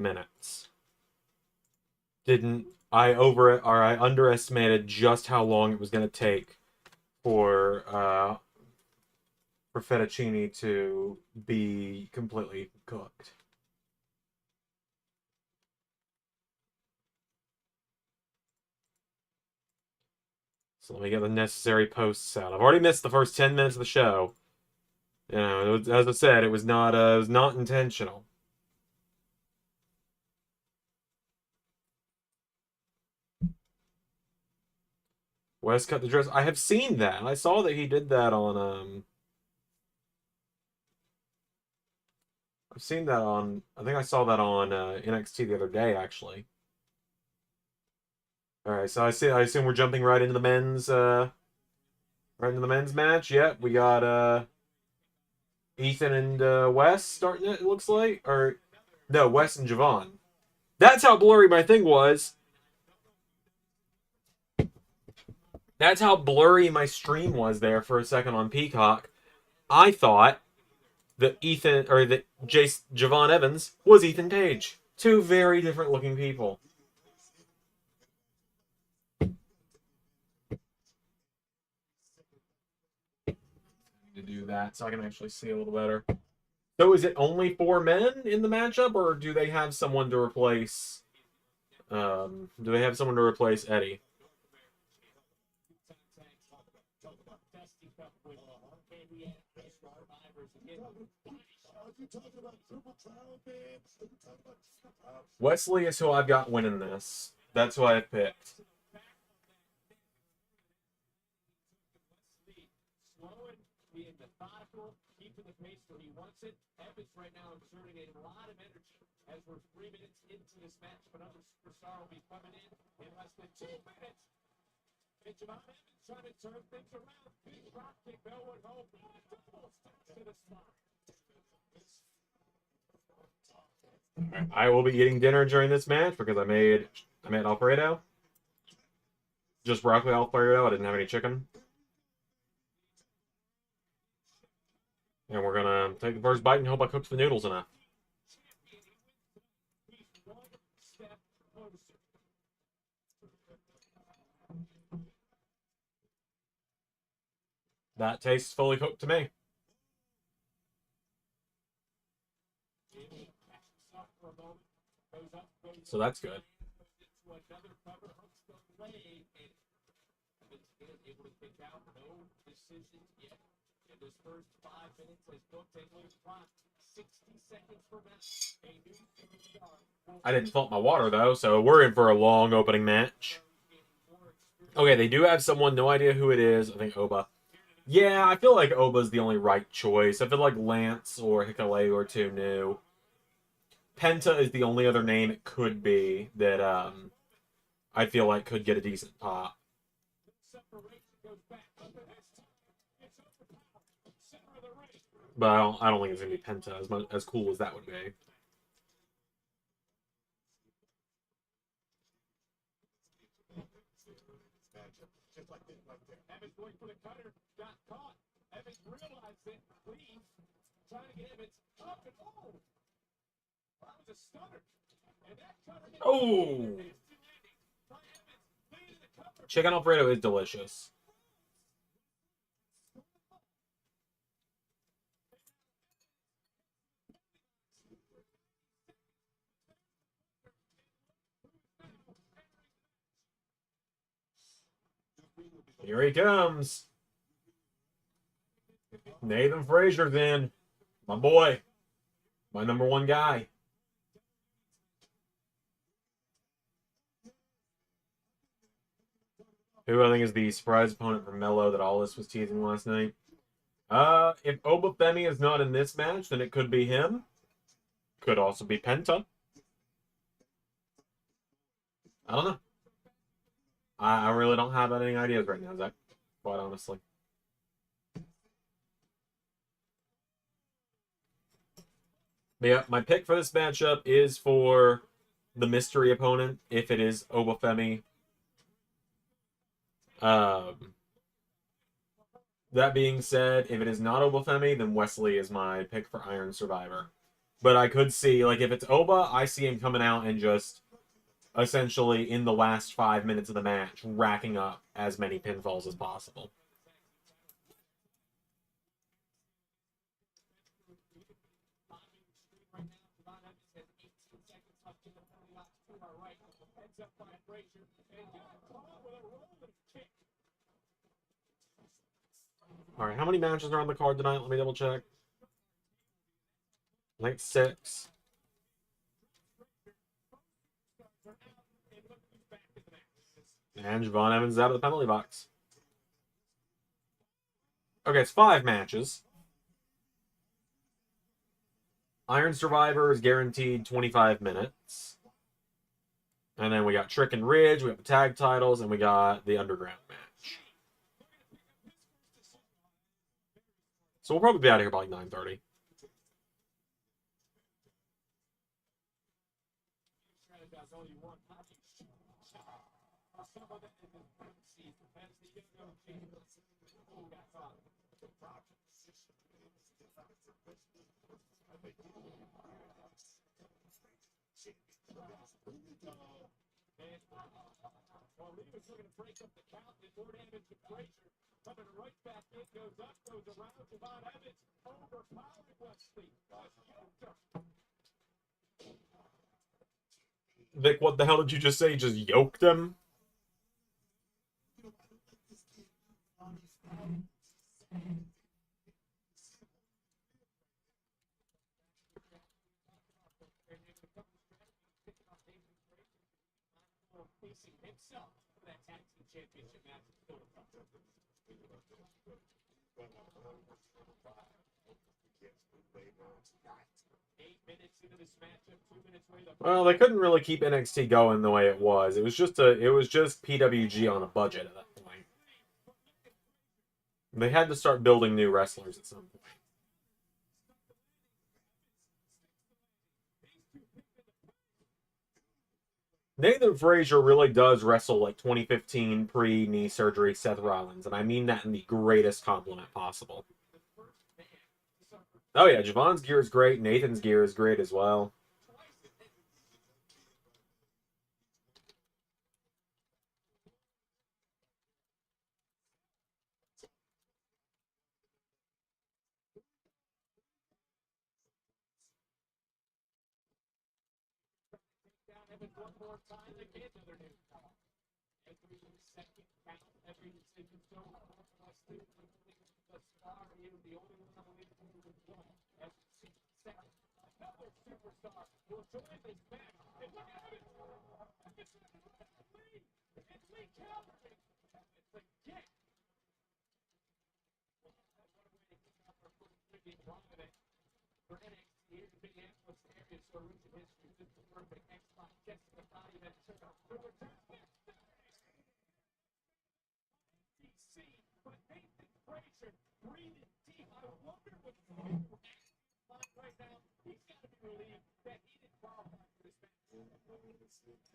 minutes. I underestimated just how long it was going to take for fettuccine to be completely cooked. So let me get the necessary posts out. I've already missed the first 10 minutes of the show. You know, as I said, it was not intentional. Wes cut the dress. I have seen that. I saw that he did that on I've seen that on. I think I saw that on NXT the other day, actually. All right, so I assume we're jumping right into the men's match. Yep, we got Ethan and Wes starting it. It looks like, or no, Wes and Javon. That's how blurry my thing was. That's how blurry my stream was there for a second on Peacock. I thought that Javon Evans was Ethan Page. Two very different looking people. To do that so I can actually see a little better. So is it only 4 men in the matchup, or do they have someone to replace? Do they have someone to replace Eddie? Wesley is who I've got winning this. That's who I picked. Being methodical, keeping the pace where he wants it. Evans right now exerting a lot of energy as we're 3 minutes into this match. Another superstar will be coming in less than 2 minutes. And Javon Evans trying to turn things around. Big drop kick, Elwood home. To the spot. I will be eating dinner during this match because I made Alfredo. Just broccoli Alfredo. I didn't have any chicken. And we're gonna take the first bite and hope I cook the noodles enough. That tastes fully cooked to me. So that's good. This first 5 minutes has booked a loose clock. 60 seconds for match. I didn't fill up my water though, so we're in for a long opening match. Okay, they do have someone, no idea who it is. I think Oba. Yeah, I feel like Oba's the only right choice. I feel like Lance or Hikuleo are too new. Penta is the only other name it could be that I feel like could get a decent pop. But I don't think it's gonna be Penta as cool as that would be. Evans going for the cutter, got caught. Evans realized it, leaves, trying to get Evans up and oh! That was a stunner. And that cutter. Oh! Chicken Alfredo is delicious. Here he comes. Nathan Frazier, then. My boy. My number one guy. Who I think is the surprise opponent for Mello that Aldis was teasing last night. If Obafemi is not in this match, then it could be him. Could also be Penta. I don't know. I really don't have any ideas right now, Zach. Quite honestly. But yeah, my pick for this matchup is for the mystery opponent, if it is Obafemi. That being said, if it is not Obafemi, then Wesley is my pick for Iron Survivor. But I could see, like, if it's Oba, I see him coming out and just essentially in the last 5 minutes of the match racking up as many pinfalls as possible. All right, how many matches are on the card tonight? Let me double check. I think 6. And Javon Evans is out of the penalty box. Okay, it's 5 matches. Iron Survivor is guaranteed 25 minutes. And then we got Trick and Ridge, we got the tag titles, and we got the Underground match. So we'll probably be out of here by like 9:30. Vic, what the hell did you just say? Just yoked him? Well, they couldn't really keep NXT going the way it was. It was just PWG on a budget at that point. They had to start building new wrestlers at some point. Nathan Frazier really does wrestle like 2015 pre-knee surgery Seth Rollins, and I mean that in the greatest compliment possible. Oh yeah, Javon's gear is great. Nathan's gear is great as well.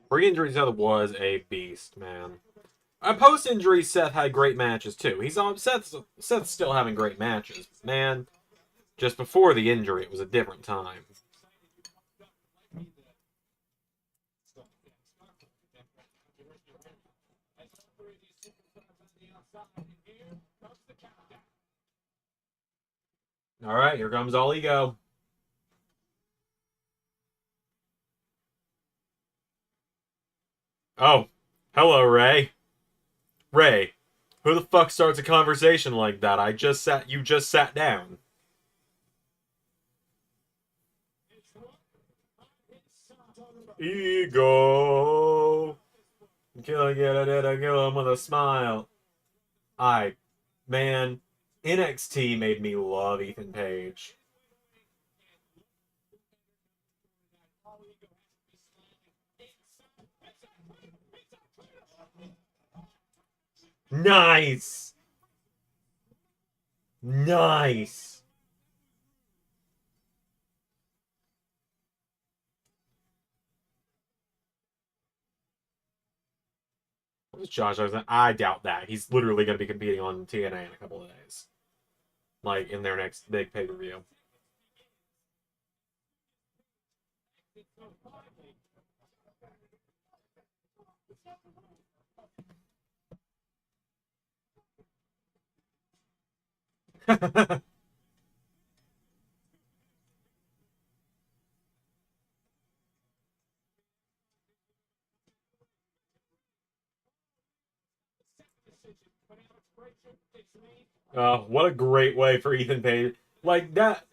Pre-injury Seth was a beast, man. Post-injury Seth had great matches too. Seth's still having great matches, man. Just before the injury, it was a different time. All right, here comes All Ego. Oh, hello, Ray. Ray, who the fuck starts a conversation like that? You just sat down. Ego. Kill him with a smile. Man, NXT made me love Ethan Page. Nice! Nice! What was Josh? I doubt that. He's literally going to be competing on TNA in a couple of days. Like, in their next big pay-per-view. What a great way for Ethan Page. Like that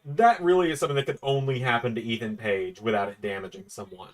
really is something that could only happen to Ethan Page without it damaging someone.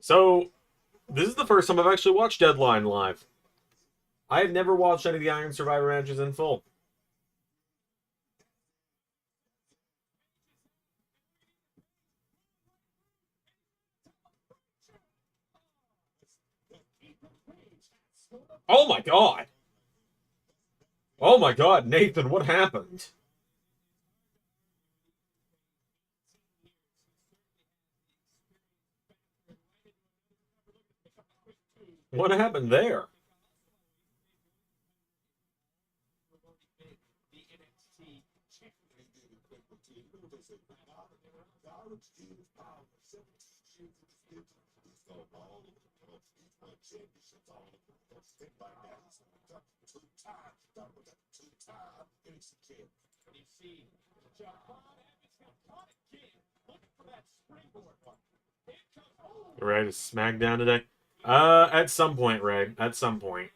So, this is the first time I've actually watched Deadline live. I have never watched any of the Iron Survivor matches in full. Oh my god! Oh my god, Nathan, what happened? What happened there? You ready to SmackDown today? At some point, Ray. At some point.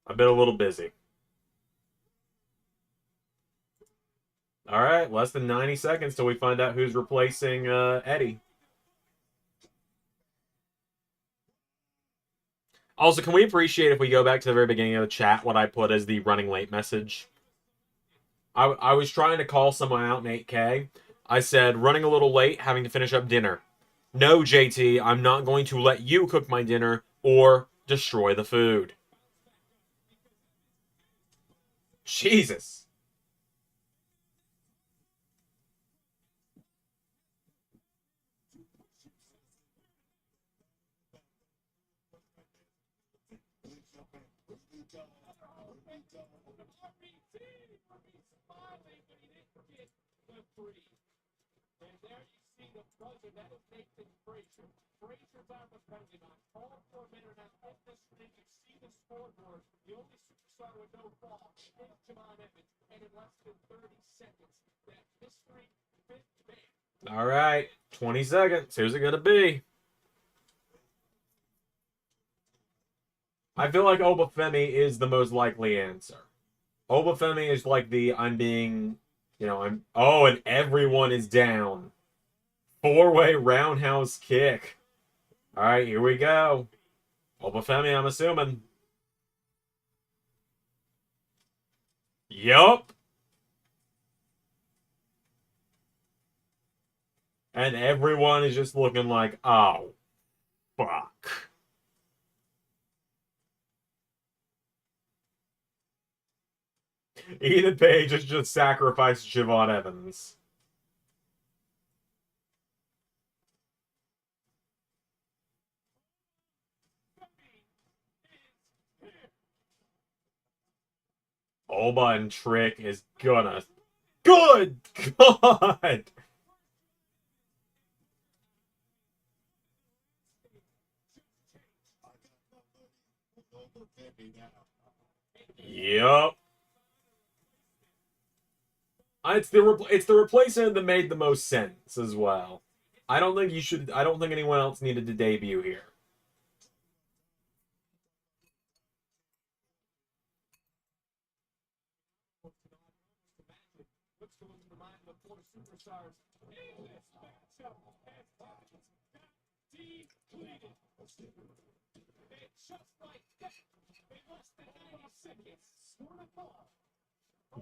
I've been a little busy. All right, less than 90 seconds till we find out who's replacing Eddie. Also, can we appreciate if we go back to the very beginning of the chat what I put as the running late message? I was trying to call someone out in 8K. I said, running a little late, having to finish up dinner. No, JT, I'm not going to let you cook my dinner or destroy the food. Jesus. All right, 20 seconds. Who's it going to be? I feel like Obafemi is the most likely answer. Obafemi is like the I'm being, I'm. Oh, and everyone is down. Four-way roundhouse kick. All right, here we go. Obafemi, I'm assuming. Yup. And everyone is just looking like, oh, fuck. Ethan Page has just sacrificed Siobhan Evans. Oba and Trick is gonna... Good God! Yup. It's the replacement that made the most sense as well. I don't think you should. I don't think anyone else needed to debut here.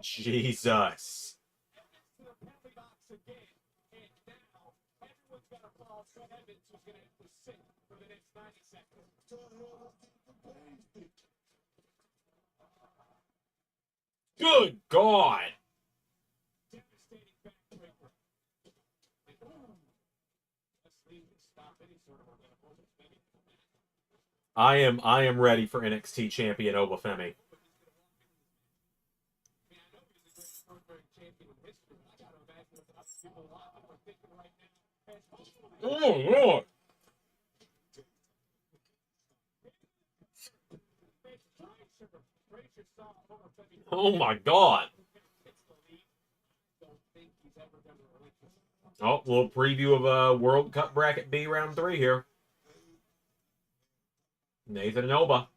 Jesus. Good God. I am ready for NXT champion Obafemi. Oh Lord. Oh my God. Oh, little preview of World Cup Bracket B round 3 here. Nathan and Oba.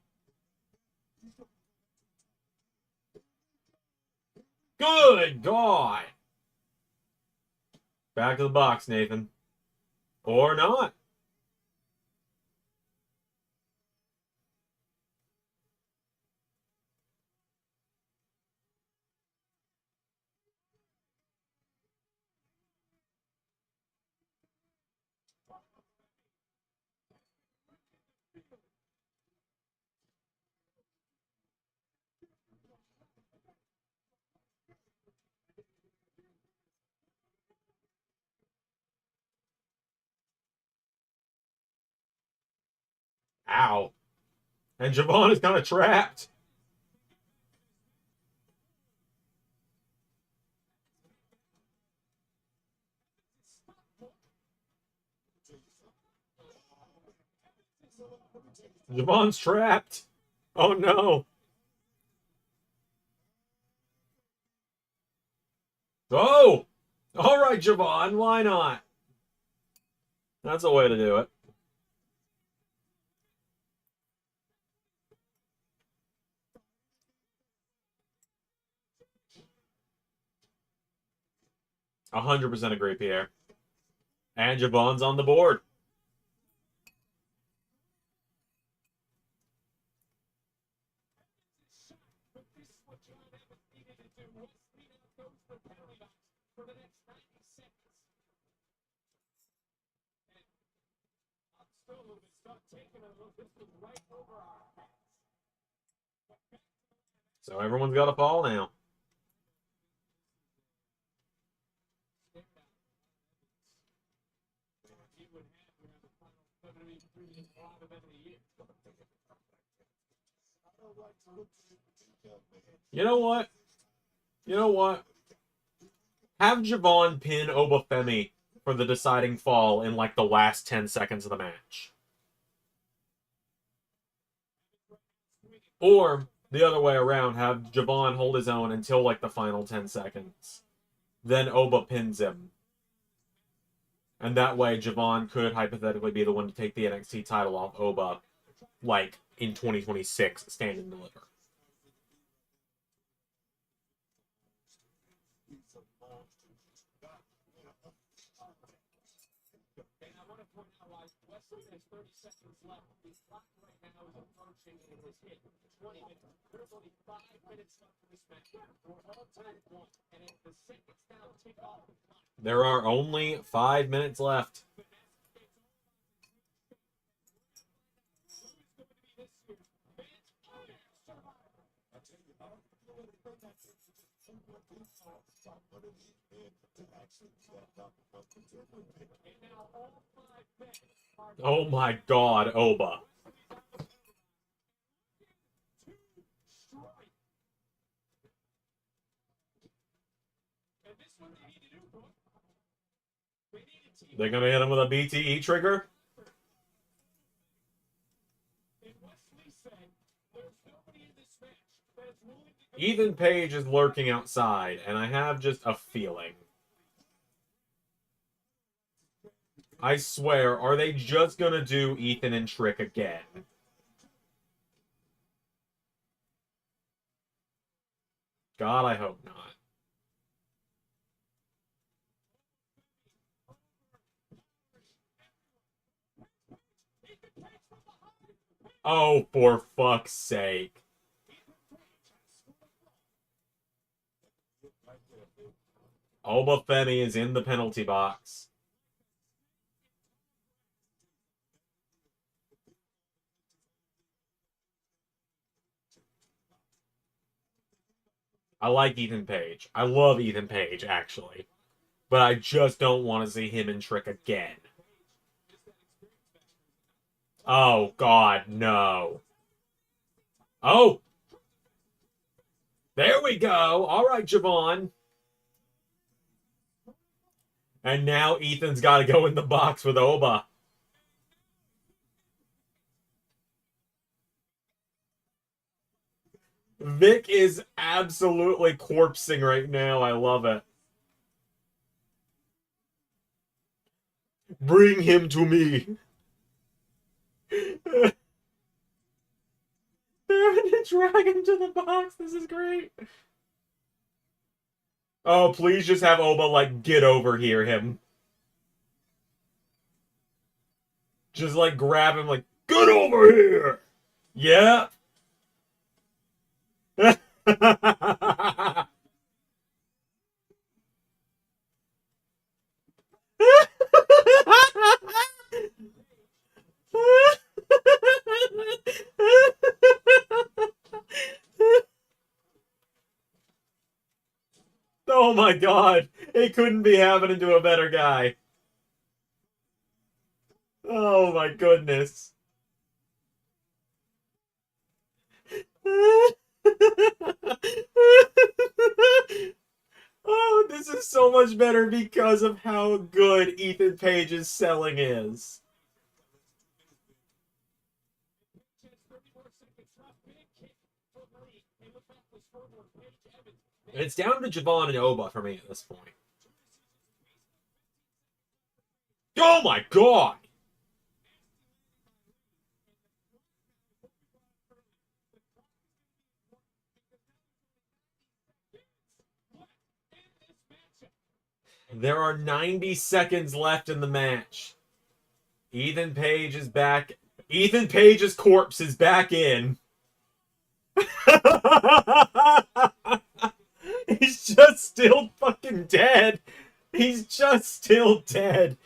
Good God. Back to the box, Nathan. Or not. Ow. And Javon is kind of trapped. Javon's trapped. Oh no. Oh! All right, Javon, why not? That's a way to do it. %100% agree, Pierre. And Javon's on the board. So everyone's got to fall now. You know what? You know what? Have Javon pin Obafemi for the deciding fall in like the last 10 seconds of the match. Or the other way around, have Javon hold his own until like the final 10 seconds. Then Oba pins him. And that way Javon could hypothetically be the one to take the NXT title off Oba, like in 2026, stand and deliver. There are only 5 minutes left. Oh my God, Oba. They're going to hit him with a BTE trigger? Ethan Page is lurking outside, and I have just a feeling. I swear, are they just going to do Ethan and Trick again? God, I hope not. Oh, for fuck's sake. Obafemi is in the penalty box. I like Ethan Page. I love Ethan Page, actually. But I just don't want to see him in Trick again. Oh, God, no. Oh! There we go! Alright, Javon. And now Ethan's got to go in the box with Oba. Vic is absolutely corpsing right now. I love it. Bring him to me. They're gonna drag him to the box. This is great. Oh, please just have Oba, like, get over here, him. Just, like, grab him, like, get over here! Yeah. Oh my god. It couldn't be happening to a better guy. Oh my goodness. Oh, this is so much better because of how good Ethan Page's selling is. It's down to Javon and Oba for me at this point. Oh my god! There are 90 seconds left in the match. Ethan Page is back. Ethan Page's corpse is back in. He's just still fucking dead. He's just still dead.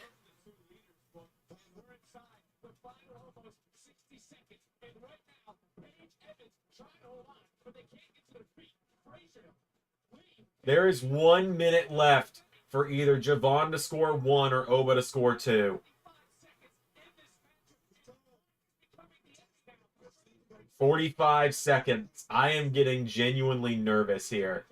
There is 1 minute left for either Javon to score 1 or Oba to score 2. 45 seconds. I am getting genuinely nervous here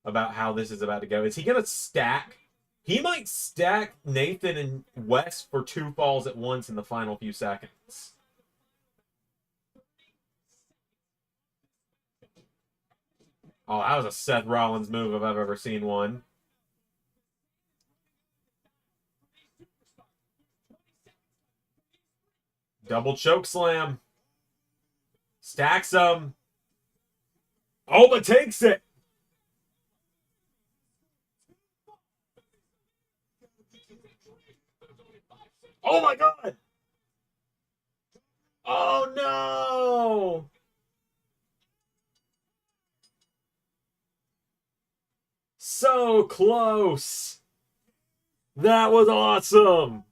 about how this is about to go. Is he going to stack? He might stack Nathan and Wes for 2 falls at once in the final few seconds. Oh, that was a Seth Rollins move if I've ever seen one. Double choke slam. Stacks him. Oba takes it. Oh my god. Oh no. So close. That was awesome.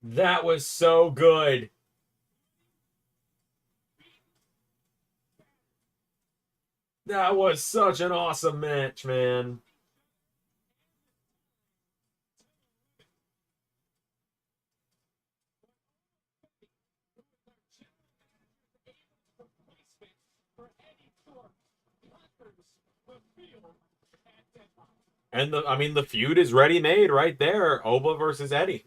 That was so good. That was such an awesome match, man. And the feud is ready made right there. Oba versus Eddie.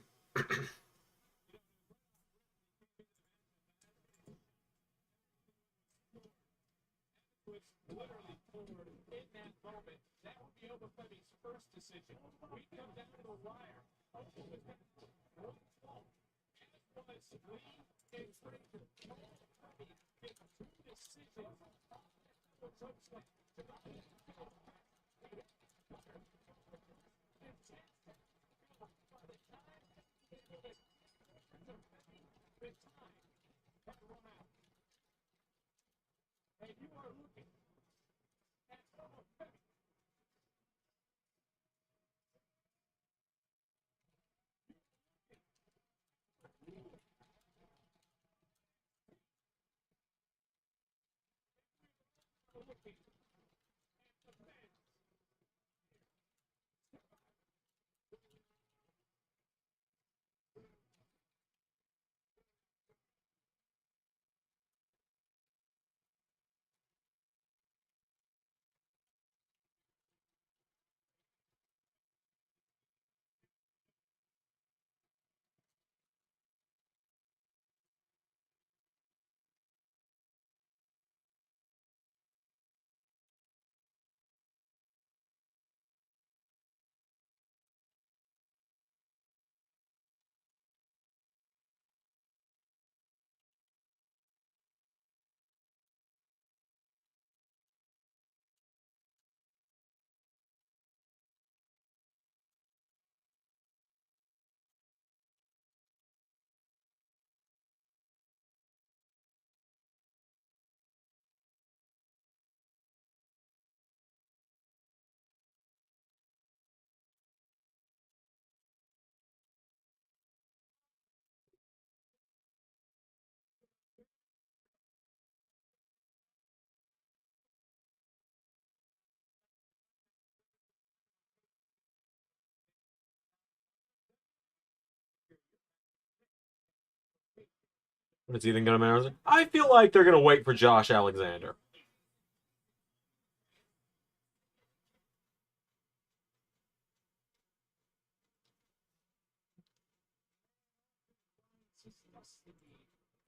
Is Ethan gonna matter? I feel like they're gonna wait for Josh Alexander.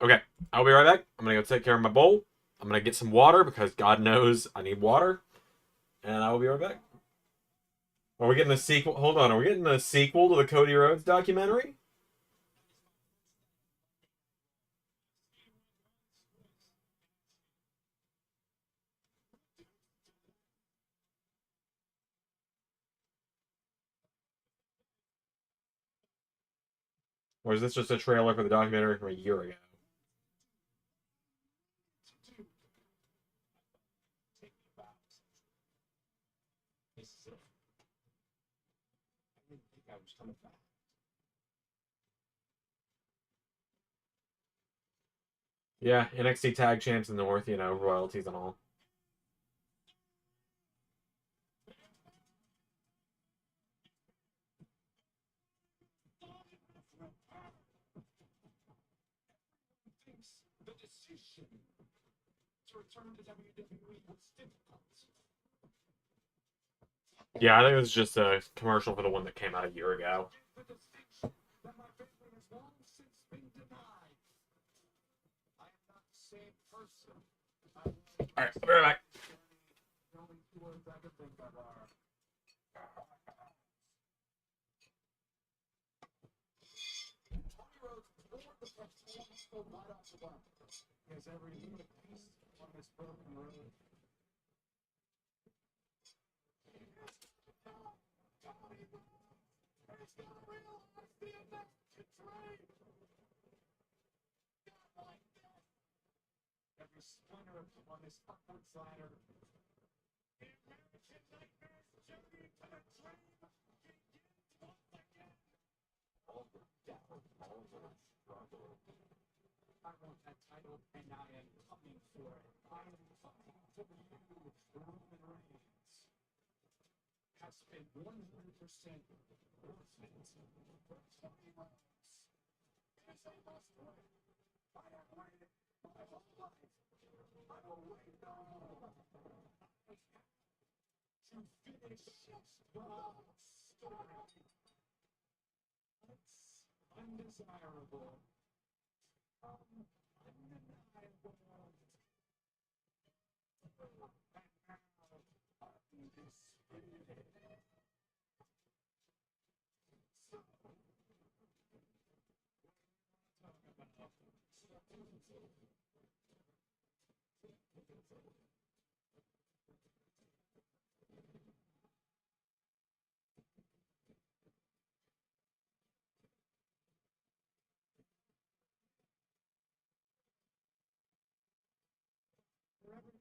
Okay, I'll be right back. I'm gonna go take care of my bowl. I'm gonna get some water because God knows I need water. And I will be right back. Are we getting a sequel? Hold on, are we getting a sequel to the Cody Rhodes documentary? Or is this just a trailer for the documentary from a year ago? Yeah, NXT Tag Champs in the North, you know, royalties and all. Yeah, I think it was just a commercial for the one that came out a year ago. Alright, I'll be right back.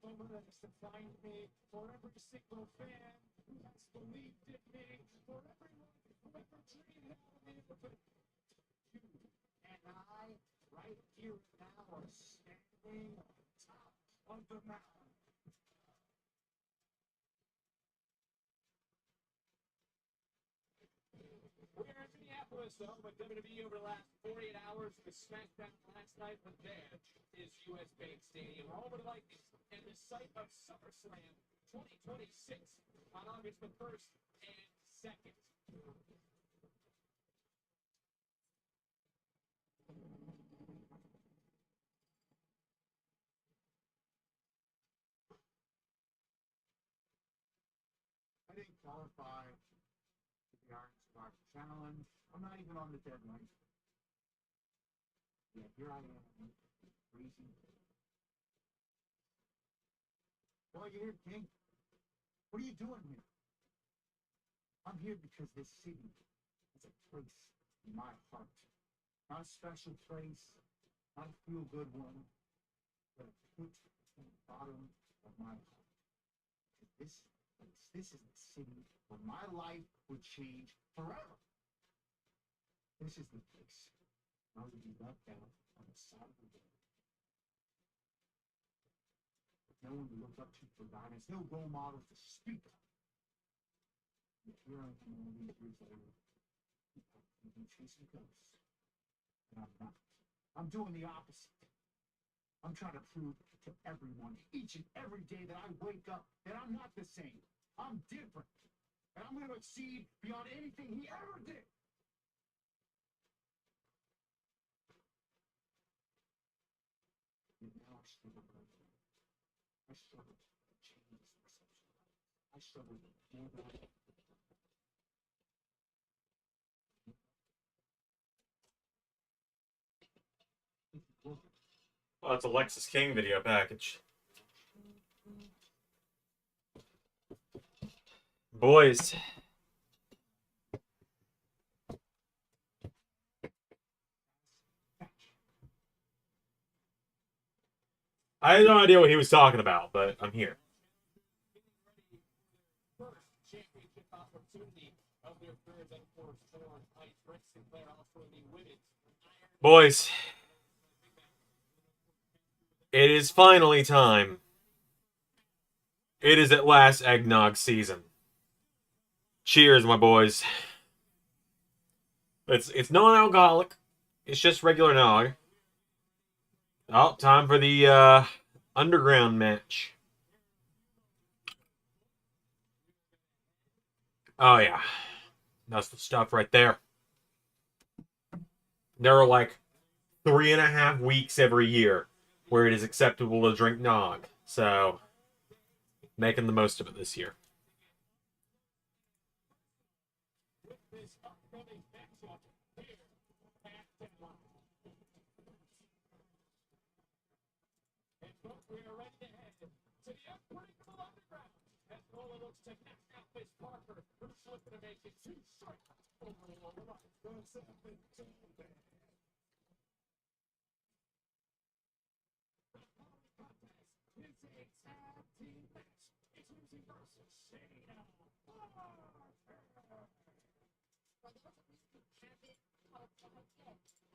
moments to find me, for every single fan who has believed in me, for everyone who ever dreamed of me. But you and I, right here now, are standing on top of the mountain. We're in Minneapolis, though, but WWE over the last 48 hours with SmackDown last night, but there is US Bank Stadium, home of the Vikings, and the site of SummerSlam 2026 on August the 1st and 2nd. I didn't qualify for the Iron Squad Challenge. I'm not even on the deadline. Yeah, here I am. Crazy. Well, you're here, King. What are you doing here? I'm here because this city is a place in my heart. Not a special place, not a feel-good one, but a pit in the bottom of my heart. This place, this is the city where my life would change forever. This is the place I would be left out on the side of the road. No one to look up to for guidance, no role model to speak of. And here I am all these years later, I've been chasing ghosts, and I'm not. I'm doing the opposite. I'm trying to prove to everyone, each and every day that I wake up, that I'm not the same. I'm different. And I'm going to exceed beyond anything he ever did. And now I struggle with it. I struggle to change this perception. I struggle with more than I Well, that's Alexis King video package. Boys. I had no idea what he was talking about, but I'm here. Boys, it is finally time. It is at last eggnog season. Cheers, my boys. It's non-alcoholic. It's just regular nog. Oh, time for the underground match. Oh yeah, that's the stuff right there. There are like 3.5 weeks every year where it is acceptable to drink nog. So, making the most of it this year.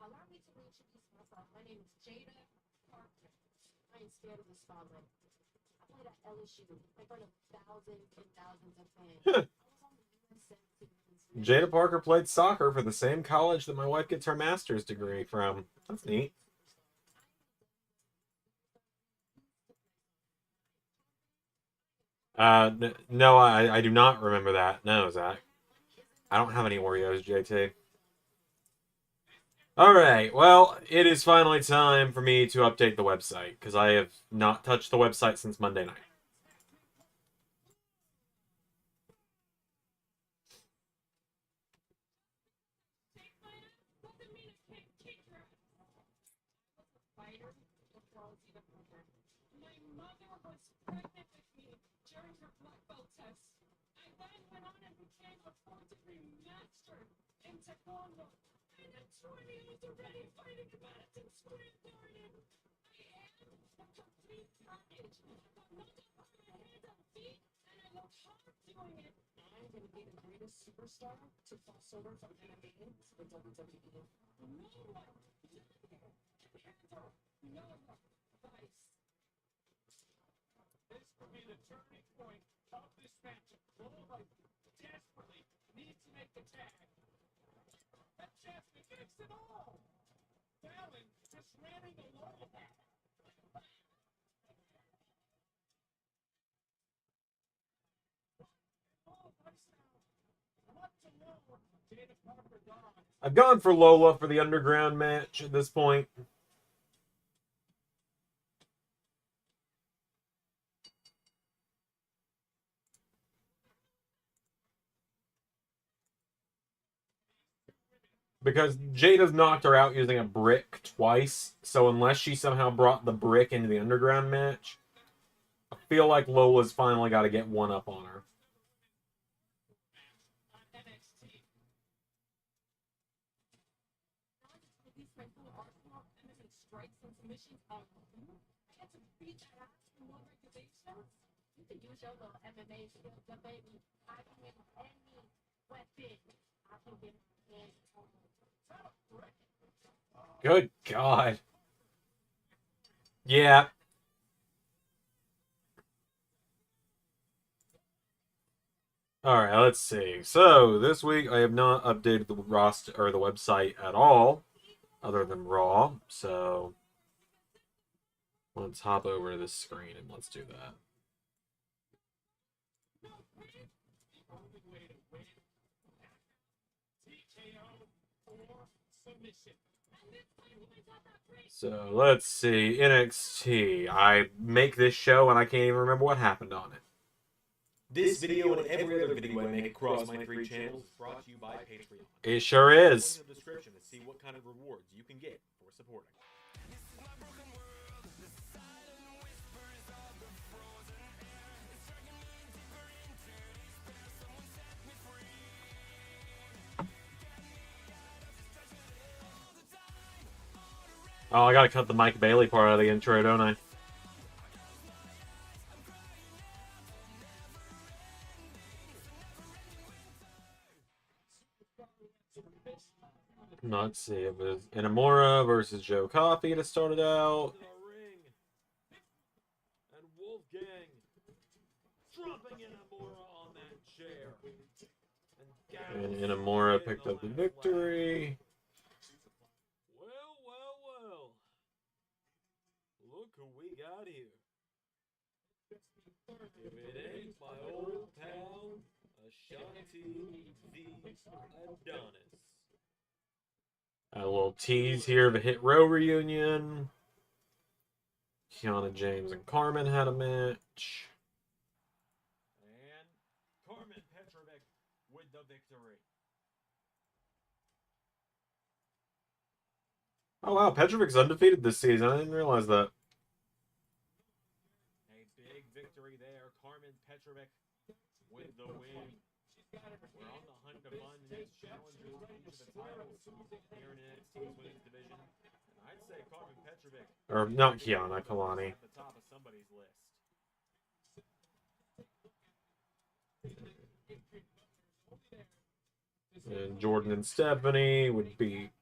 Allow me to introduce myself. My name is JJ Gyllenhaal. I ain't scared of the spotlight. I played at LSU in front of thousands and thousands of fans. I was on the UN 17 Jada Parker played soccer for the same college that my wife gets her master's degree from. That's neat. No, I do not remember that. No, Zach. I don't have any Oreos, JT. Alright, well, it is finally time for me to update the website, because I have not touched the website since Monday night. And at 20, I was already fighting about it in Spring Garden. I am I'm gonna be the greatest superstar to cross over from MMA to the WWE. This could be the turning point of this matchup. Lola desperately needs to make the tag. That Jasmine gets it all. Fallon just ramming the Lola back. I've gone for Lola for the underground match at this point. Because Jada's knocked her out using a brick twice, so unless she somehow brought the brick into the underground match, I feel like Lola's finally got to get one up on her. You can use your little MMA skills, but baby, I can hit any weapon. I can get my hands on. Good God. Yeah. Alright, let's see. So, this week I have not updated the roster or the website at all, other than Raw. So, let's hop over to this screen and let's do that. So, let's see. NXT. I make this show and I can't even remember what happened on it. This video and every other video I make across my 3 channels is brought to you by Patreon. It sure is. Link in the description to see what kind of rewards you can get for supporting. Oh, I gotta cut the Mike Bailey part out of the intro, don't I? Let's see. It was Inamura versus Joe Coffey to start it out. And Wolfgang dropping Inamura on that chair. And Inamura picked up the victory. Well. Look who we got here. If it ain't my old pal, Ashanti the Adonis. A little tease here of a Hit Row reunion. Kiana James and Carmen had a match. And Carmen Petrovic with the victory. Oh wow, Petrovic's undefeated this season. I didn't realize that. A big victory there. Carmen Petrovic with the win. We're on the hunt to find the next challenger for each of the titles here in NXT's women's division. And I'd say Carmen Petrovic. Or not Kiana, Kalani. At the top of somebody's list. And Jordan and Stephanie would beat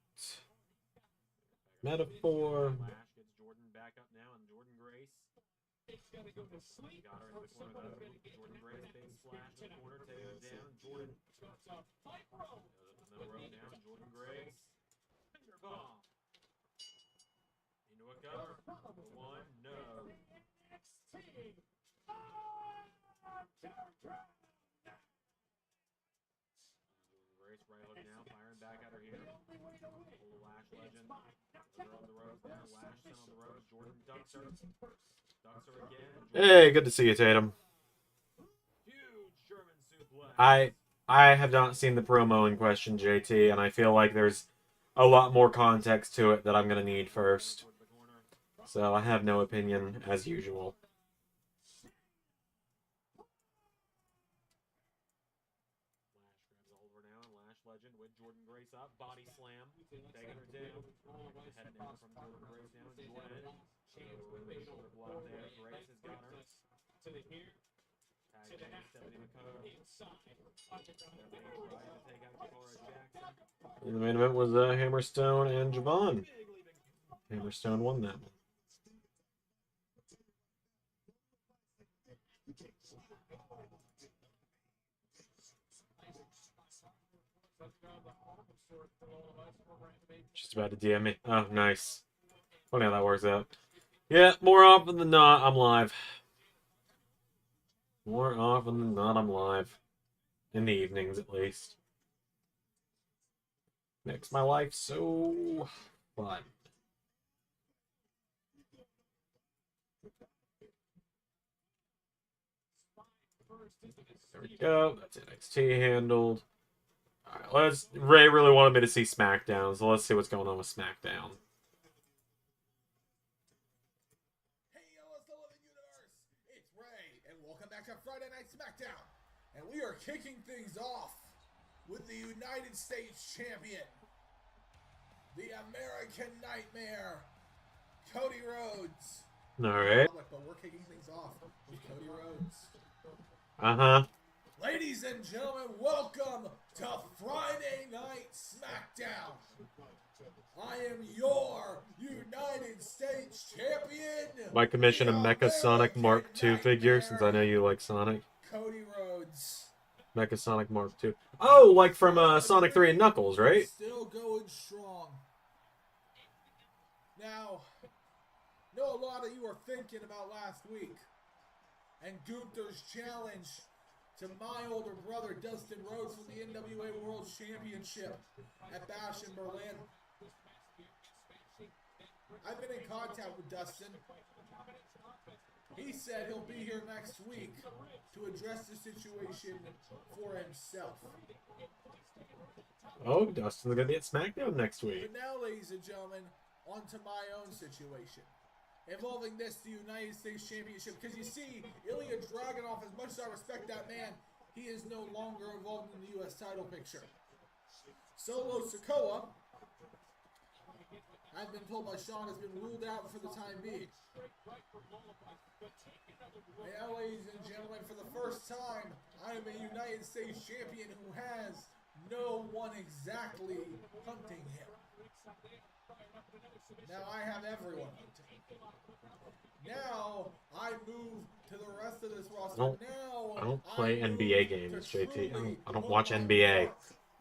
Metaphor. Lash gets Jordan back up now, and Jordan Grace got her into the corner though. Jordan Grace big splash in the corner, taking her down. Jordan goes up the middle rope now. Jordan Grace finger bomb into a cover. One, no. Grace right hook now, firing back at her here. Little Lash legend. They're on the ropes now. Lash on the ropes. Jordan ducks her. Ducks her again. Hey, good to see you, Tatum. Huge German suplex. I have not seen the promo in question, JT, and I feel like there's a lot more context to it that I'm gonna need first. So I have no opinion as usual. Legend with Jordan Grace up, body slam, taking her down. Head down from Jordan Grace down. Jordan Shoulder block there. Grace has got her. To the here, Tag team Stephanie McCullough. inside. Stephanie trying to take out Cora Jackson. And the main event was Hammerstone and Javon. Hammerstone won that one. Just about to DM me. Oh, nice. Funny how that works out. Yeah, more often than not, I'm live. More often than not, I'm live. In the evenings, at least. Makes my life so fun. There we go. That's NXT handled. Alright, Ray really wanted me to see SmackDown, so let's see what's going on with SmackDown. Hey, LS11 Universe! It's Ray, and welcome back to Friday Night SmackDown. And we are kicking things off with the United States Champion, the American Nightmare, Cody Rhodes. Alright. But we're kicking things off with Cody Rhodes. Uh-huh. Ladies and gentlemen, welcome to Friday Night SmackDown. I am your United States Champion. Might commission a the Mecha Sonic Mark II American figure, since I know Nightmare, you like Sonic. Cody Rhodes. Mecha Sonic Mark II. Oh, like from Sonic 3 and Knuckles, right? Still going strong. Now, know a lot of you are thinking about last week and Gunther's challenge to my older brother Dustin Rhodes for the NWA World Championship at Bash in Berlin. I've been in contact with Dustin. He said he'll be here next week to address the situation for himself. Oh, Dustin's gonna be at SmackDown next week. But now, ladies and gentlemen, on to my own situation. Involving this, the United States Championship. Because you see, Ilya Dragunov, as much as I respect that man, he is no longer involved in the U.S. title picture. Solo Sikoa, I've been told by Sean, has been ruled out for the time being. And now, ladies and gentlemen, for the first time, I am a United States Champion who has no one exactly hunting him. Now I have everyone hunting. Now I move to the rest of this roster. I don't play NBA games, JT. I don't watch NBA.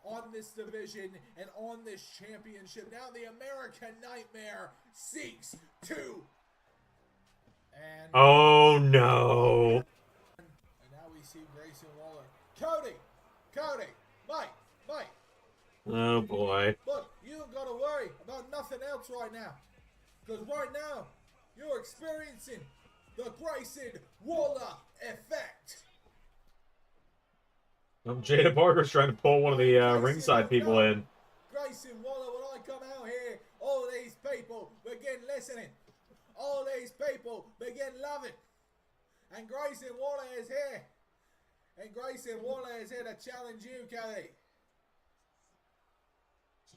On this division and on this championship. Now the American Nightmare seeks to. And Oh no! now we see Grayson Waller. Cody, Mike. Oh boy! Look, you don't gotta worry about nothing else right now. Because right now, you're experiencing the Grayson Waller effect. Jada Parker's trying to pull one of the ringside people in. Grayson Waller, when I come out here, all these people begin listening. All these people begin loving. And Grayson Waller is here. And Grayson Waller is here to challenge you, Kelly.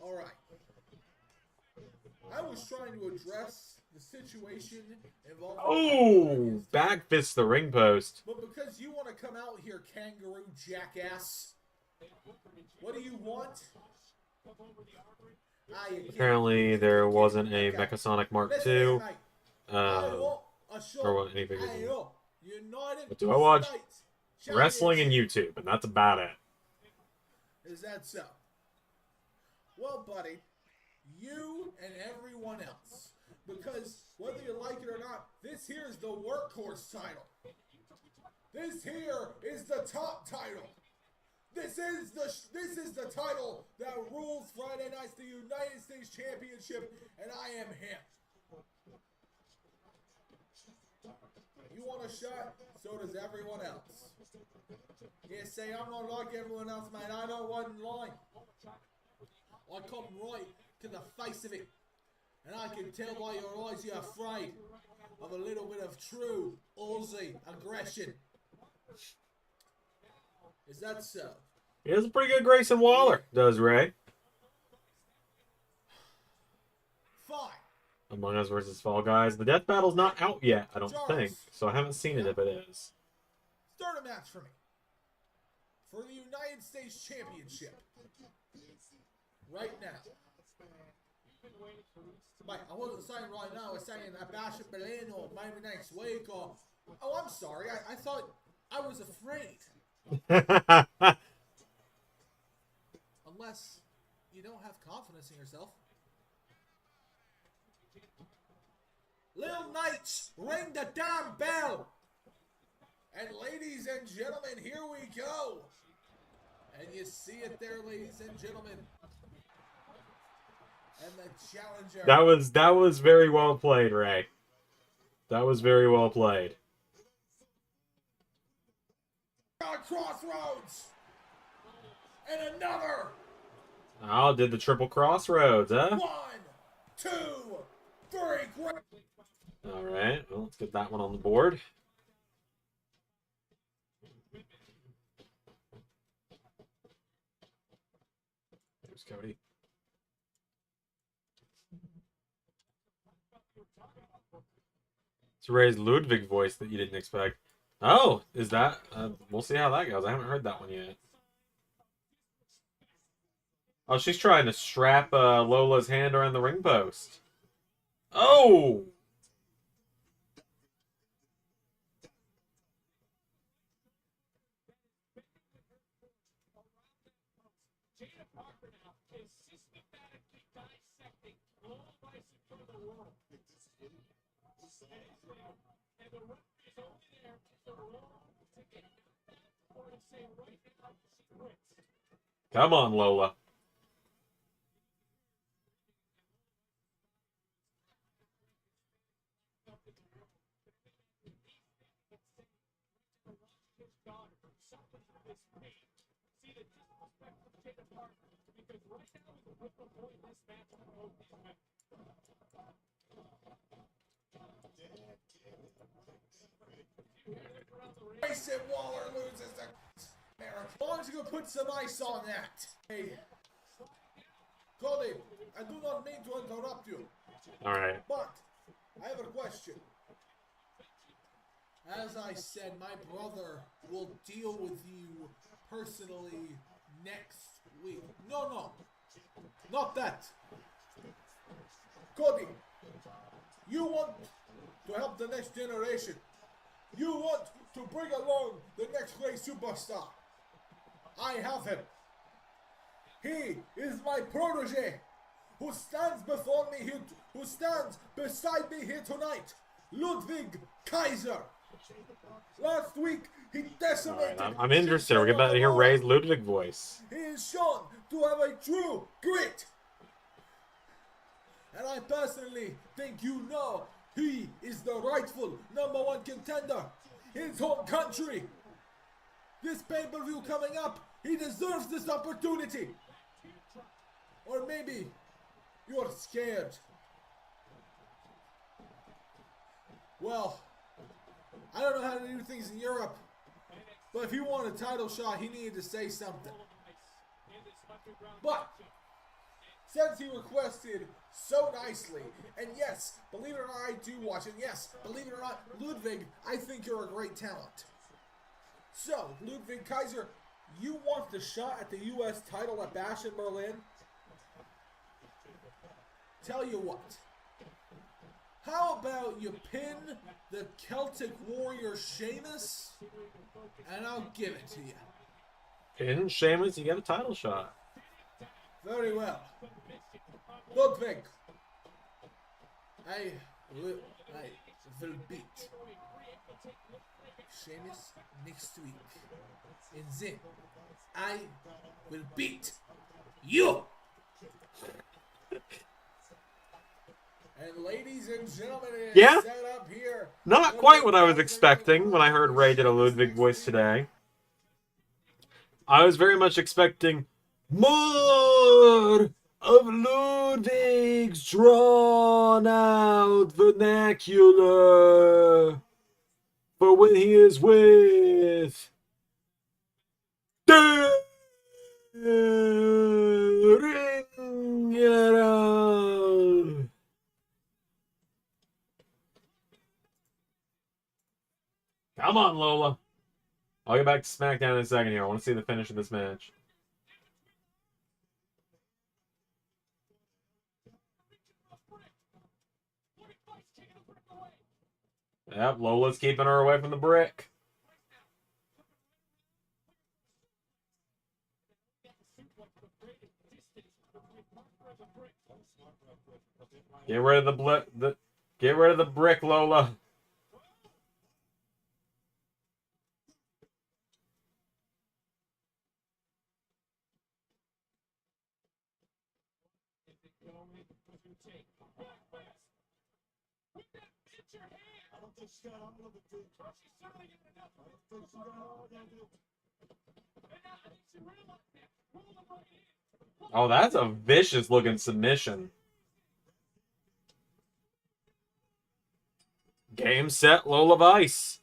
Alright. I was trying to address the situation involving... Oh! Back fist the ring post. But because you want to come out here, kangaroo jackass, what do you want? Apparently there wasn't a Mecha Sonic Mark II. Or what, any figures. But do I watch wrestling and YouTube, and that's about it. Is that so? Well, buddy, you and everyone else, because whether you like it or not, this here is the workhorse title. This here is the top title. This is the title that rules Friday nights, the United States Championship, and I am him. You want a shot? So does everyone else. You say I'm not like everyone else, mate. I don't want in line. I come right to the face of it. And I can tell by your eyes you're afraid of a little bit of true Aussie aggression. Is that so? He has a pretty good Grayson Waller, does Ray. Fine. Among Us versus Fall Guys. The death battle's not out yet, I don't think. So I haven't seen it if it is. Start a match for me. For the United States Championship. Right now. Mike, I wasn't saying right now, I was saying a bash at Berlin or maybe next week or... Oh, I'm sorry. I thought I was afraid. Unless you don't have confidence in yourself. Lil Knights, ring the damn bell! And ladies and gentlemen, here we go! And you see it there, ladies and gentlemen. And the challenger... That was very well played, Ray. That was very well played. Crossroads! And another! Oh, did the triple crossroads, huh? 1, 2, 3, great! Alright, well, let's get that one on the board. There's Cody. It's Ray's Ludwig voice that you didn't expect. Oh, is that? We'll see how that goes. I haven't heard that one yet. Oh, she's trying to strap Lola's hand around the ring post. Oh! Come on, Lola. Grayson Waller loses the... Why don't you go put some ice on that? Hey, Cody, I do not mean to interrupt you. Alright. But, I have a question. As I said, my brother will deal with you personally next week. No, not that. Cody, you want to help the next generation. You want to bring along the next great superstar. I have him. He is my protege, who stands before me here, who stands beside me here tonight. Ludwig Kaiser. Last week, he decimated... Alright, I'm interested. We're about to hear Ray's Ludwig voice. He is shown to have a true grit. And I personally think you know he is the rightful #1 contender in his home country. This pay-per-view coming up, he deserves this opportunity. Or maybe you're scared. Well, I don't know how to do things in Europe, but if he wanted a title shot, he needed to say something. But since he requested so nicely, and yes, believe it or not, I do watch it. Yes, believe it or not, Ludwig, I think you're a great talent. So, Ludwig Kaiser, you want the shot at the U.S. title at Bash in Berlin? Tell you what. How about you pin the Celtic Warrior Sheamus, and I'll give it to you. Pin Sheamus, you get a title shot. Very well. Ludwig, I will beat Sheamus next week. And then I will beat you. And ladies and gentlemen, Yeah. set up here. Not quite what I was expecting when I heard Ray did a Ludwig voice today. I was very much expecting more of Ludwig's drawn out vernacular for when he is with the Ring General. Come on, Lola. I'll get back to SmackDown in a second here. I want to see the finish of this match. Yep, Lola's keeping her away from the brick. Get rid of get rid of the brick, Lola. Oh, that's a vicious looking submission. Game, set, Lola Vice.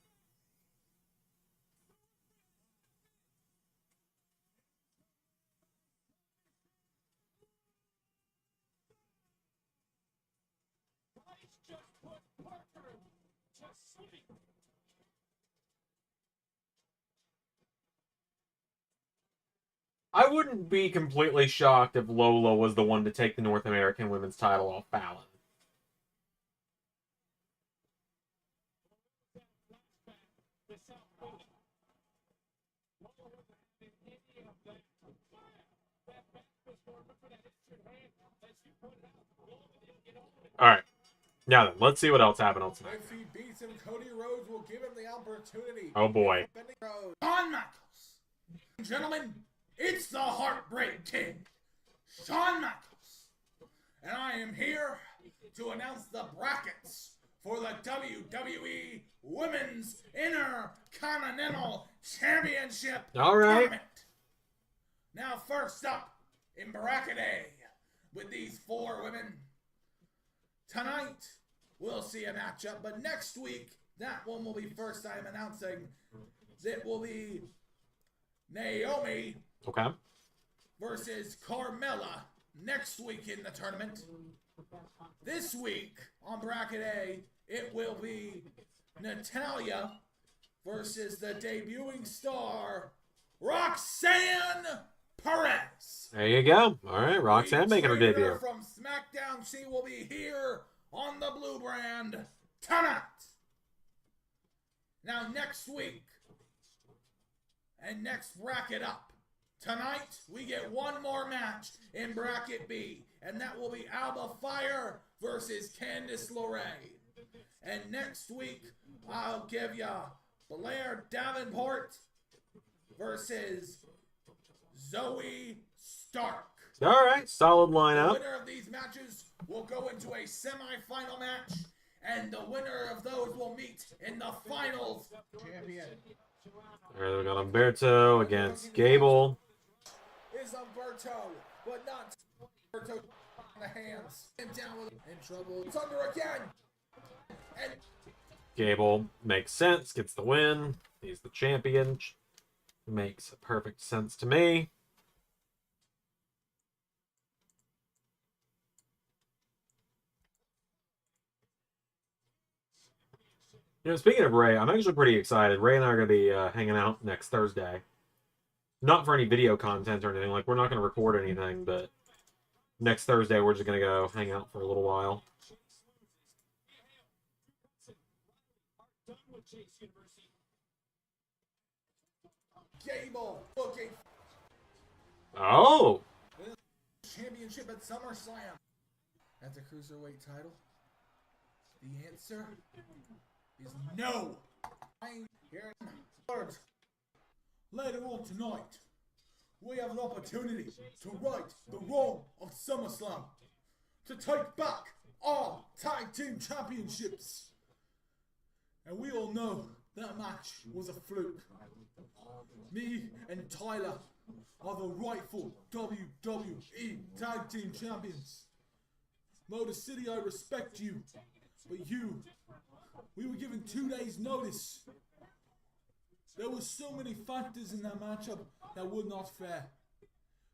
I wouldn't be completely shocked if Lola was the one to take the North American Women's title off Fallon. Alright. Now then, let's see what else happened on tonight. If he beats him, Cody Rhodes will give him the opportunity. Oh boy. Shawn Michaels. Gentlemen, it's the Heartbreak King, Shawn Michaels. And I am here to announce the brackets for the WWE Women's Intercontinental Championship Tournament. Now, first up in bracket A, with these 4 women, tonight we'll see a matchup, but next week, that one will be first time announcing. It will be Naomi versus Carmella next week in the tournament. This week on bracket A, it will be Natalya versus the debuting star Roxanne Perez. There you go. All right, Roxanne making her debut. From SmackDown, she will be here on the Blue Brand tonight. Now, next week, and next bracket up, tonight we get one more match in bracket B, and that will be Alba Fire versus Candice LeRae. And next week, I'll give you Blair Davenport versus Zoe Stark. All right, solid lineup. The winner of these matches will go into a semi-final match, and the winner of those will meet in the finals. Champion. All right, we got Umberto against Gable. Is Umberto, but not Umberto in the hands. And down with in trouble. It's under again. And Gable makes sense, gets the win. He's the champion. Makes perfect sense to me. You know, speaking of Ray, I'm actually pretty excited. Ray and I are going to be hanging out next Thursday. Not for any video content or anything. Like, we're not going to record anything, but next Thursday we're just going to go hang out for a little while. Gable looking. Oh! Championship at SummerSlam. At the Cruiserweight title. The answer is no. Here later on tonight, we have an opportunity to right the wrong of SummerSlam, to take back our tag team championships. And we all know that match was a fluke. Me and Tyler are the rightful WWE tag team champions. Motor City, I respect you, but we were given 2 days notice. There were so many factors in that matchup that were not fair.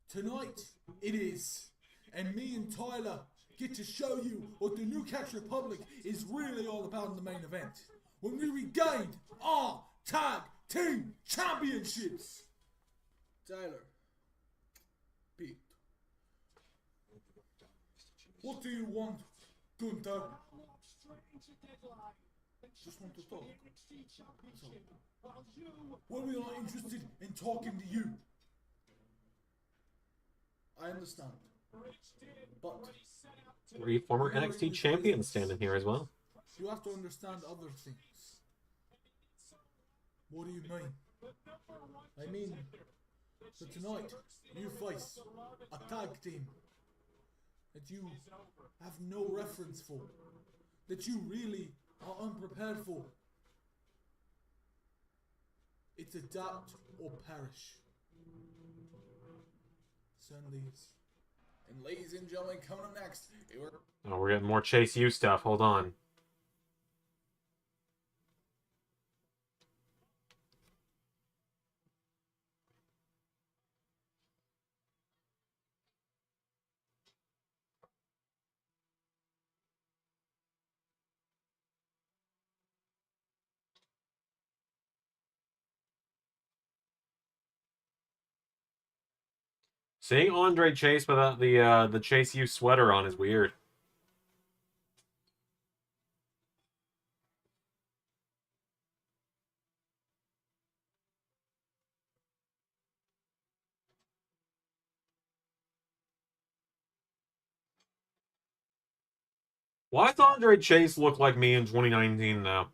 Tonight, it is. And me and Tyler get to show you what the New Catch Republic is really all about in the main event. When we regained our Tag Team Championships. Tyler, Pete, what do you want, Gunther? Just want to talk. So, well, we are interested in talking to you. I understand. But Three former NXT champions standing here as well. you have to understand other things. What do you mean? I mean, so tonight you face a tag team that you have no reference for, that you really are unprepared for. It's adapt or perish. Certainly is. And ladies and gentlemen, coming up next, Oh, we're getting more Chase U stuff. Hold on. Seeing Andre Chase without the Chase U sweater on is weird. Why does Andre Chase look like me in 2019 though?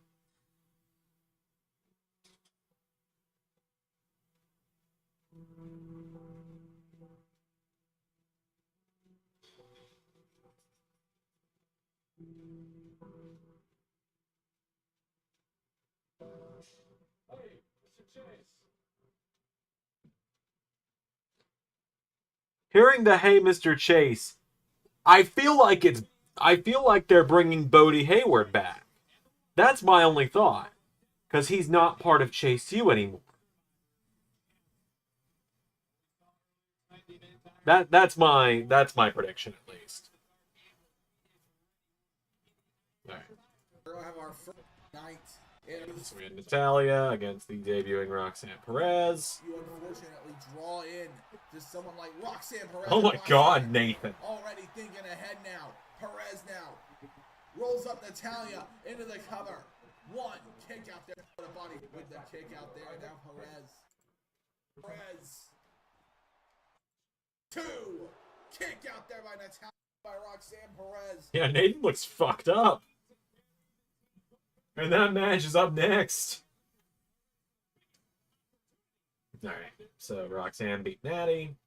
Hearing the "Hey, Mr. Chase," I feel like they're bringing Bodie Hayward back. That's my only thought, because he's not part of Chase U anymore. That's my prediction at least. All right. we'll have our first night. So we had Natalia against the debuting Roxanne Perez. You unfortunately draw in to someone like Roxanne Perez. Oh my God, Nathan. Already thinking ahead now. Perez now rolls up Natalia into the cover. One kick out there for the body with the kick out there. Now Perez. Two kick out there by Natalia by Roxanne Perez. Yeah, Nathan looks fucked up. And that match is up next. Alright, so Roxanne beat Natty.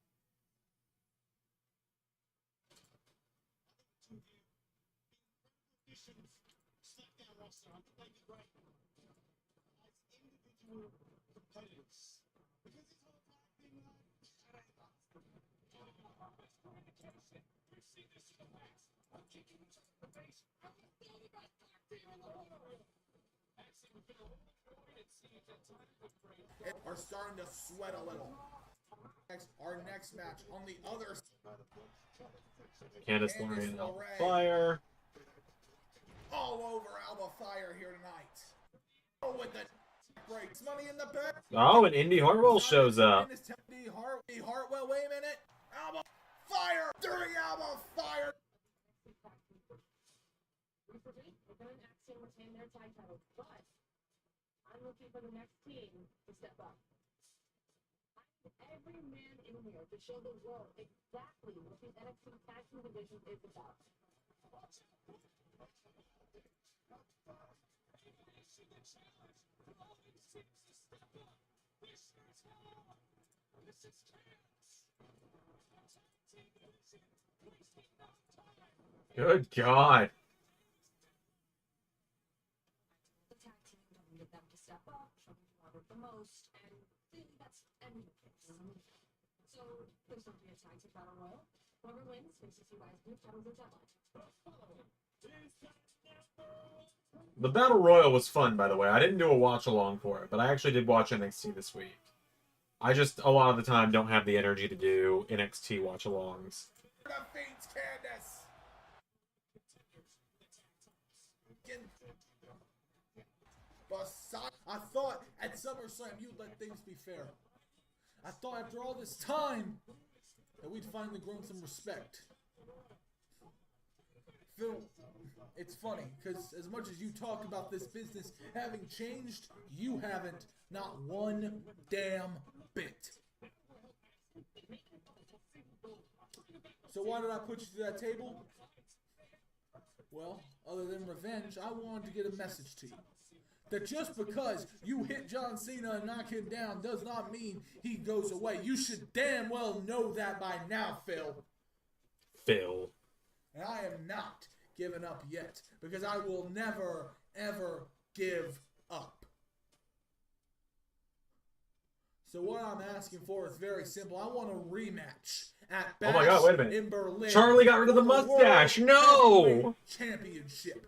Are starting to sweat a little. Our next match on the other side. Candice LeRae and Alba Fire. All over Alba Fire here tonight. Oh, with the breaks. Money in the bank. Oh, and Indy Hartwell shows up. Hartwell, wait a minute. Alba Fire during Alba Fire. I'm looking for the next team to step up. Every man in here to show the world exactly what the NXT Tag Team Division is about. Good God. The tag team doesn't get them to step up, show them wanted the most, and that's any case. So there's going to be a tag team battle royal. Whoever wins faces you guys new titles and deadline. The Battle Royal was fun, by the way. I didn't do a watch along for it, but I actually did watch NXT this week. I just, a lot of the time, don't have the energy to do NXT watch alongs. Defeats Candice. I thought at SummerSlam you'd let things be fair. I thought after all this time that we'd finally grown some respect. Phil, it's funny, because as much as you talk about this business having changed, you haven't. Not one damn bit. So why did I put you to that table? Well, other than revenge, I wanted to get a message to you. That just because you hit John Cena and knock him down does not mean he goes away. You should damn well know that by now, Phil. Phil. And I am not giving up yet, because I will never, ever give up. So what I'm asking for is very simple. I want a rematch at Bash Oh my God, wait a minute. in Berlin. Charlie got rid of the mustache. No! Championship.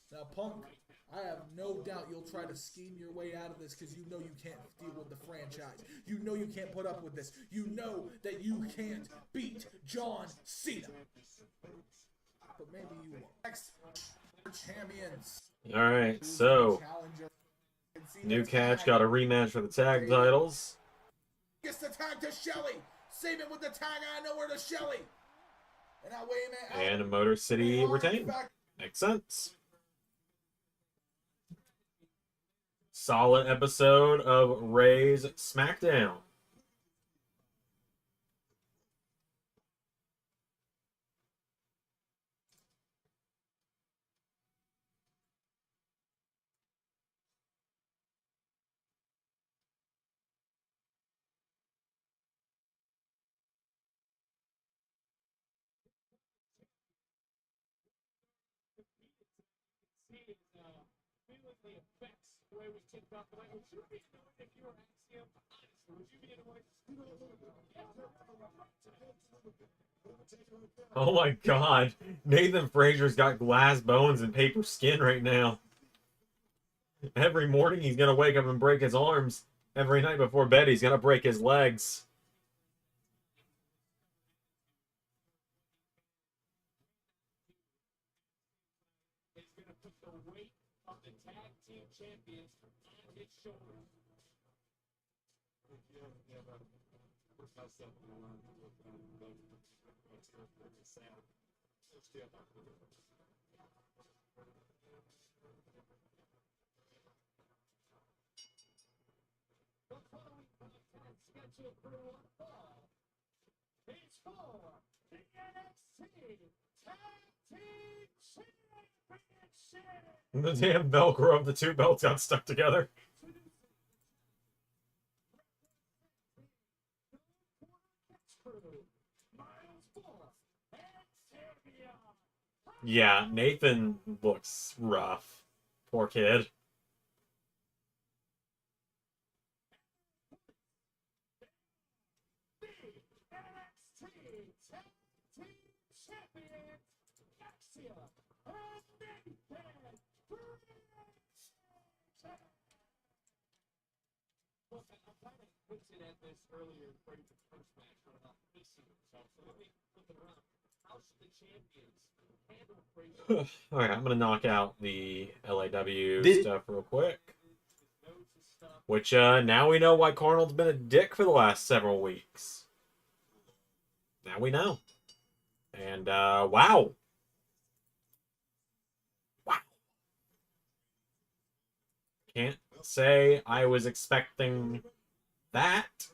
Now, Punk, I have no doubt you'll try to scheme your way out of this because you know you can't deal with the franchise. You know you can't put up with this. You know that you can't beat John Cena. But maybe you won't. Next, champions. All right, so New Catch got a rematch for the tag titles. Gets the tag to Shelly. Save it with the tag. I know where to Shelly. And now wait a minute. And Motor City retained. Makes sense. Solid episode of Ray's SmackDown. Oh my God. Nathan Frazier's got glass bones and paper skin right now. Every morning he's going to wake up and break his arms. Every night before bed he's going to break his legs. The damn Velcro of the two belts got stuck together. Yeah, Nathan looks rough. Poor kid. Alright, I'm gonna knock out the LAW stuff real quick. Which, now we know why Carnold's been a dick for the last several weeks. Now we know. And, wow. Wow. Can't say I was expecting that.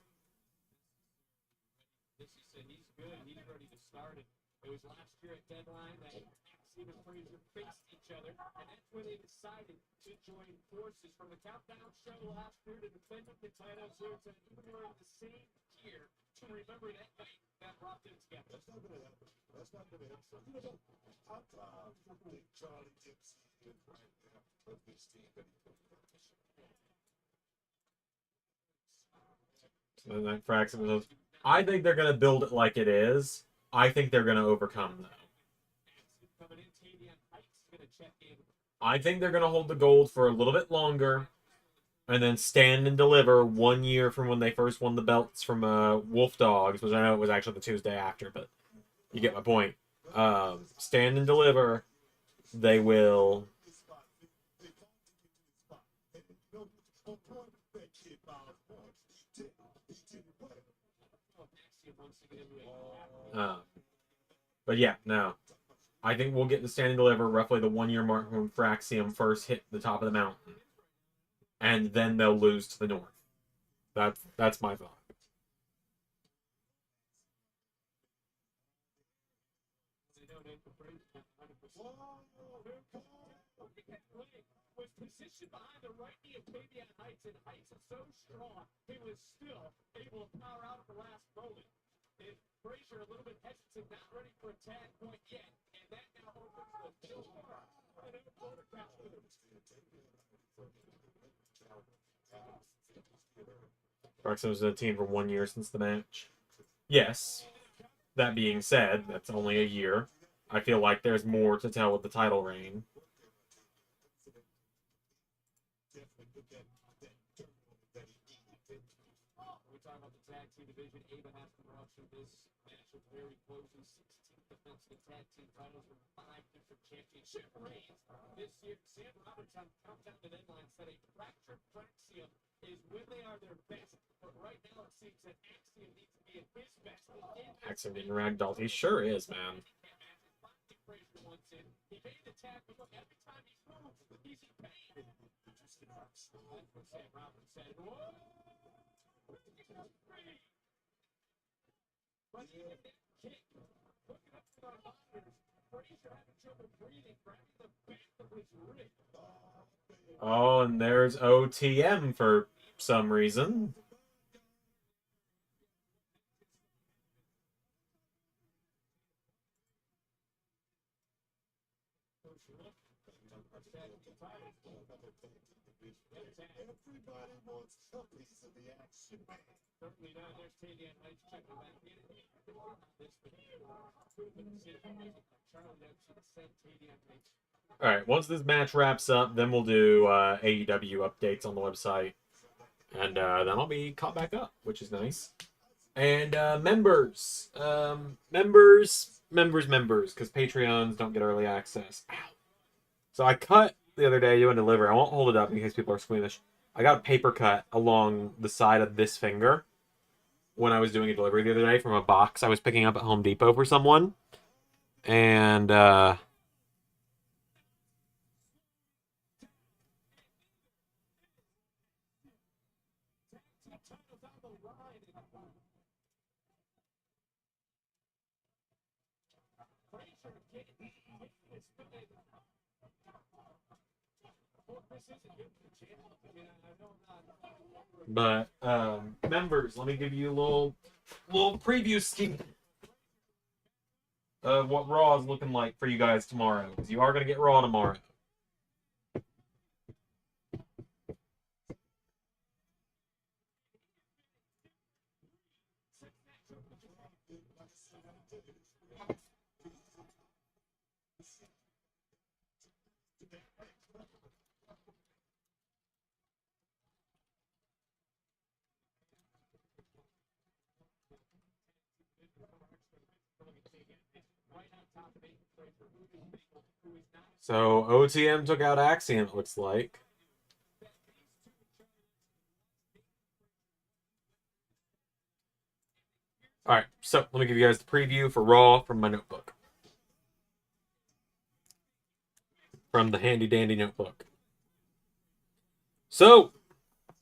Where they decided to join forces from the Countdown show last year to defend the titles here to even we're in the same year to remember that night that brought them together. That's not gonna happen. That's not gonna happen. You know, I'm think Charlie Dempsey is right now of this team. So then Fraxon says, I think they're gonna build it like it is. I think they're gonna overcome though. I think they're going to hold the gold for a little bit longer and then stand and deliver 1 year from when they first won the belts from Wolf Dogs, which I know it was actually the Tuesday after, but you get my point. Stand and deliver. They will But yeah, no. I think we'll get the Stand and Deliver roughly the 1 year mark when Fraxium first hit the top of the mountain. And then they'll lose to the north. That's my thought. Was positioned behind the right knee of Fabian Heights, and Heights is so strong, he was still able to power out at the last moment. And Frazier a little bit hesitant, not ready for a tag point yet, and that now opens the door. Fraxium was in the team for 1 year since the match. Yes. That being said, that's only a year. I feel like there's more to tell with the title reign. Tag team division, Ava has to rush through this match with very closely 16th defensive tag team titles from 5 different championship reigns. This year, Sam Roberts on Countdown to Deadline said a fractured Fraxium is when they are their best, but right now it seems that Axiom needs to be at his best. Axiom being ragdolled, he sure is, man. He made the tag, but look, every time he moves, he's in pain. That's what Sam Roberts said. Whoa! But even that kick, looking up to our monitors, Frazier having trouble breathing, grabbing the back of his rib. Oh, and there's OTM for some reason. Everybody wants a piece of the action, man. Certainly not. There's Tavian Heights checking back in. Alright, once this match wraps up, then we'll do AEW updates on the website. And then I'll be caught back up, which is nice. And members, because Patreons don't get early access. Ow. So I cut the other day, doing delivery. I won't hold it up in case people are squeamish. I got a paper cut along the side of this finger when I was doing a delivery the other day from a box I was picking up at Home Depot for someone. And, But members, let me give you a little preview scheme of what Raw is looking like for you guys tomorrow, because you are going to get Raw tomorrow. So OTM took out Axiom, it looks like. Alright, so let me give you guys the preview for Raw from my notebook. From the handy dandy notebook. So,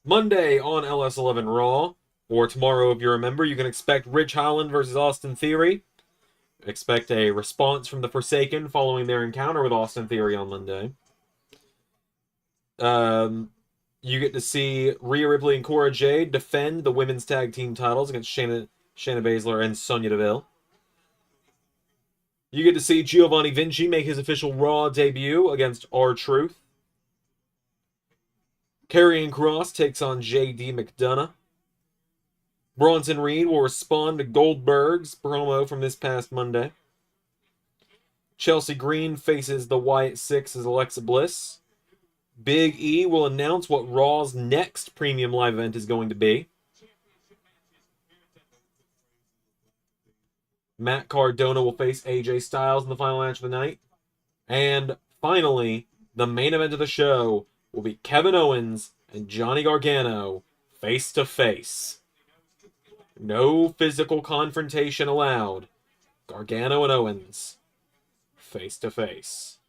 Monday on LS11 Raw, or tomorrow if you remember, you can expect Ridge Holland versus Austin Theory. Expect a response from the Forsaken following their encounter with Austin Theory on Monday. You get to see Rhea Ripley and Cora Jade defend the women's tag team titles against Shayna Baszler and Sonya Deville. You get to see Giovanni Vinci make his official Raw debut against R-Truth. Karrion Kross takes on J.D. McDonough. Bronson Reed will respond to Goldberg's promo from this past Monday. Chelsea Green faces the Wyatt Six as Alexa Bliss. Big E will announce what Raw's next premium live event is going to be. Matt Cardona will face AJ Styles in the final match of the night. And finally, the main event of the show will be Kevin Owens and Johnny Gargano face to face. No physical confrontation allowed. Gargano and Owens. Face to face.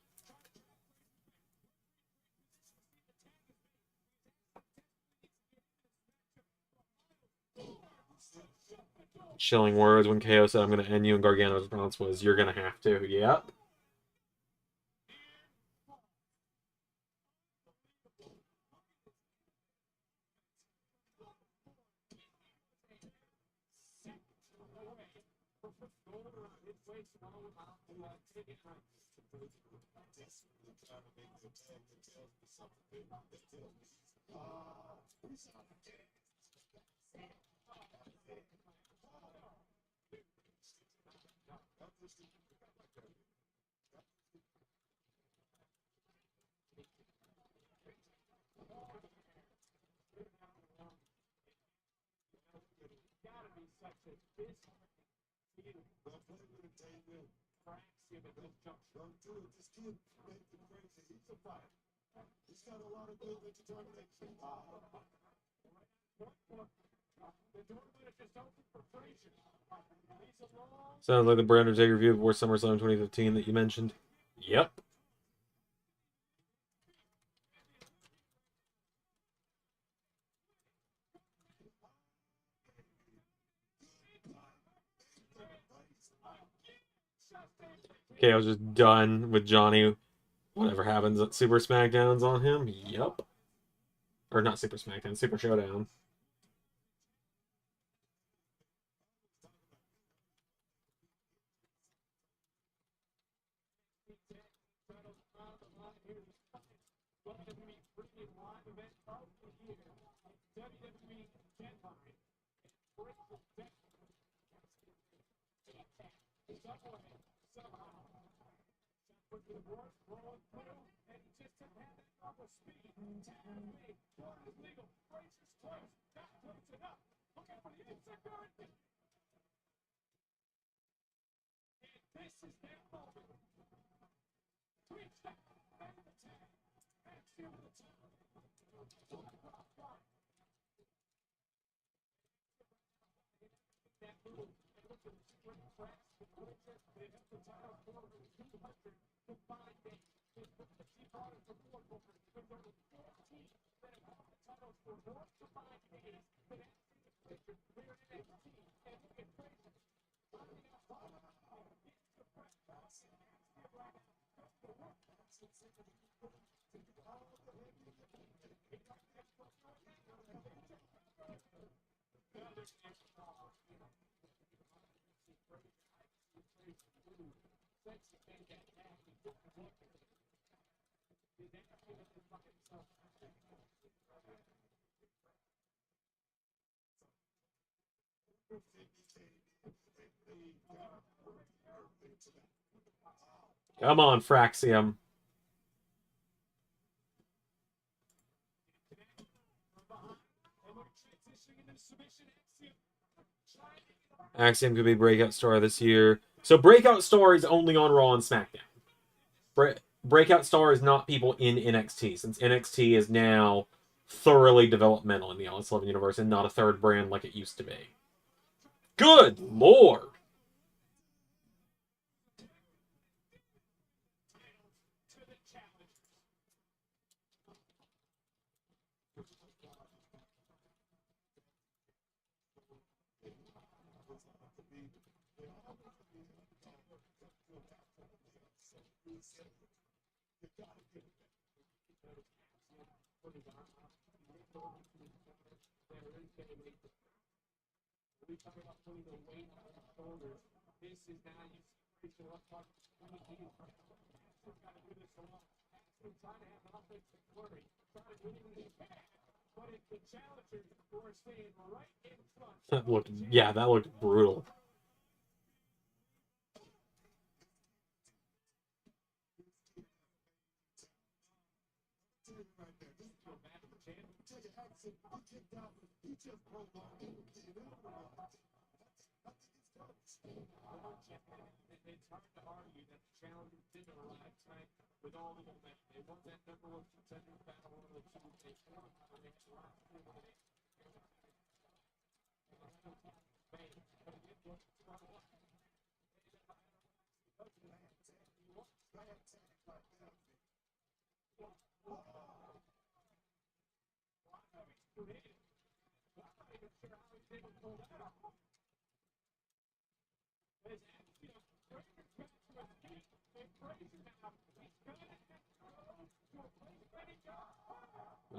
Chilling words when KO said, I'm going to end you, and Gargano's response was, you're going to have to. Yep. Sounds like the Brand Undertaker review before SummerSlam 2015 that you mentioned. Yep. Okay, I was just done with Johnny. Whatever happens at Super SmackDown's on him. Yep. Or not Super SmackDown, Super Showdown. Come on, Fraxium. Axiom could be breakout star this year. So breakout star is only on Raw and SmackDown. Breakout star is not people in NXT, since NXT is now thoroughly developmental in the LS11 universe and not a third brand like it used to be. Good Lord! That looked brutal.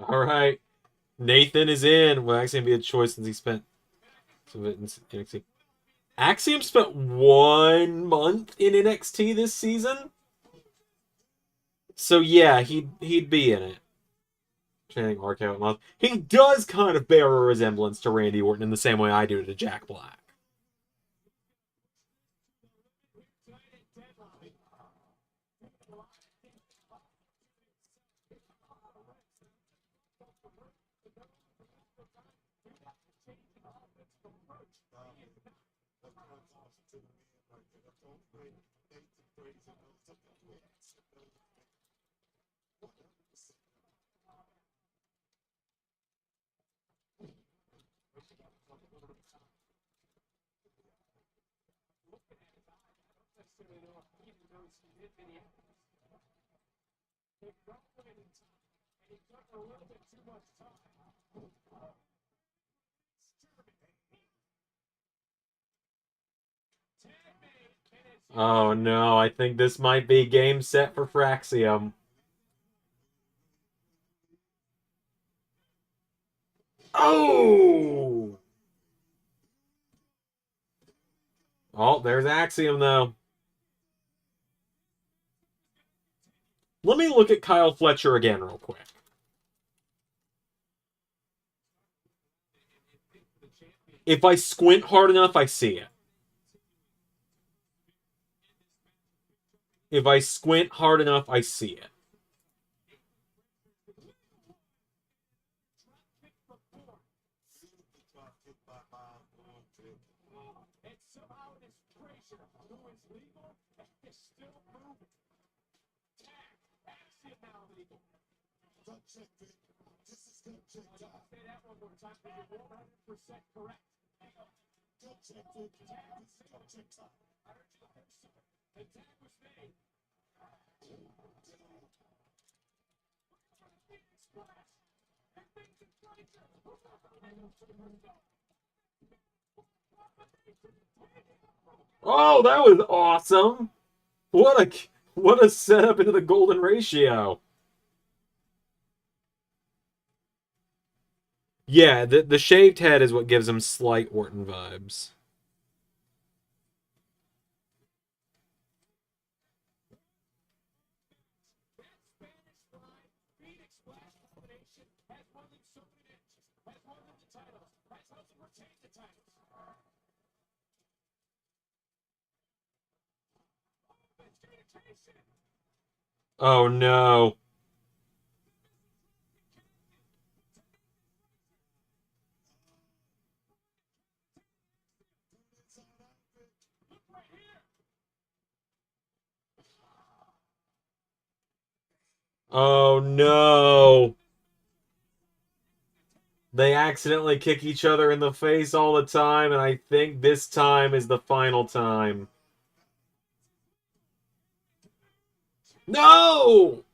All right. Nathan is in. Well, actually, be a choice since he spent some of it in NXT. Axiom spent 1 month in NXT this season. So yeah, he'd be in it. Channing arc out month. He does kind of bear a resemblance to Randy Orton in the same way I do to Jack Black. Oh no, I think this might be game set for Fraxium. Oh! Oh, there's Axiom though. Let me look at Kyle Fletcher again real quick. If I squint hard enough, I see it. If I squint hard enough, I see it. Oh, that was awesome! What a setup into the golden ratio. Yeah, the shaved head is what gives him slight Orton vibes. Oh no. Oh no. They accidentally kick each other in the face all the time, and I think this time is the final time. No!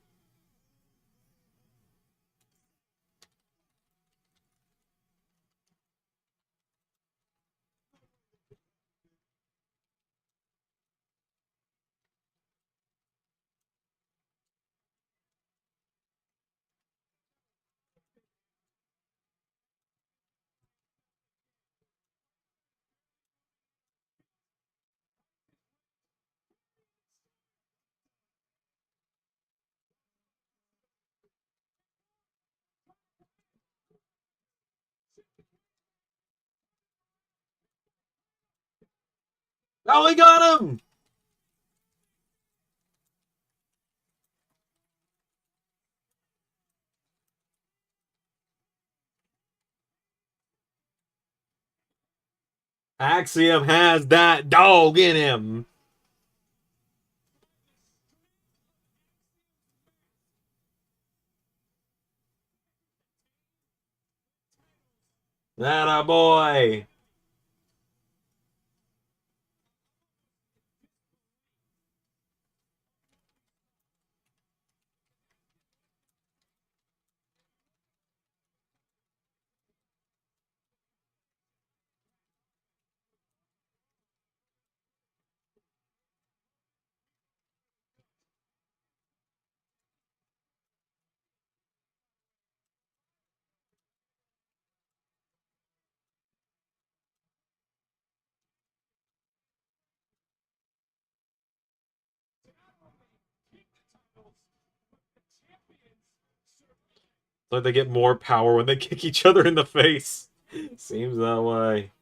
Oh, he got him! Axiom has that dog in him. That a boy. It's like they get more power when they kick each other in the face. Seems that way.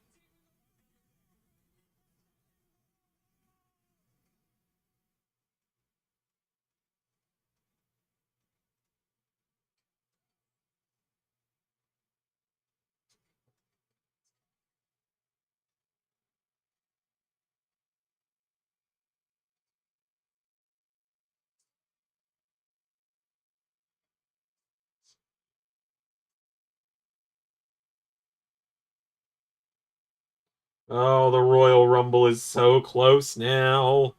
Oh, the Royal Rumble is so close now.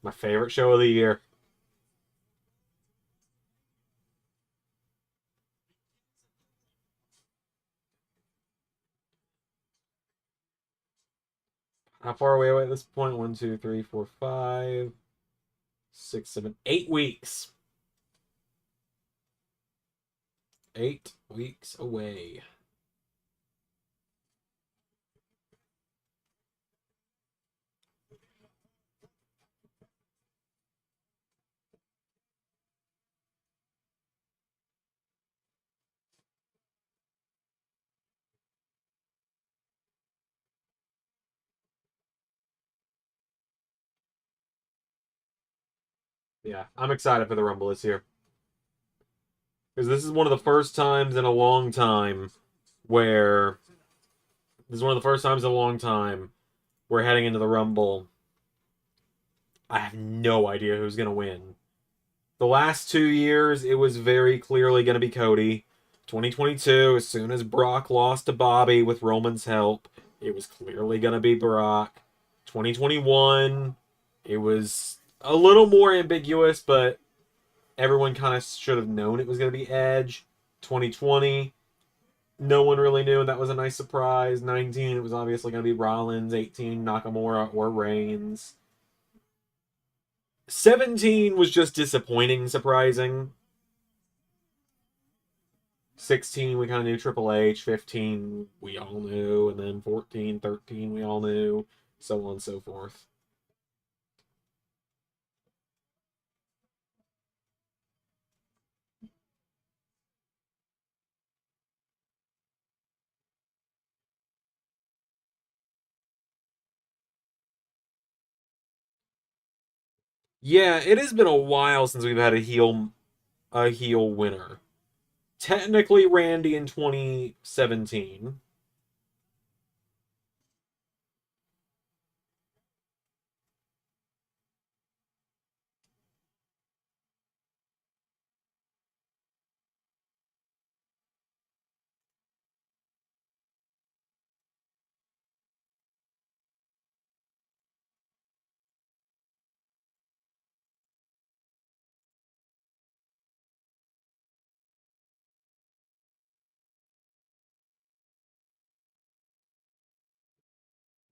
My favorite show of the year. How far away are we at this point? 1, 2, 3, 4, 5, 6, 7, 8 weeks. 8 weeks away. Yeah, I'm excited for the Rumble this year. Because this is one of the first times in a long time where... This is one of the first times in a long time we're heading into the Rumble. I have no idea who's going to win. The last 2 years, it was very clearly going to be Cody. 2022, as soon as Brock lost to Bobby with Roman's help, it was clearly going to be Brock. 2021, it was a little more ambiguous, but everyone kind of should have known it was going to be Edge. 2020, no one really knew, and that was a nice surprise. 19, it was obviously going to be Rollins. 18, Nakamura or Reigns. 17 was just disappointing, surprising. 16, we kind of knew Triple H. 15, we all knew. And then 14, 13, we all knew. So on and so forth. Yeah, it has been a while since we've had a heel winner. Technically Randy in 2017.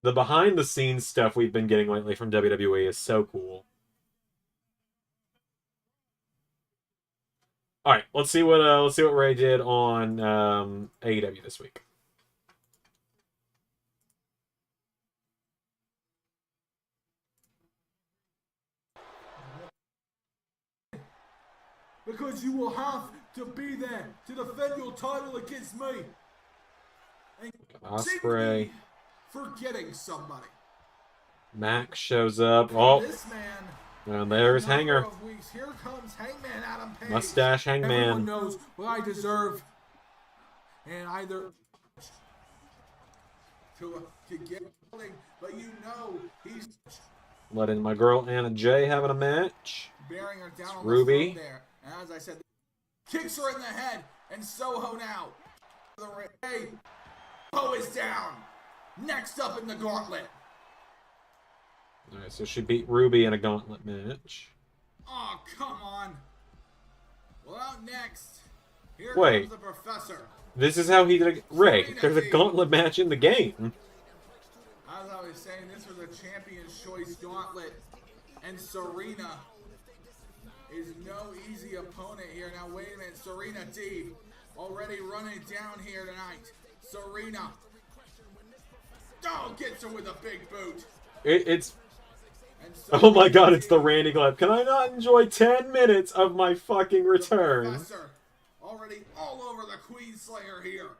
The behind the scenes stuff we've been getting lately from WWE is so cool. All right, let's see what Ray did on AEW this week. Because you will have to be there to defend your title against me. And Ospreay. Forgetting somebody. Max shows up. Oh, this man. and there's Hanger. Here comes Hangman Adam Page. Mustache Hangman. Everyone knows what I deserve. And either to get, but you know he's letting my girl Anna Jay having a match. Bearing her down on Ruby. The there. And as I said, kicks her in the head, and Soho now. Hey, Soho is down. Next up in the gauntlet. All right, so she beat Ruby in a gauntlet match. Oh, come on. Well, out next, here Wait. comes the professor. This is how he did it. Ray, there's a gauntlet match in the game. As I was saying, this was a Champion's Choice gauntlet, and Serena is no easy opponent here. Now, wait a minute. Serena Deeb already running down here tonight. Serena. Oh, gets her with a big boot. It's Oh my god, it's the Randy Gleb. Can I not enjoy 10 minutes of my fucking return? Professor, already all over the Queen Slayer here.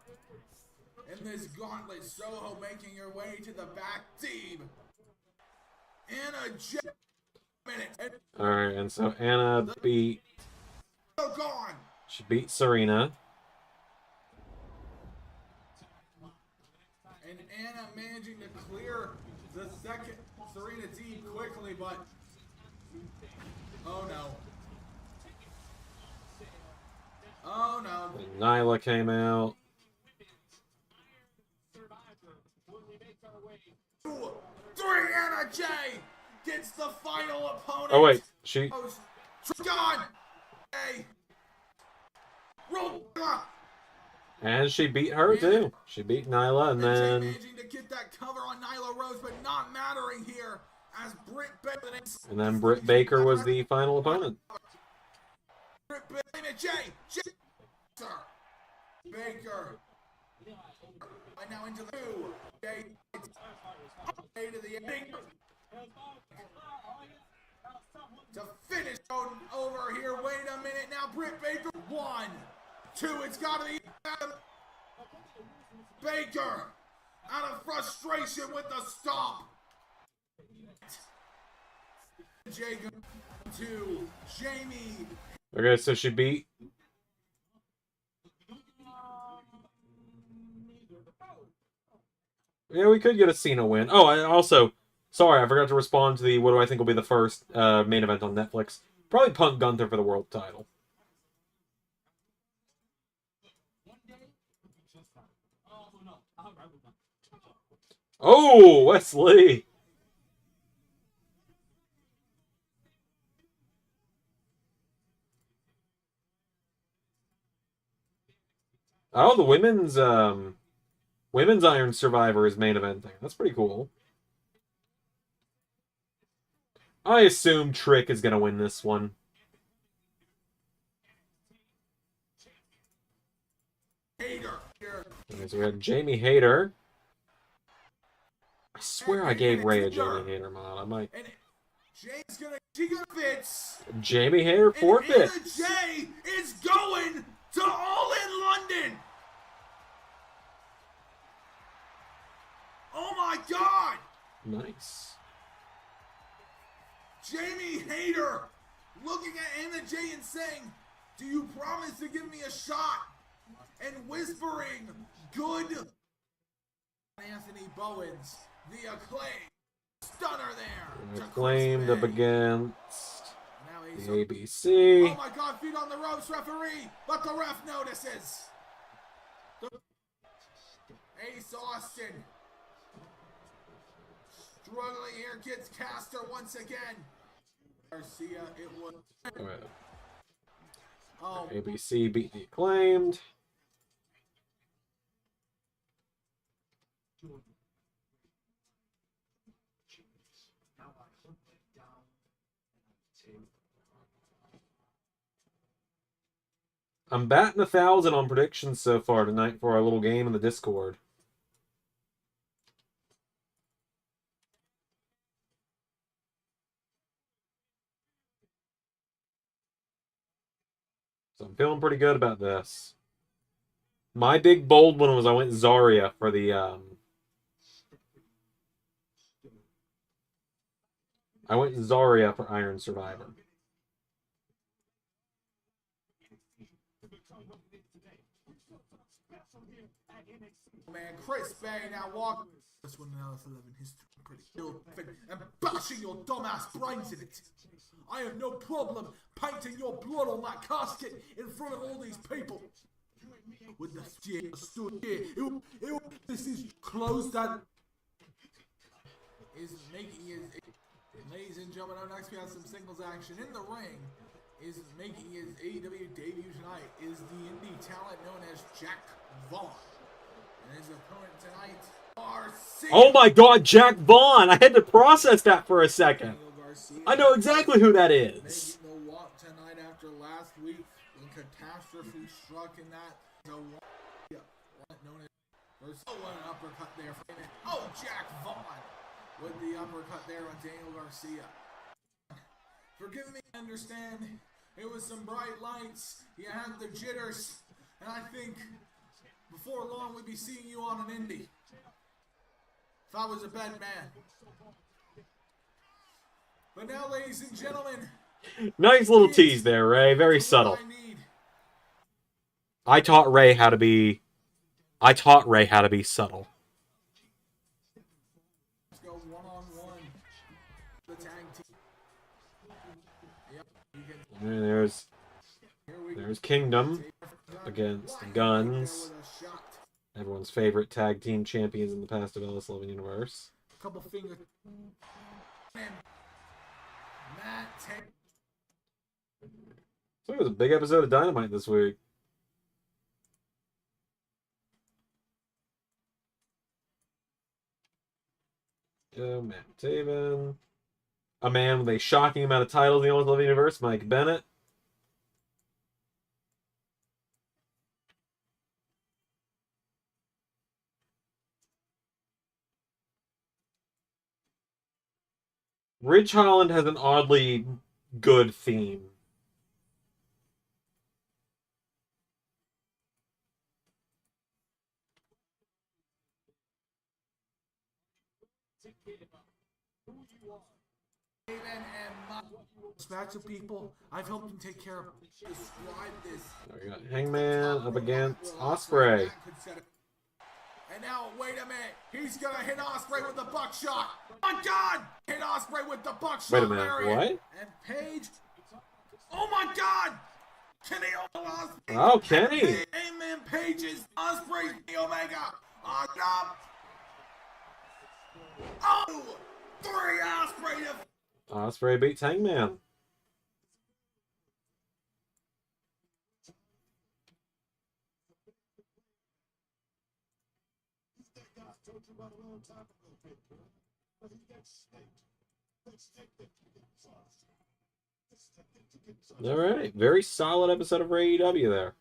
In this gauntlet, Soho making your way to the back team. Anna J. Alright, and so Anna beat... Gone. She beat Serena. And Anna managing to clear the second Serena team quickly, but... Oh no. Oh no. And Nyla came out. 2, 3, Anna J gets the final opponent. Oh wait, she... Gone. Hey. Roll. And she beat her too. She beat Nyla, and then... managing to get that cover on Nyla Rose, but not mattering here as Britt Baker... And then Britt Baker was the final opponent. Britt Baker. And now into the 2. To the ending. To finish on over here. Wait a minute now. Britt Baker. 1, 2. It's got to be Baker out of frustration with the stomp. Jacob to Jamie. Okay, so she beat... Yeah, we could get a Cena win. Oh, I also... Sorry, I forgot to respond to the what do I think will be the first main event on Netflix. Probably Punk Gunther for the world title. Oh, Wesley! Oh, the women's Iron Survivor is main eventing. That's pretty cool. I assume Trick is gonna win this one. Okay, so we had Jamie Hayter. I swear I gave Ray a Jamie Hayter mod. I might. She gonna fits. Jamie Hayter forfeits. Anna J is going to All in London. Oh my God! Nice. Jamie Hayter looking at Anna J and saying, "Do you promise to give me a shot?" And whispering, "Good." Anthony Bowens, the Acclaim, stunner there. Acclaimed up against the ABC. Oh my God! Feet on the ropes, referee, but the ref notices. Ace Austin. Struggling here, gets Caster once again. Garcia, it was. Oh. ABC beat the Acclaimed. I'm batting 1,000 on predictions so far tonight for our little game in the Discord. So I'm feeling pretty good about this. My big bold one was I went Zarya for the I went Zarya for Iron Survivor. Man, Chris Bay now walking. This one now 11 history pretty ill and bashing your dumbass brains in it. I have no problem painting your blood on that casket in front of all these people. With the stood here, this is closed that is making his. Ladies and gentlemen, our next we have some singles action in the ring. Is making his AEW debut tonight is the indie talent known as Jack Vaughn. And his opponent tonight, Garcia. Oh my God, Jack Vaughn! I had to process that for a second. I know exactly who that is. Making the walk tonight after last week when catastrophe struck in that. Known as an uppercut there. Oh, Jack Vaughn with the uppercut there on Daniel Garcia. Forgive me, I understand it was some bright lights, you had the jitters, and I think before long we'd be seeing you on an indie. If I was a bad man. But now, ladies and gentlemen, Nice little tease there, Ray. Very subtle. I taught Ray how to be subtle. Let's go one-on-one. The tag team. Yep. And there's Kingdom against Guns. Everyone's favorite tag team champions in the past of LS11 Universe. Couple fingers. So it was a big episode of Dynamite this week. Matt Taven. A man with a shocking amount of titles in the LS11 Universe, Mike Bennett. Ridge Holland has an oddly good theme. Respect to people, I've helped him take care of. Describe this. We got Hangman up against Ospreay. And now, wait a minute. He's gonna hit Ospreay with the buckshot. Oh my God! Hit Ospreay with the buckshot. Wait a minute. Lariat. What? And Paige. Oh my God! Can he hold Ospreay? Oh, can he? Amen. Paige's Ospreay the Omega. On top. Oh! 3 Ospreay to Ospreay beats Hangman. All right, very solid episode of AEW there.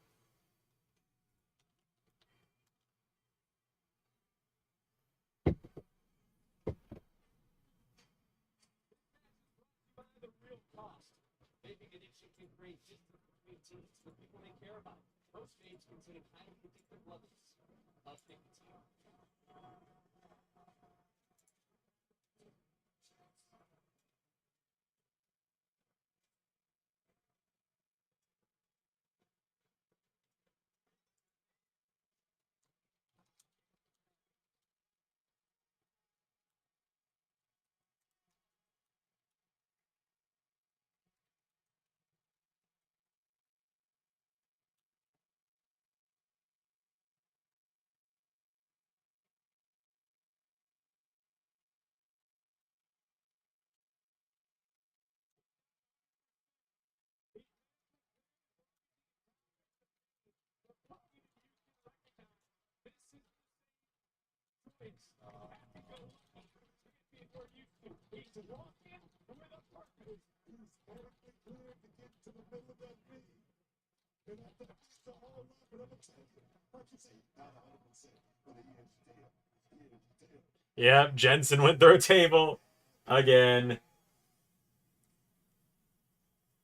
Yep, Jensen went through a table again.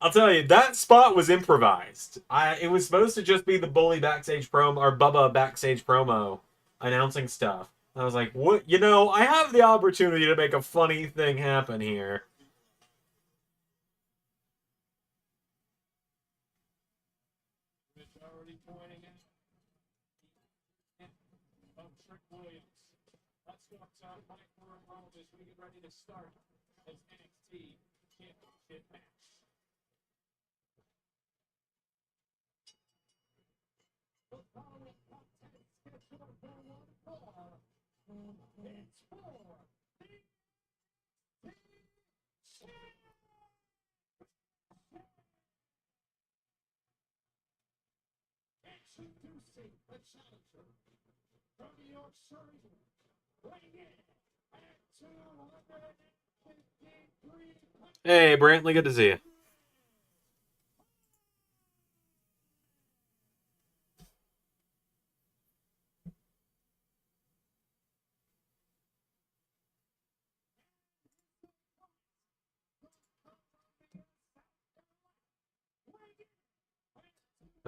I'll tell you, that spot was improvised. It was supposed to just be the Bully backstage promo, or Bubba backstage promo, announcing stuff. I was like, what? You know, I have the opportunity to make a funny thing happen here. Hey, Brantley, good to see you.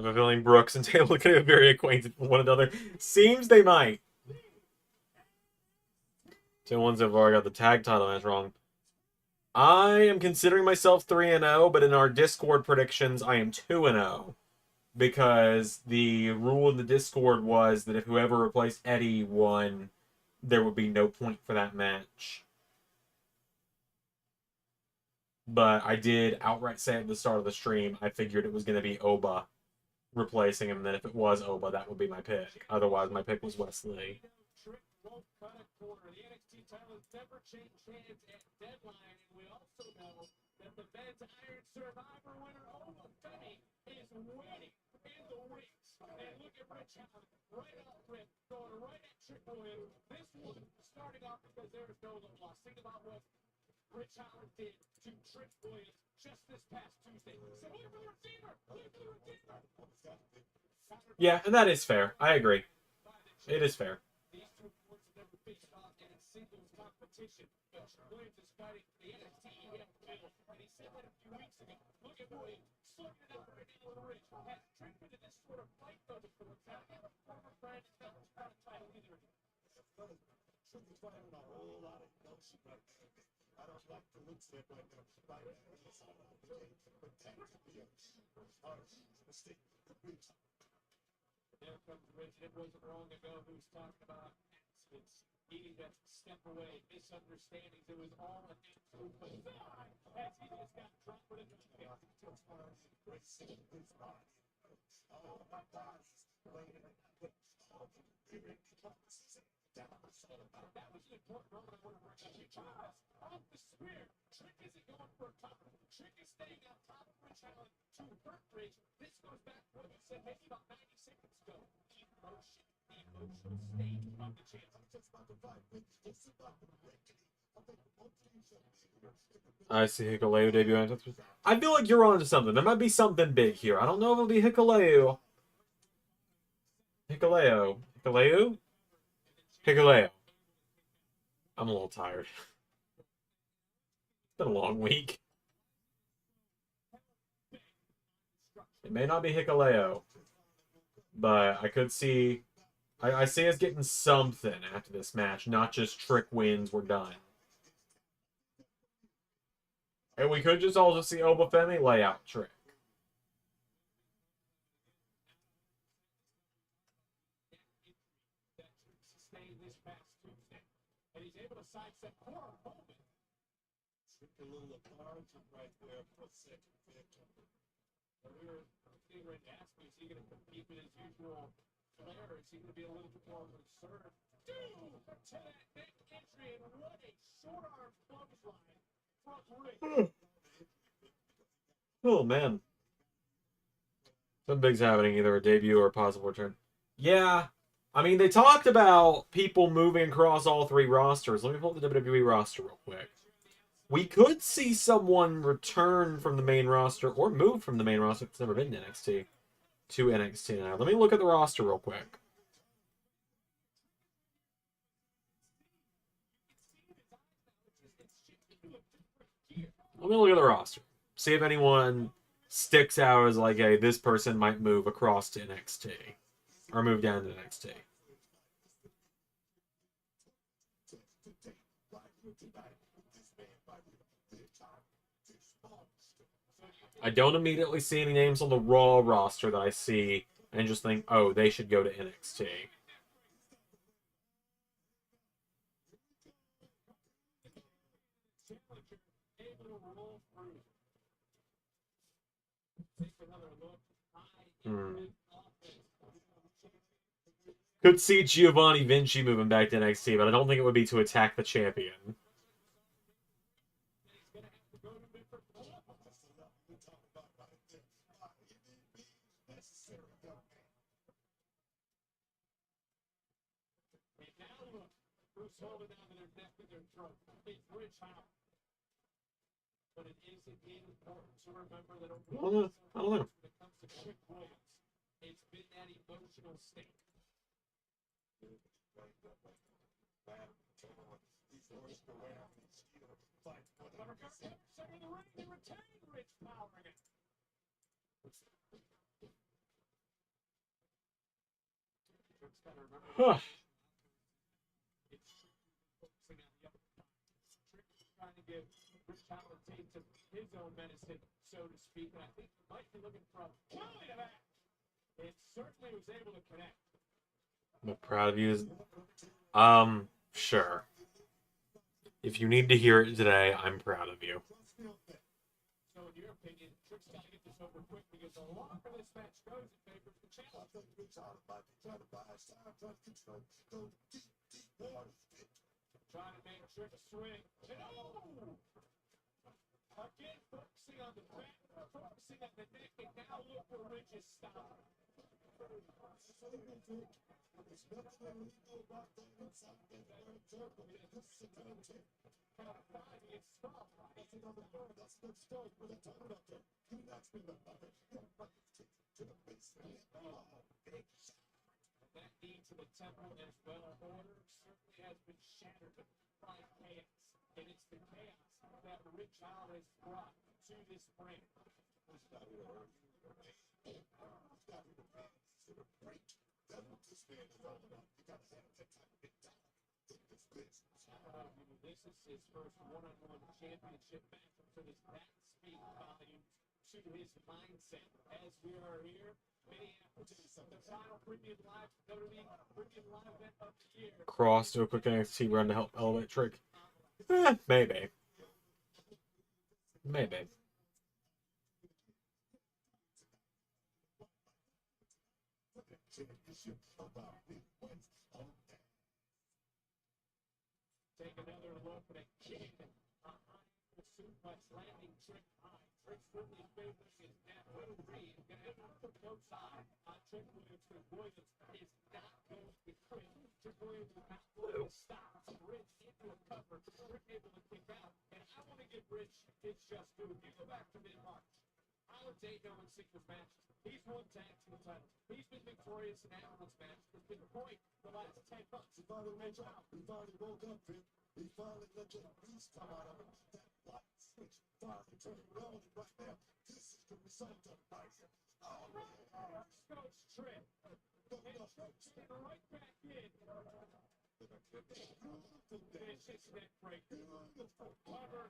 I have a feeling Brooks and Taylor could be very acquainted with one another. Seems they might. 2-1 so far. I got the tag title match wrong. I am considering myself 3-0, but in our Discord predictions, I am 2-0. Because the rule in the Discord was that if whoever replaced Eddie won, there would be no point for that match. But I did outright say at the start of the stream, I figured it was going to be Oba replacing him. And then if it was Oba, that would be my pick. Otherwise, my pick was Wesley. Trick won't cut a corner. The NXT title has never changed hands at deadline, and we also know that the men's Iron Survivor winner, Oba Femi, is waiting in the wings. And look at Rich Allen, right off rip, going right at Trick Williams. This one starting off because there is no loss. Think about what Rich Allen did to Trick Williams just this past Tuesday. So look for the receiver! Look for the receiver! Yeah, and that is fair. I agree. It is fair. These two boys have never faced off in a singles competition. But Williams is fighting the NXT EM title, and he said that a few weeks ago. Look at Williams, slugging it out right down the ridge. Has Trick been in this sort of fight though before? Now, a former friend is not a title either. Trick is fighting a whole lot of emotion right there. I don't like the looks of it right now. But that could be a harsh mistake. There comes Rich. It wasn't long ago who was talking about it's needing to step away, misunderstandings. It was all an absolute facade as he just got dropped in the pit. Oh my God, he's laying it out. That was an important moment I want to bring up because off the spear, Trick isn't going for a top. Trick is staying on top of Rich Allen to hurt Rich. This goes back to what you said maybe about 90 seconds ago. The emotional state of the champion. I see Hikuleo debuting. I feel like you're onto something. There might be something big here. I don't know if it'll be Hikuleo. Hikuleo. Hikuleo? Hikuleo. I'm a little tired. It's been a long week. It may not be Hikuleo, but I could see... I see us getting something after this match, not just Trick wins, we're done. And we could just also see Oba Femi lay out Trick. And he's able to sidestep poor Bowman. Trick a little lethargic right there for a second. We were getting ready to ask you, is he going to compete with his usual flair, or is he going to be a little bit more reserved? Dude, to that neck entry, and what a short arm clothesline from Rick. Oh, man. Something big's happening, either a debut or a possible return. Yeah. I mean, they talked about people moving across all three rosters. Let me pull up the WWE roster real quick. We could see someone return from the main roster or move from the main roster that's never been to NXT to NXT now. Let me look at the roster real quick. Let me look at the roster. See if anyone sticks out as like, hey, this person might move across to NXT. Or move down to NXT. I don't immediately see any names on the Raw roster that I see and just think, oh, they should go to NXT. Could see Giovanni Vinci moving back to NXT, but I don't think it would be to attack the champion. But it is important to remember that I don't know. when it comes to Trick Williams, it's been that emotional state. gotta remember. Huh. It's focusing on the upper body. Trick is trying to give Rich Holland taste of his own medicine, so to speak. And I think he might be looking for a Kelly to that. It certainly was able to connect. I'm proud of you. Sure. If you need to hear it today, I'm proud of you. So, in your opinion, Trick's got to get this over quick because the longer this match goes, it favors the challenge. I think Rich Holland might be trying to buy his time, trying to control, go deep, deep water. Trying to make Trick swing. And oh! Again, focusing on the back, focusing on the neck, and now look for Rich's style. There's nothing illegal about that inside that very circle. This is a turn tip. Count of 5, it's small. That's another word. That's good stuff. With a turn up there. He knocks me in the bucket. To the basement. Oh, big shot. That knee to the temple as well. Order certainly has been shattered by chaos. And it's the chaos that Rich Holland has brought to this brand. It's not even hurt. It's not even bad. It's a break. That's what this man is all about. You gotta have that type of big talent. Take this business. This is his first one-on-one championship match, so does that speak volumes to his mindset as we are here? Minneapolis, the final premium live WWE premium live event of the year. Cross to a quick NXT run to help elevate Trick. Maybe. Maybe. Championship about big wins on that. Take another look at a kick. The suplex landing Trick high. Trick certainly favoring his natural read. Gonna have to put no side on Trick Williams because Williams is not going to quit. Trick Williams is not going to stop. Rich into a cover. Trick able to kick out. And I want to give Rich his just due. If you go back to mid-March, Holland's 8-0 in singles matches. He's won tag team titles. He's been victorious in ambulance matches. It's been point the last 10 months. He finally woke up. He finally woke up, Pip. He finally let that beast come out of him. That light switch finally turned on, and right now, this is the result of it. Oh, man. Coach Trick. And Trick's in right back in. Vicious neck break. Cover.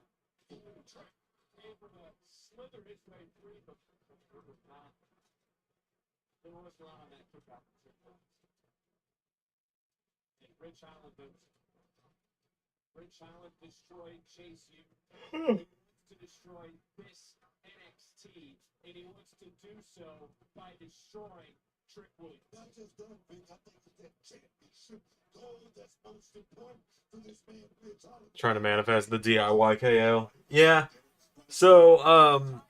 Trick able to slither his way through, but there was a lot on that kick out. And Rich Holland does. Rich Holland destroyed Chase U. He wants to destroy this NXT, and he wants to do so by destroying Trick Williams. Not just that, Vic. I think it's that championship goal that's most important for this man, Rich Holland. Trying to manifest the DIY KO. Yeah. So,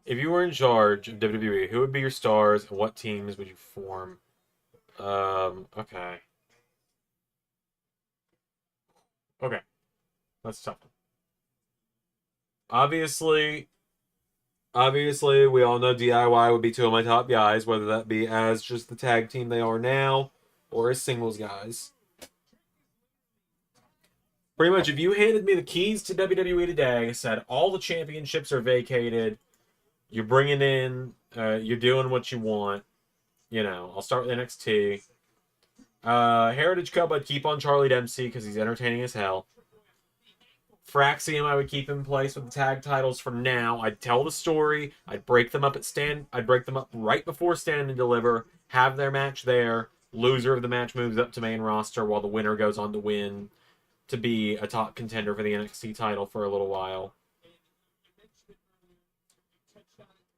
if you were in charge of WWE, who would be your stars and what teams would you form? Okay. Okay. That's tough. Obviously, we all know DIY would be two of my top guys, whether that be as just the tag team they are now or as singles guys. Pretty much, if you handed me the keys to WWE today, said all the championships are vacated, you're bringing in, you're doing what you want, you know, I'll start with NXT. Heritage Cup, I'd keep on Charlie Dempsey because he's entertaining as hell. Fraxium, I would keep in place with the tag titles for now. I'd tell the story. I'd break them up I'd break them up right before Stand and Deliver. Have their match there. Loser of the match moves up to main roster while the winner goes on to win to be a top contender for the NXT title for a little while.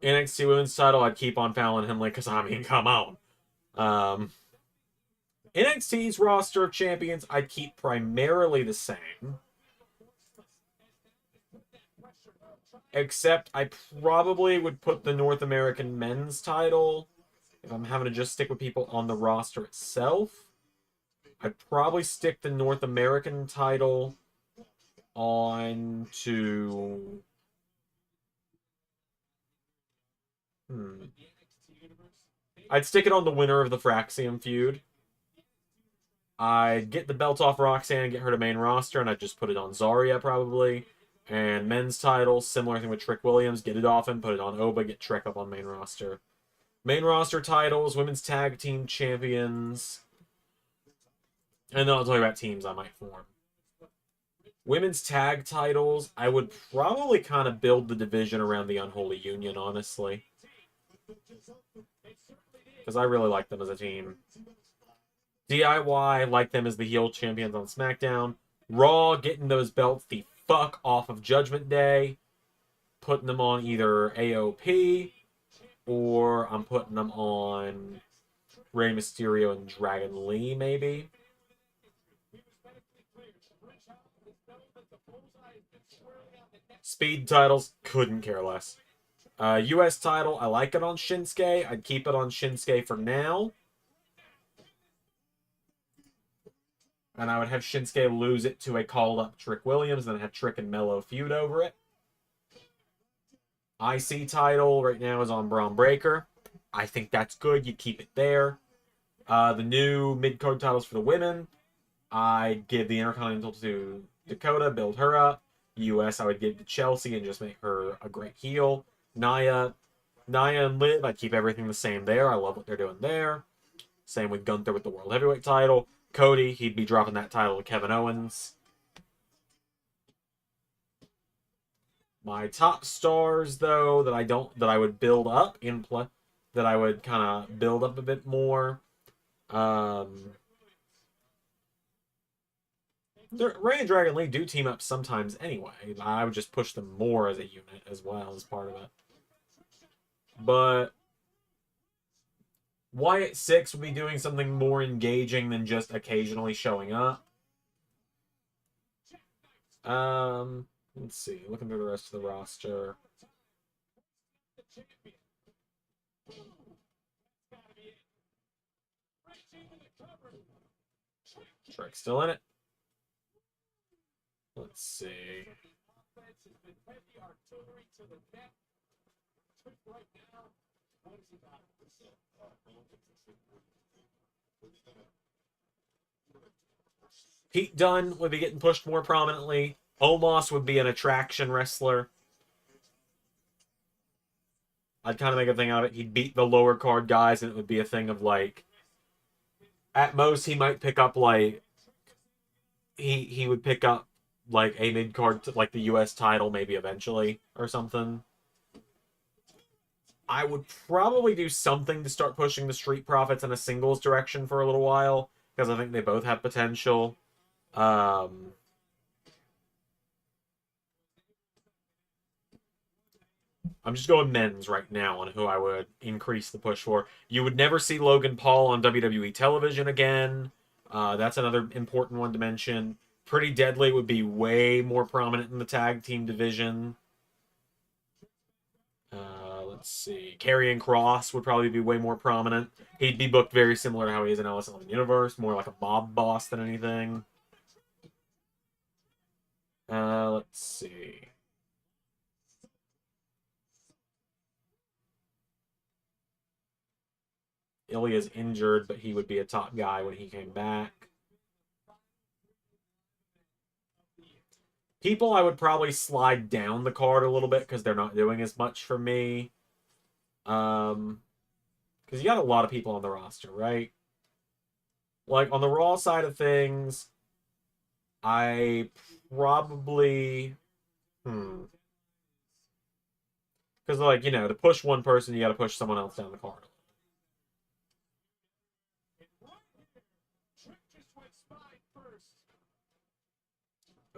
NXT Women's title, I'd keep on Fallon Henley because, I mean, come on. NXT's roster of champions, I'd keep primarily the same. Except I probably would put the North American men's title, if I'm having to just stick with people on the roster itself, I'd probably stick the North American title on to... I'd stick it on the winner of the Fraxium feud. I'd get the belt off Roxanne and get her to main roster, and I'd just put it on Zarya, probably. And men's title, similar thing with Trick Williams. Get it off him, put it on Oba, get Trick up on main roster. Main roster titles, women's tag team champions. And then I'll tell you about teams I might form. Women's tag titles, I would probably kind of build the division around the Unholy Union, honestly. Because I really like them as a team. DIY, like them as the heel champions on SmackDown. Raw, getting those belts the fuck off of Judgment Day. Putting them on either AOP, or I'm putting them on Rey Mysterio and Dragon Lee, maybe. Speed titles, couldn't care less. US title, I like it on Shinsuke. I'd keep it on Shinsuke for now. And I would have Shinsuke lose it to a called-up Trick Williams, then have Trick and Mello feud over it. IC title right now is on Braun Breaker. I think that's good. You keep it there. The new mid-card titles for the women, I'd give the Intercontinental to Dakota, build her up. US, I would give to Chelsea and just make her a great heel. Nia and Liv, I'd keep everything the same there. I love what they're doing there. Same with Gunther with the World Heavyweight title. Cody, he'd be dropping that title to Kevin Owens. My top stars, though, that I would build up in play, that I would kind of build up a bit more. Ray and Dragon Lee do team up sometimes anyway. I would just push them more as a unit as well as part of it. But Wyatt Six would be doing something more engaging than just occasionally showing up. Let's see. Looking through the rest of the roster. Trick's still in it. Let's see. Pete Dunne would be getting pushed more prominently. Omos would be an attraction wrestler. I'd kind of make a thing out of it. He'd beat the lower card guys, and it would be a thing of, like, at most, he might pick up, like, he would pick up, like, a mid-card, like, the US title, maybe eventually, or something. I would probably do something to start pushing the Street Profits in a singles direction for a little while, because I think they both have potential. I'm just going men's right now on who I would increase the push for. You would never see Logan Paul on WWE television again. That's another important one to mention. Pretty Deadly would be way more prominent in the tag team division. Let's see. Karrion Kross would probably be way more prominent. He'd be booked very similar to how he is in LS11 Universe, more like a mob boss than anything. Let's see. Ilya's injured, but he would be a top guy when he came back. People I would probably slide down the card a little bit because they're not doing as much for me. Because you got a lot of people on the roster, right? Like, on the Raw side of things, I probably... Because, like, you know, to push one person, you got to push someone else down the card.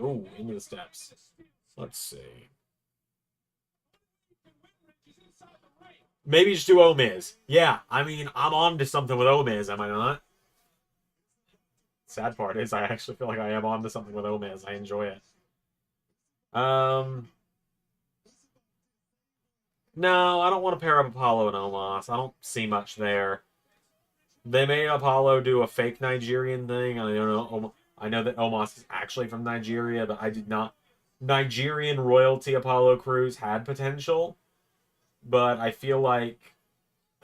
Oh, into the steps. Let's see. Maybe just do Omiz. Yeah, I mean, I'm on to something with Omiz, am I not? Sad part is I actually feel like I am on to something with Omiz. I enjoy it. No, I don't want to pair up Apollo and Omos. I don't see much there. They made Apollo do a fake Nigerian thing. I don't know. I know that Omos is actually from Nigeria, but I did not. Nigerian royalty Apollo Crews had potential, but I feel like...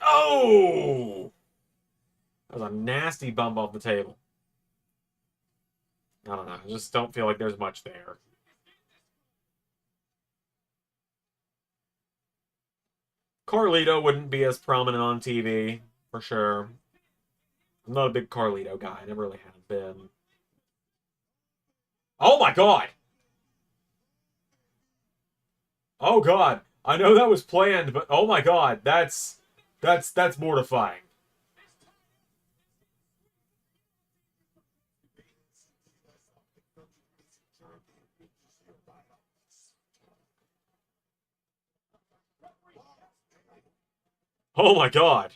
Oh! That was a nasty bump off the table. I don't know. I just don't feel like there's much there. Carlito wouldn't be as prominent on TV, for sure. I'm not a big Carlito guy. I never really have been. Oh my god! Oh god! I know that was planned, but oh my god, that's mortifying. Oh my god.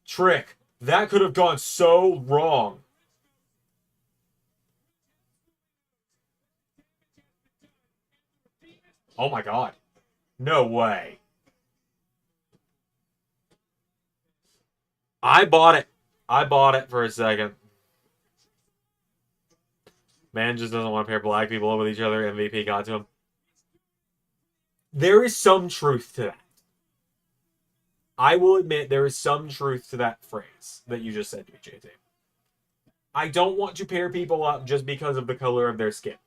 Trick. That could have gone so wrong. Oh my god. No way. I bought it. I bought it for a second. Man just doesn't want to pair black people up with each other. MVP got to him. There is some truth to that. I will admit there is some truth to that phrase that you just said to me, JT. I don't want to pair people up just because of the color of their skin.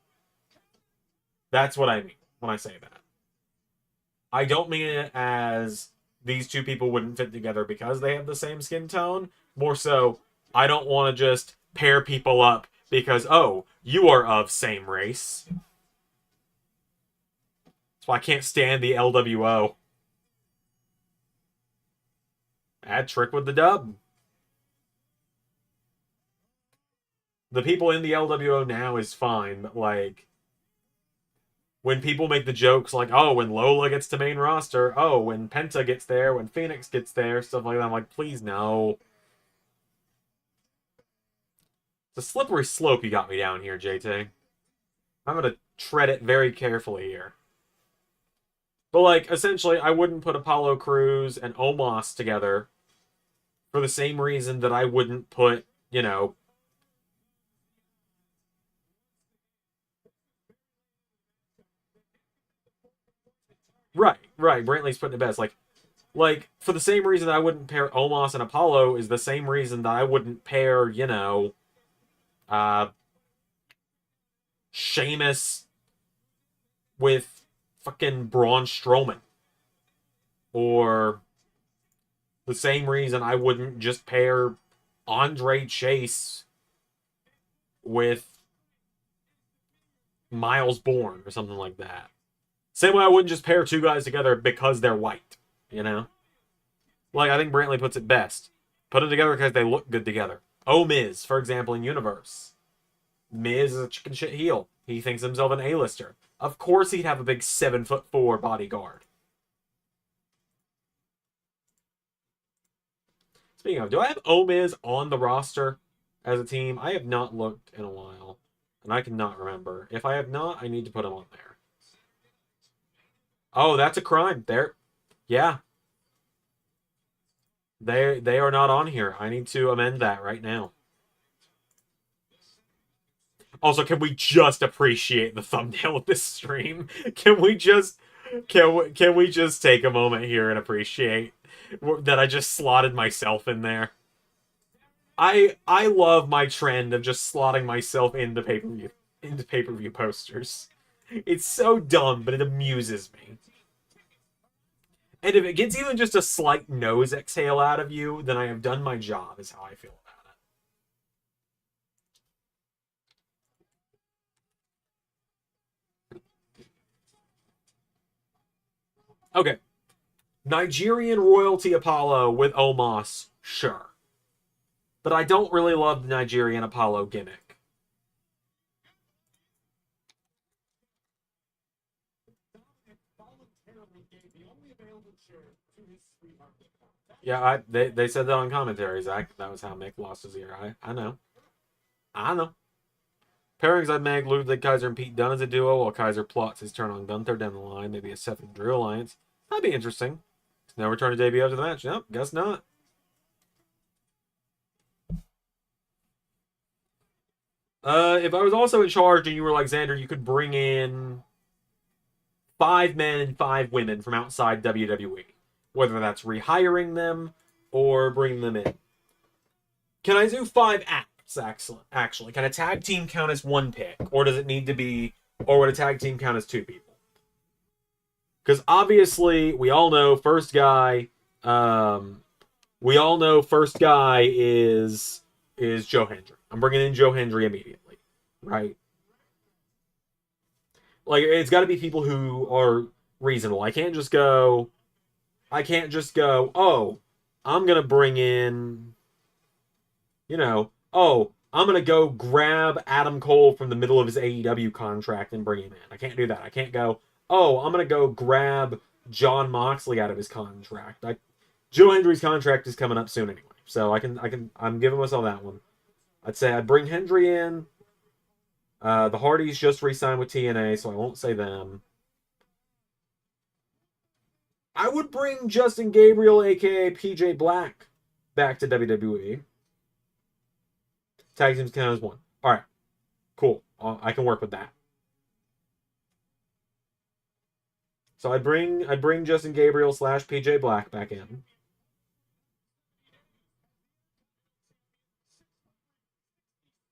That's what I mean when I say that. I don't mean it as these two people wouldn't fit together because they have the same skin tone. More so, I don't want to just pair people up because, oh, you are of same race. That's why I can't stand the LWO. Add Trick with the dub. The people in the LWO now is fine, but like, when people make the jokes like, oh, when Lola gets to main roster, oh, when Penta gets there, when Phoenix gets there, stuff like that, I'm like, please no. It's a slippery slope you got me down here, JT. I'm going to tread it very carefully here. But, like, essentially, I wouldn't put Apollo Crews and Omos together for the same reason that I wouldn't put, you know... Right. Brantley's putting it best. Like, for the same reason that I wouldn't pair Omos and Apollo is the same reason that I wouldn't pair, you know... Sheamus with fucking Braun Strowman. Or the same reason I wouldn't just pair Andre Chase with Miles Bourne or something like that. Same way I wouldn't just pair two guys together because they're white, you know? Like, I think Brantley puts it best. Put them together because they look good together. Miz, for example, in Universe. Miz is a chicken shit heel. He thinks himself an A-lister. Of course he'd have a big 7'4" bodyguard. Speaking of, do I have Miz on the roster as a team? I have not looked in a while, and I cannot remember. If I have not, I need to put him on there. Oh, that's a crime. There. Yeah. They are not on here. I need to amend that right now. Also, can we just appreciate the thumbnail of this stream? Can we just take a moment here and appreciate that I just slotted myself in there? I love my trend of just slotting myself into pay-per-view posters. It's so dumb, but it amuses me. And if it gets even just a slight nose exhale out of you, then I have done my job, is how I feel about it. Okay. Nigerian royalty Apollo with Omos, sure. But I don't really love the Nigerian Apollo gimmick. Yeah, they said that on commentary, Zach. That was how Mick lost his ear. I know. Pairings I'd make Ludwig Kaiser and Pete Dunne as a duo, while Kaiser plots his turn on Gunther down the line. Maybe a Seth and Drew alliance. That'd be interesting. No return to debut after the match. Nope, guess not. If I was also in charge and you were like, Xander, you could bring in 5 men and 5 women from outside WWE. Whether that's rehiring them or bringing them in. Can I do 5 acts, actually? Can a tag team count as 1 pick? Or does it need to be... Or would a tag team count as 2 people? Because obviously, we all know first guy. We all know first guy is Joe Hendry. I'm bringing in Joe Hendry immediately, right? Like it's got to be people who are reasonable. I can't just go. Oh, I'm gonna bring in. Oh, I'm gonna go grab Adam Cole from the middle of his AEW contract and bring him in. I can't do that. I can't go. Oh, I'm gonna go grab John Moxley out of his contract. Joe Hendry's contract is coming up soon anyway, so I'm giving myself that one. I'd say I'd bring Hendry in. The Hardys just re-signed with TNA, so I won't say them. I would bring Justin Gabriel, aka PJ Black, back to WWE. Tag teams count as one. All right, cool. I can work with that. So I'd bring Justin Gabriel / PJ Black back in.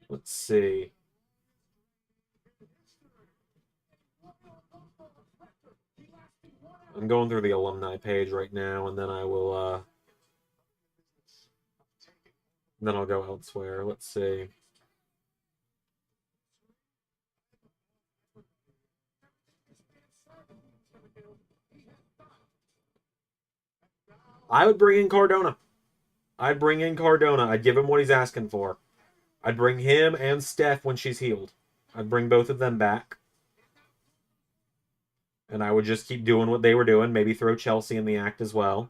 Let's see. I'm going through the alumni page right now, and then I will. Then I'll go elsewhere. Let's see. I would bring in Cardona. I'd bring in Cardona. I'd give him what he's asking for. I'd bring him and Steph when she's healed. I'd bring both of them back. And I would just keep doing what they were doing. Maybe throw Chelsea in the act as well.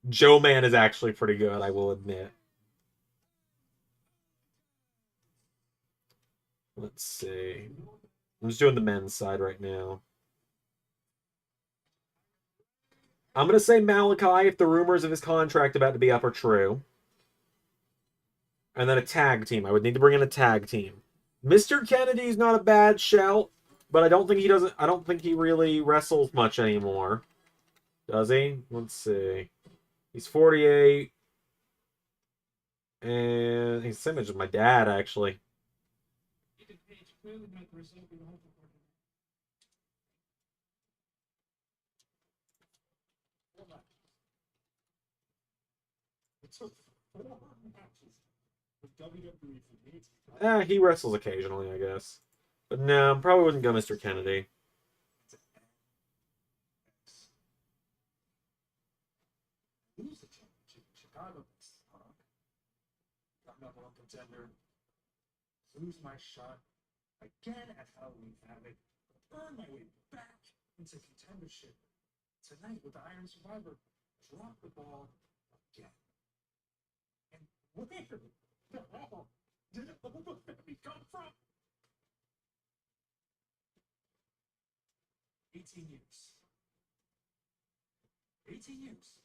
Joe Man is actually pretty good, I will admit. Let's see. I'm just doing the men's side right now. I'm going to say Malachi if the rumors of his contract about to be up are true. And then a tag team. I would need to bring in a tag team. Mr. Kennedy's not a bad shout, but I don't think he really wrestles much anymore. Does he? Let's see. He's 48. And he's the same age as my dad, actually. He wrestles occasionally, I guess. But no, probably wouldn't go Mr. Kennedy. Lose the championship in Chicago. I'm number one contender. Lose my shot again at Halloween Havoc. Earn my way back into contendership tonight with the Iron Survivor. Drop the ball again. And where the hell did all the family come from? 18 years. 18 years.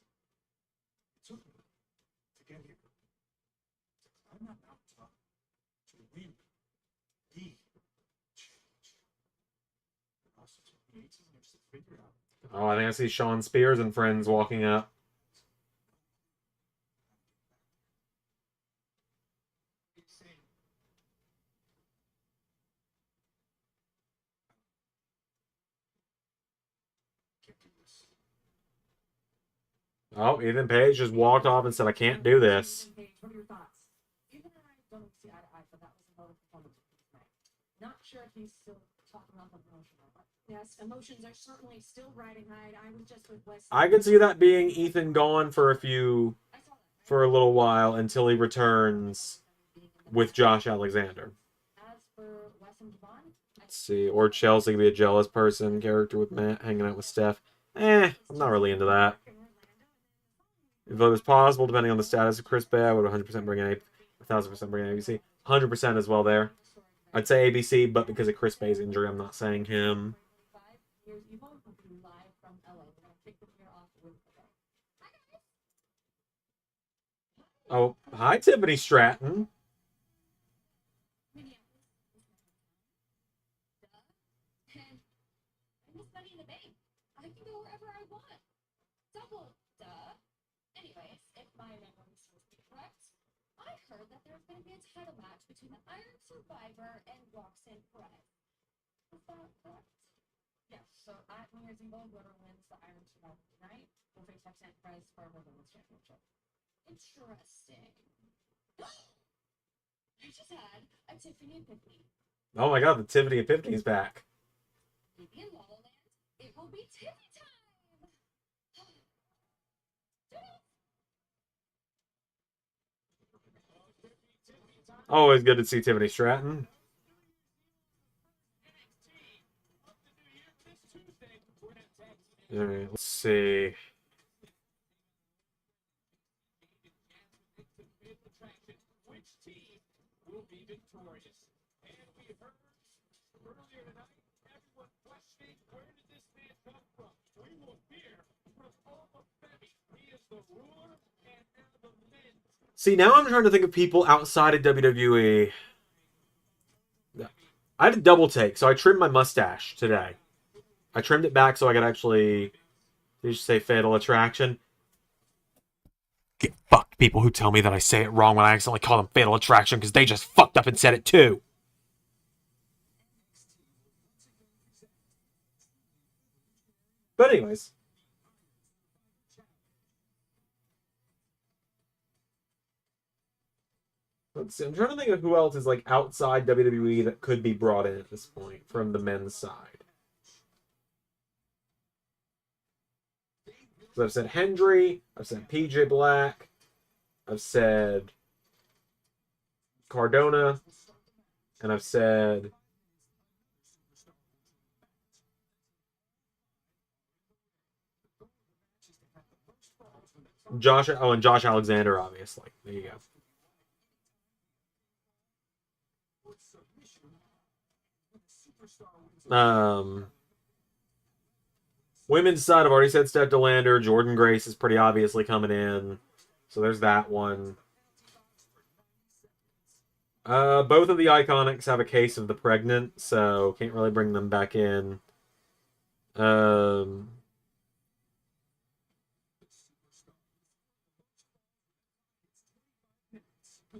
It took me to get here. To climb that mountaintop. To win the championship. It also took me 18 years to figure out. Oh, I think I see Sean Spears and friends walking up. Oh, Ethan Page just walked off and said, I can't do this. What are your thoughts? Even I don't see eye to eye, but that was a vote performance tonight. Not sure if he's still talking about the promotion or not. Yes, emotions are certainly still riding high. I was just with Wes. I could see that being Ethan gone for a little while until he returns with Josh Alexander. As for Wes and Devon, Let's see. Or Chelsea could be a jealous person character with Matt hanging out with Steph. I'm not really into that. If it was possible, depending on the status of Chris Bay, I would 100% bring in 1,000% bring in ABC. 100% as well there. I'd say ABC, but because of Chris Bay's injury, I'm not saying him. Oh, hi, Tiffany Stratton. Anyways, if my memory serves me correct, I heard that there's going to be a title match between the Iron Survivor and Roxanne Perez. Is that correct? Yes. So at New Year's Eve, whoever wins the Iron Survivor tonight will face Roxanne Perez for the women's championship. Interesting. I just had a Tiffany epiphany. Oh my god, the Tiffany Epiphany's back. Maybe in La La Land, it will be Tiffany time. Always good to see Tiffany Stratton. Alright, let's see. Which team will be victorious? And we heard earlier tonight, everyone questioning where did this man come from? We will hear from Alma Femi. He is the ruler and now the men. See, now I'm trying to think of people outside of WWE. I had a double take, so I trimmed my mustache today. I trimmed it back so I could actually... Did you say Fatal Attraction? Get fucked people who tell me that I say it wrong when I accidentally call them Fatal Attraction because they just fucked up and said it too. But anyways. Let's see. I'm trying to think of who else is like outside WWE that could be brought in at this point from the men's side. So I've said Hendry, I've said PJ Black, I've said Cardona, and I've said Josh. Oh, and Josh Alexander, obviously. There you go. Women's side, I've already said Steph DeLander. Jordan Grace is pretty obviously coming in. So there's that one. Both of the Iconics have a case of the pregnant, so can't really bring them back in.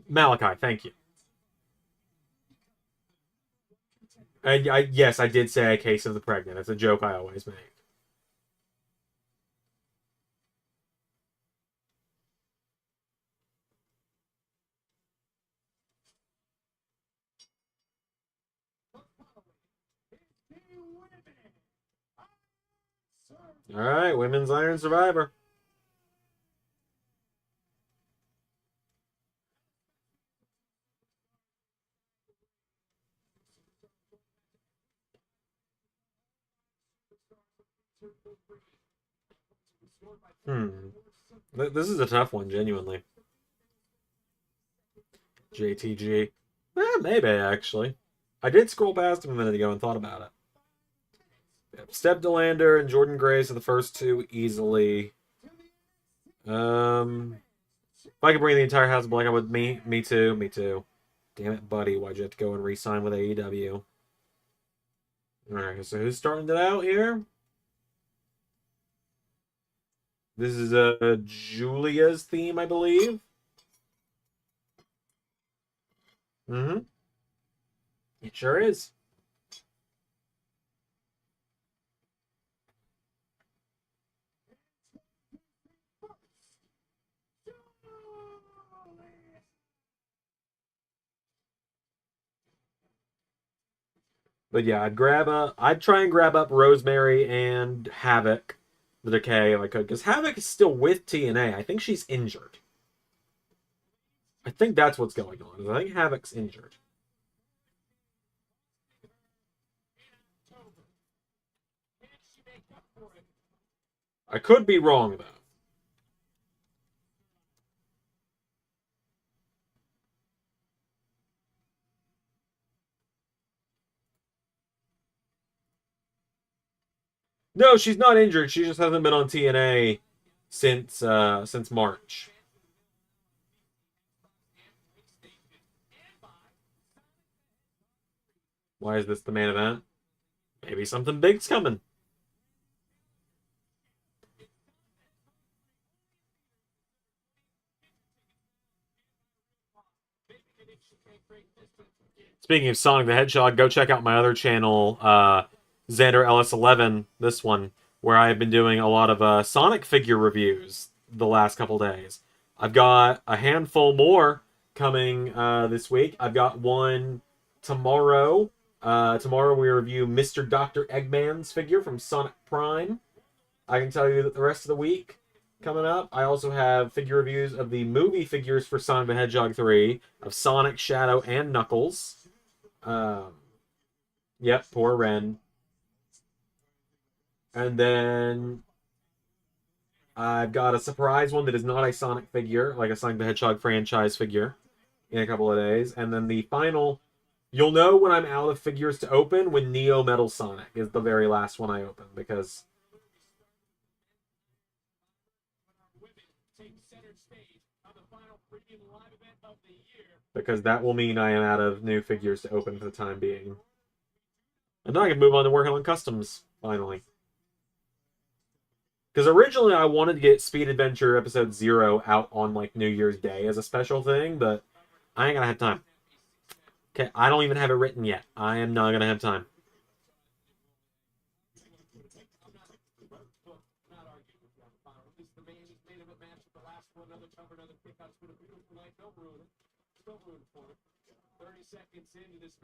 Malachi, thank you. Yes, I did say a case of the pregnant. It's a joke I always make. All right, Women's Iron Survivor. This is a tough one, genuinely. JTG. Maybe, actually. I did scroll past him a minute ago and thought about it. Steph DeLander and Jordan Grace are the first two easily. If I could bring the entire House of Black, I would. Me too. Me too. Damn it, buddy. Why'd you have to go and re-sign with AEW? Alright, so who's starting it out here? This is Julia's theme, I believe. It sure is. But yeah, I'd try and grab up Rosemary and Havoc, the Decay, if I could, because Havoc is still with TNA. I think she's injured. I think that's what's going on. I think Havoc's injured. I could be wrong, though. No, she's not injured. She just hasn't been on TNA since March. Why is this the main event? Maybe something big's coming. Speaking of Sonic the Hedgehog, go check out my other channel, Xander LS11, this one, where I've been doing a lot of Sonic figure reviews the last couple days. I've got a handful more coming this week. I've got one tomorrow. Tomorrow we review Mr. Dr. Eggman's figure from Sonic Prime. I can tell you that the rest of the week coming up, I also have figure reviews of the movie figures for Sonic the Hedgehog 3, of Sonic, Shadow, and Knuckles. Yep, poor Ren. And then I've got a surprise one that is not a Sonic figure, like a Sonic the Hedgehog franchise figure, in a couple of days. And then the final, you'll know when I'm out of figures to open when Neo Metal Sonic is the very last one I open, because that will mean I am out of new figures to open for the time being. And then I can move on to working on customs, finally. Because originally I wanted to get Speed Adventure Episode 0 out on, like, New Year's Day as a special thing, but I ain't gonna have time. Okay, I don't even have it written yet. I am not gonna have time.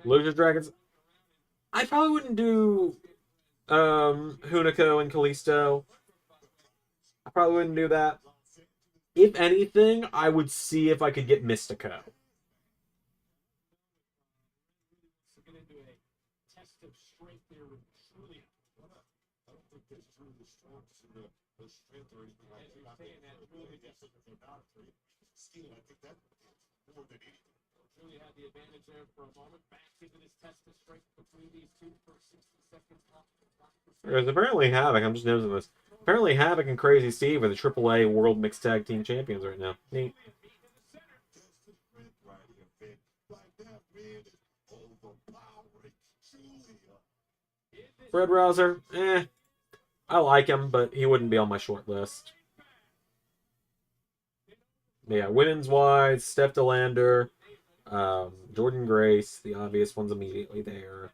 Lucius Dragons. I probably wouldn't do Hunico and Callisto. I probably wouldn't do that. If anything, I would see if I could get Mystico. There's apparently Havoc. I'm just noticing this. Apparently Havoc and Crazy Steve are the AAA World Mixed Tag Team Champions right now. Neat. Fred Rouser, I like him, but he wouldn't be on my short list. Yeah, women's wise, Steph DeLander, Jordan Grace, the obvious ones immediately there.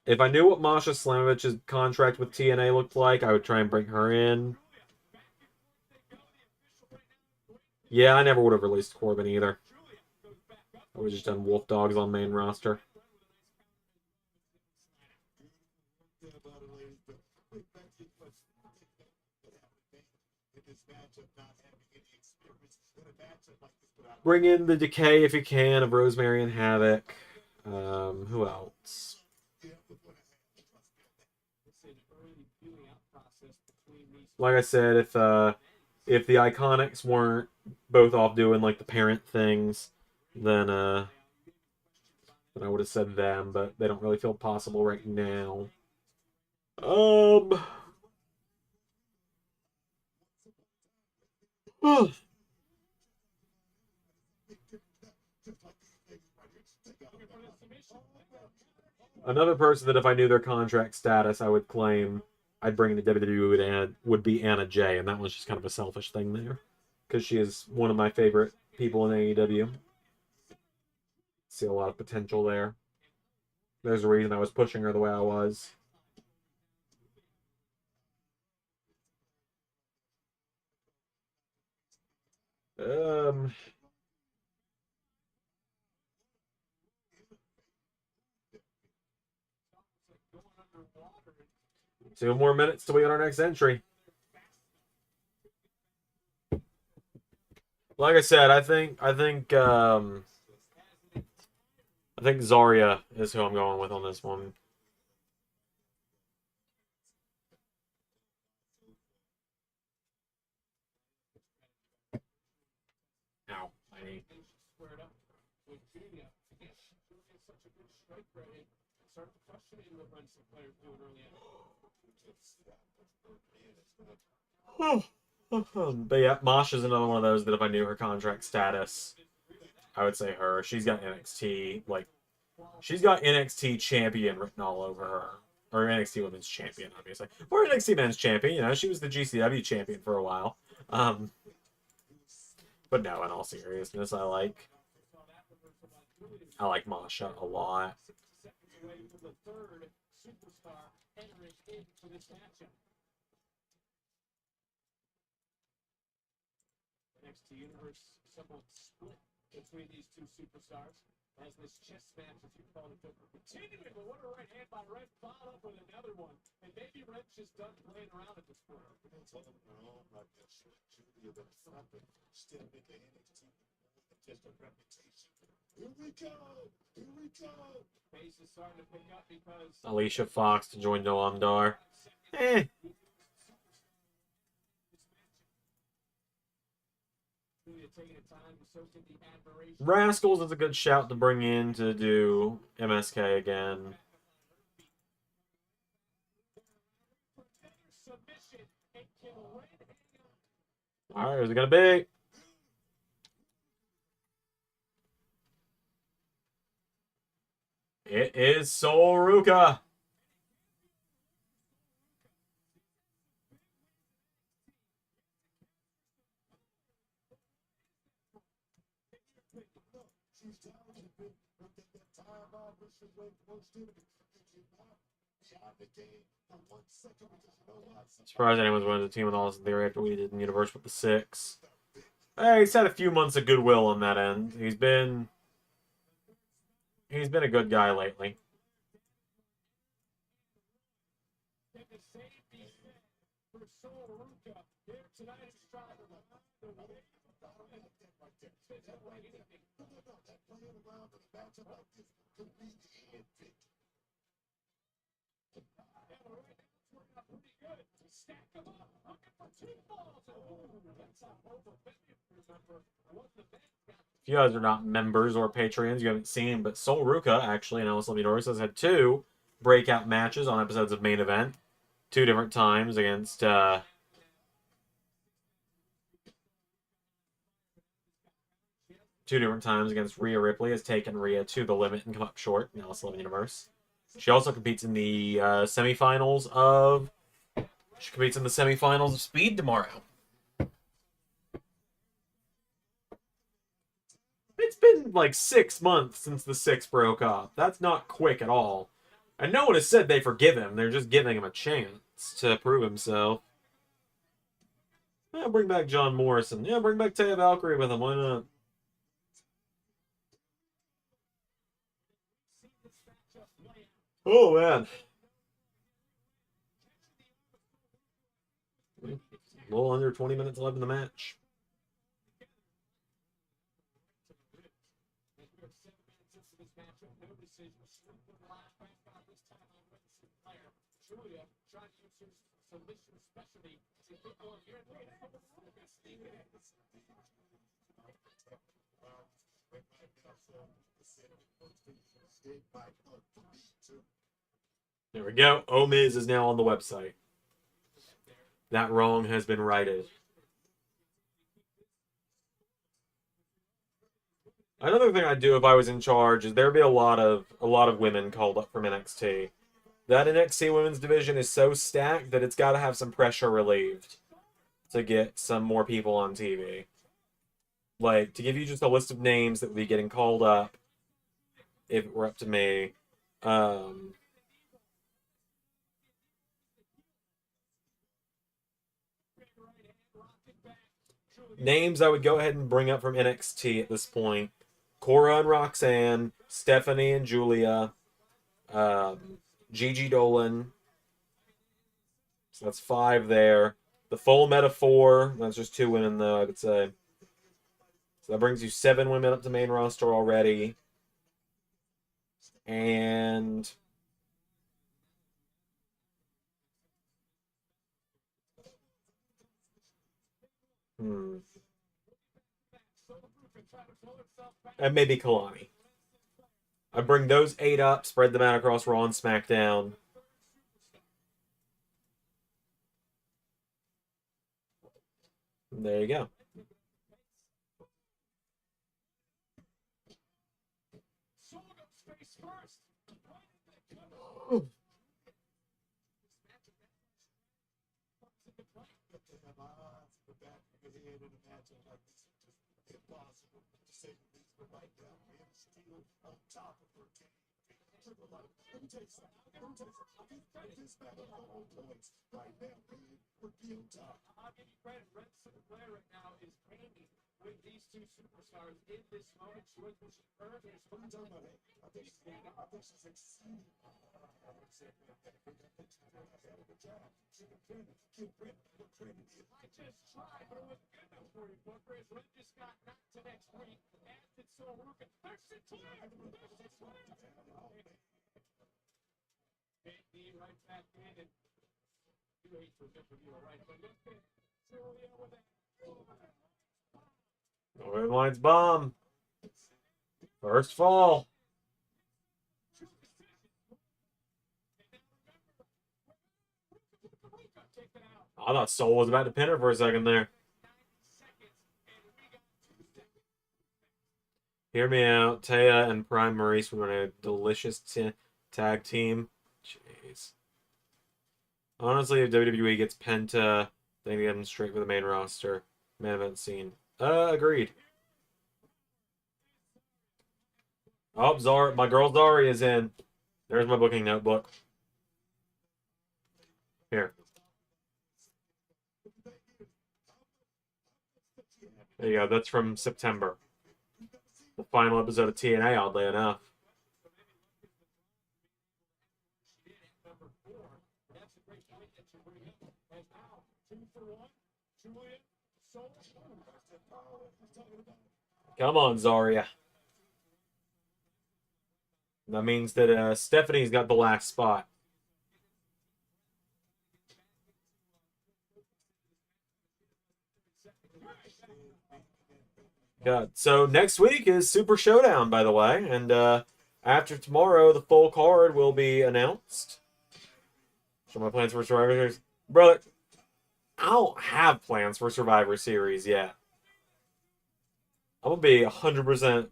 If I knew what Masha Slamovich's contract with TNA looked like, I would try and bring her in. Yeah, I never would have released Corbin either. I would have just done Wolf Dogs on main roster. Bring in the Decay if you can of Rosemary and Havoc. Who else? Like I said, if the Iconics weren't both off doing like the parent things, then I would have said them, but they don't really feel possible right now. Another person that if I knew their contract status, I would claim I'd bring to WWE would be Anna Jay, and that one's just kind of a selfish thing there, because she is one of my favorite people in AEW. See a lot of potential there. There's a reason I was pushing her the way I was. Two more minutes till we get our next entry. Like I said, I think Zarya is who I'm going with on this one. Ow, my knee. But yeah, Masha's another one of those that if I knew her contract status, I would say her. She's got NXT, she's got NXT champion written all over her. Or NXT Women's Champion, obviously. Or NXT Men's Champion, you know, she was the GCW champion for a while. But no, in all seriousness, I like I like Masha a lot. 60 seconds away from the third superstar entering into this matchup. The NXT Universe somewhat split between these two superstars as this chess match, as you call it, continuing. But what a right hand by Red, followed up with another one. And maybe Red's just done playing around at this point. Still make the NXT just a reputation. Here we go! Here we go! Pace is starting to pick up because Alicia Fox to join Noam Dar. Eh. Rascals is a good shout to bring in to do MSK again. Alright, who's it gonna be? It is Sol Ruka. Surprised anyone's wanted to team with Austin Theory after we did in the Universe with the 6. Hey, he's had a few months of goodwill on that end. He's been a good guy lately. If you guys are not members or Patreons, you haven't seen, but Sol Ruka, actually, and Alice Lemidores has had 2 breakout matches on episodes of Main Event. 2 different times against, 2 different times against Rhea Ripley, has taken Rhea to the limit and come up short in Alice Lemon Universe. She also competes in the semifinals of... She competes in the semifinals of Speed tomorrow. It's been like 6 months since the 6 broke up. That's not quick at all. And no one has said they forgive him. They're just giving him a chance to prove himself. Yeah, bring back John Morrison. Yeah, bring back Taya Valkyrie with him. Why not? Oh, man. A little under 20 minutes left in the match. There we go. Omiz is now on the website. That wrong has been righted. Another thing I'd do if I was in charge is there'd be a lot of women called up from NXT. That NXT women's division is so stacked that it's got to have some pressure relieved to get some more people on TV. Like, to give you just a list of names that would be getting called up if it were up to me. Names I would go ahead and bring up from NXT at this point. Cora and Roxanne, Stephanie and Julia, Gigi Dolan. So that's 5 there. The full metaphor, that's just 2 women though, I would say. So that brings you 7 women up to main roster already. And... And maybe Kalani. I bring those 8 up, spread them out across Raw and SmackDown. And there you go. feeling on top of her game. Triple light. Let me tell you something. This battle on points right now, man, would be on top. I'll give you credit. Red Sinclair right now is hanging with these two superstars in this moment. She was pushing her. There's What are you talking about? I think she's exceeding. I just tried, but it wasn't good enough for you, Booker. As Red just got knocked to next week. As did so Ruka. There's Sinclair! There's Sinclair! Big knee right back in, and you hate to admit when you were right, but look at Julia with that. Northern Lights bomb. First fall. I thought Soul was about to pin her for a second there. Hear me out. Taya and Prime Maurice were a delicious tag team. Jeez. Honestly, if WWE gets Penta, they can get them straight for the main roster. Main event scene. Agreed. Oh, my girl Zari is in. There's my booking notebook. Here. There you go. That's from September. The final episode of TNA, oddly enough. Come on, Zarya. That means that Stephanie's got the last spot. God. So next week is Super Showdown, by the way, and after tomorrow, the full card will be announced. So my plans for Survivor Series, brother. I don't have plans for Survivor Series yet. I'm gonna be 100%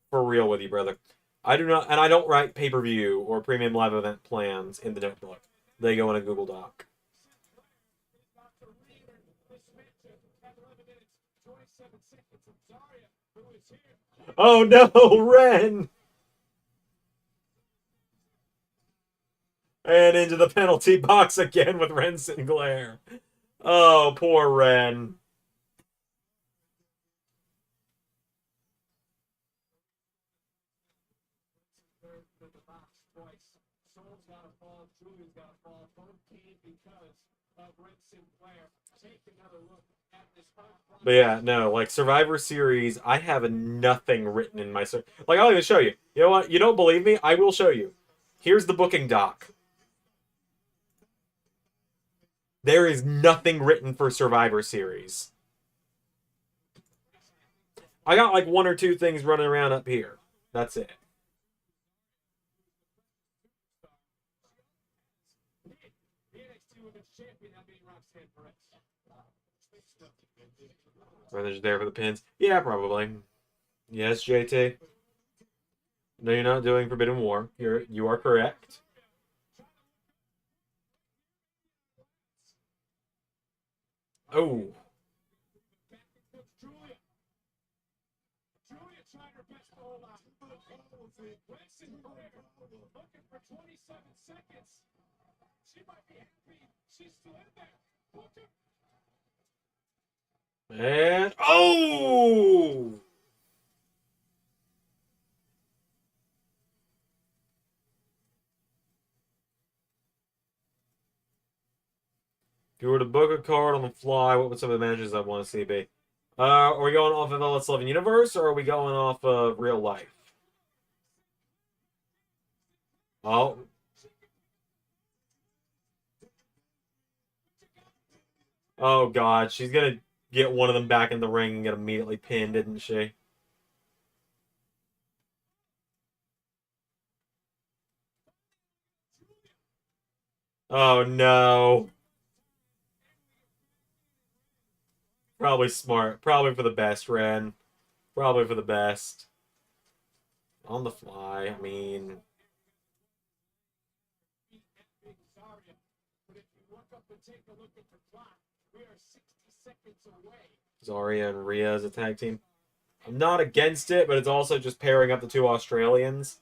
for real with you, brother. I do not, and I don't write pay-per-view or premium live event plans in the notebook. They go in a Google Doc. Oh no, Ren! And into the penalty box again with Ren Sinclair. Oh, poor Ren. But yeah, no, like Survivor Series, I have nothing written in my... Like, I'll even show you. You know what? You don't believe me? I will show you. Here's the booking doc. There is nothing written for Survivor Series. I got like one or two things running around up here. That's it. Are they just there for the pins? Yeah, probably. Yes, JT. No, you're not doing Forbidden War. You are correct. Oh. And oh! If you were to book a card on the fly, what would some of the matches I want to see be? Are we going off of LS11 Universe, or are we going off of real life? Oh. Oh, God. She's going to get one of them back in the ring and get immediately pinned, isn't she? Oh, no. Probably smart. Probably for the best, Ren. Probably for the best. On the fly, I mean... Zarya and Rhea as a tag team. I'm not against it, but it's also just pairing up the two Australians.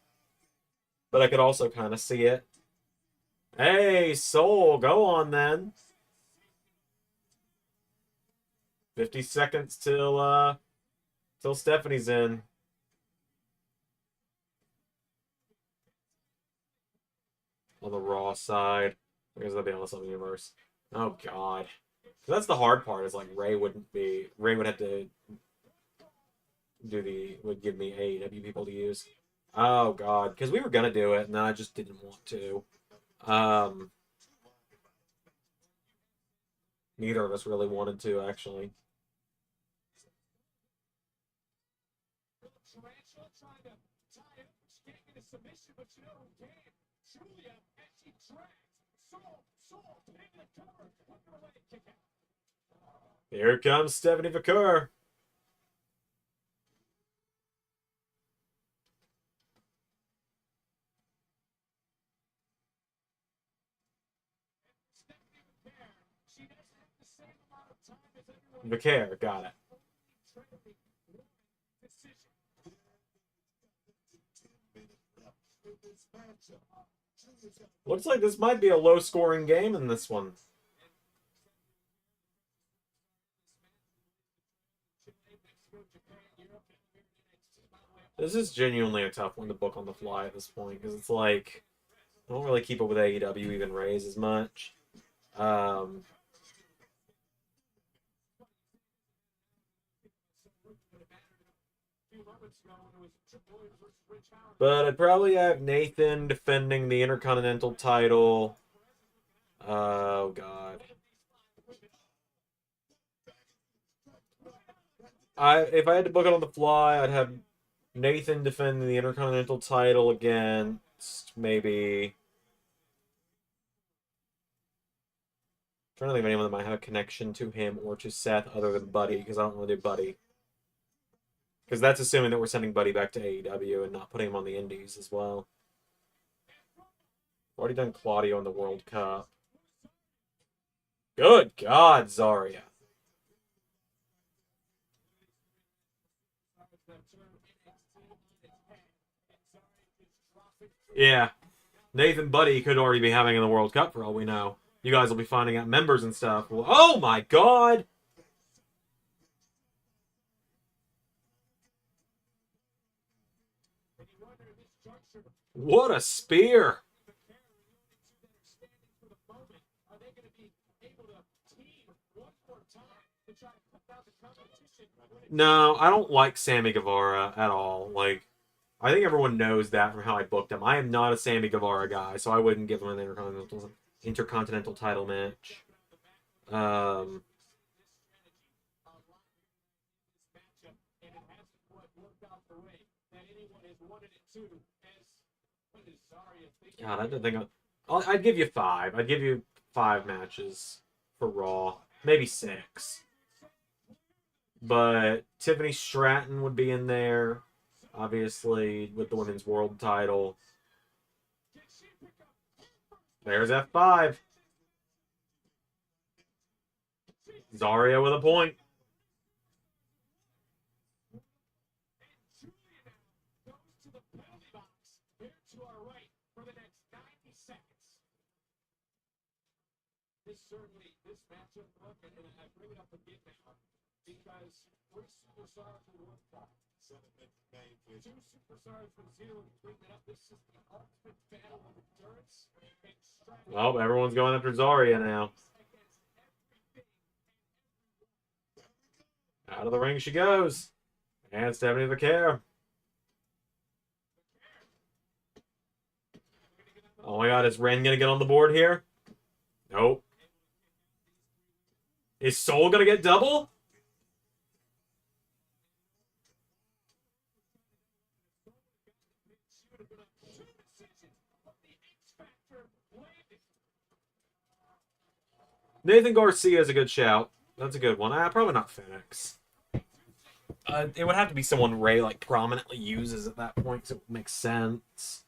But I could also kind of see it. Hey, Soul, go on then. 50 seconds till Stephanie's in. On the Raw side. I guess that'll be on the Southern Universe. Oh god. That's the hard part, is like Ray would have to would give me AEW people to use. Oh god, because we were gonna do it and then I just didn't want to. Neither of us really wanted to, actually. Here comes Stephanie Vaquer. Vaquer, got it. Looks like this might be a low-scoring game in this one. This is genuinely a tough one to book on the fly at this point, because it's like, I don't really keep up with AEW, even Rays, as much. But I'd probably have Nathan defending the Intercontinental title. Oh, God. If I had to book it on the fly, I'd have Nathan defending the Intercontinental title against maybe... I'm trying to think of anyone that might have a connection to him or to Seth other than Buddy, because I don't want to do Buddy. Because that's assuming that we're sending Buddy back to AEW and not putting him on the Indies as well. We've already done Claudio in the World Cup. Good God, Zarya. Yeah. Nathan Buddy could already be having in the World Cup for all we know. You guys will be finding out members and stuff. Oh my God! What a spear! No, I don't like Sammy Guevara at all. Like, I think everyone knows that from how I booked him. I am not a Sammy Guevara guy, so I wouldn't give him an Intercontinental title match. God, I don't think I'd give you 5. I'd give you 5 matches for Raw, maybe 6. But Tiffany Stratton would be in there, obviously, with the women's world title. There's F5. Zarya with a point. This matchup, and I bring it up again now, because 3 superstars will work out. 2 superstars from 0 to bring it up. This is the ultimate battle of endurance. Well, everyone's going after Zarya now. Out of the ring she goes. And Stephanie Vaquer. Oh my God, is Ren going to get on the board here? Nope. Is Soul going to get double? Nathan Garcia is a good shout. That's a good one. Probably not Phoenix. It would have to be someone Ray like prominently uses at that point, so it would make sense.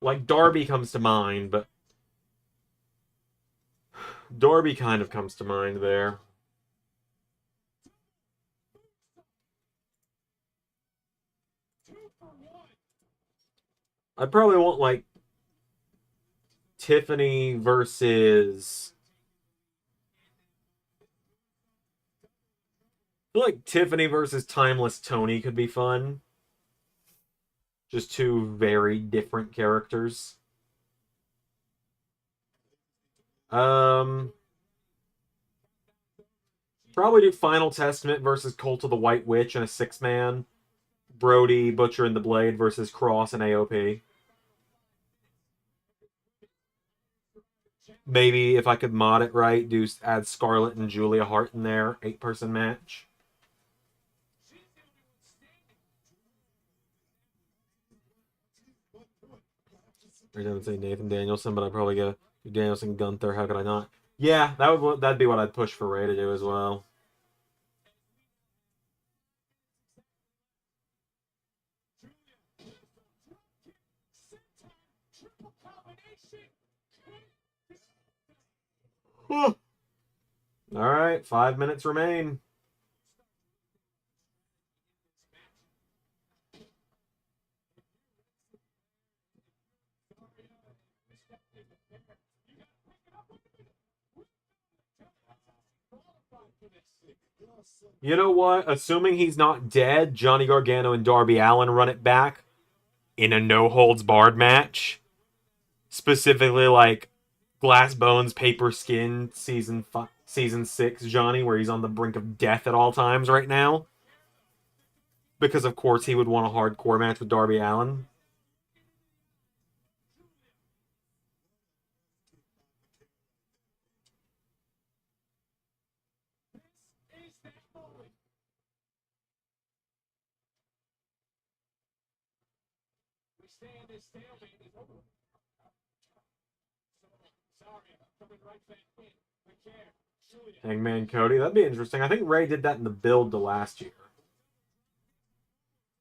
Like Darby comes to mind, but Darby kind of comes to mind there. I'd probably want, like, Tiffany versus... I feel like Tiffany versus Timeless Tony could be fun. Just two very different characters. Probably do Final Testament versus Cult of the White Witch in a 6-man. Brody, Butcher, and the Blade versus Cross and AOP. Maybe if I could mod it right, add Scarlett and Julia Hart in there, 8-person match. I didn't say Nathan Danielson, but I'd probably go Danielson, Gunther. How could I not? Yeah, that'd be what I'd push for Ray to do as well. All right, 5 minutes remain. You know what? Assuming he's not dead, Johnny Gargano and Darby Allin run it back in a no-holds-barred match. Specifically, like, Glass Bones, Paper Skin, season 6 Johnny, where he's on the brink of death at all times right now. Because, of course, he would want a hardcore match with Darby Allin. Hangman Cody, that'd be interesting. I think Ray did that in the build to last year.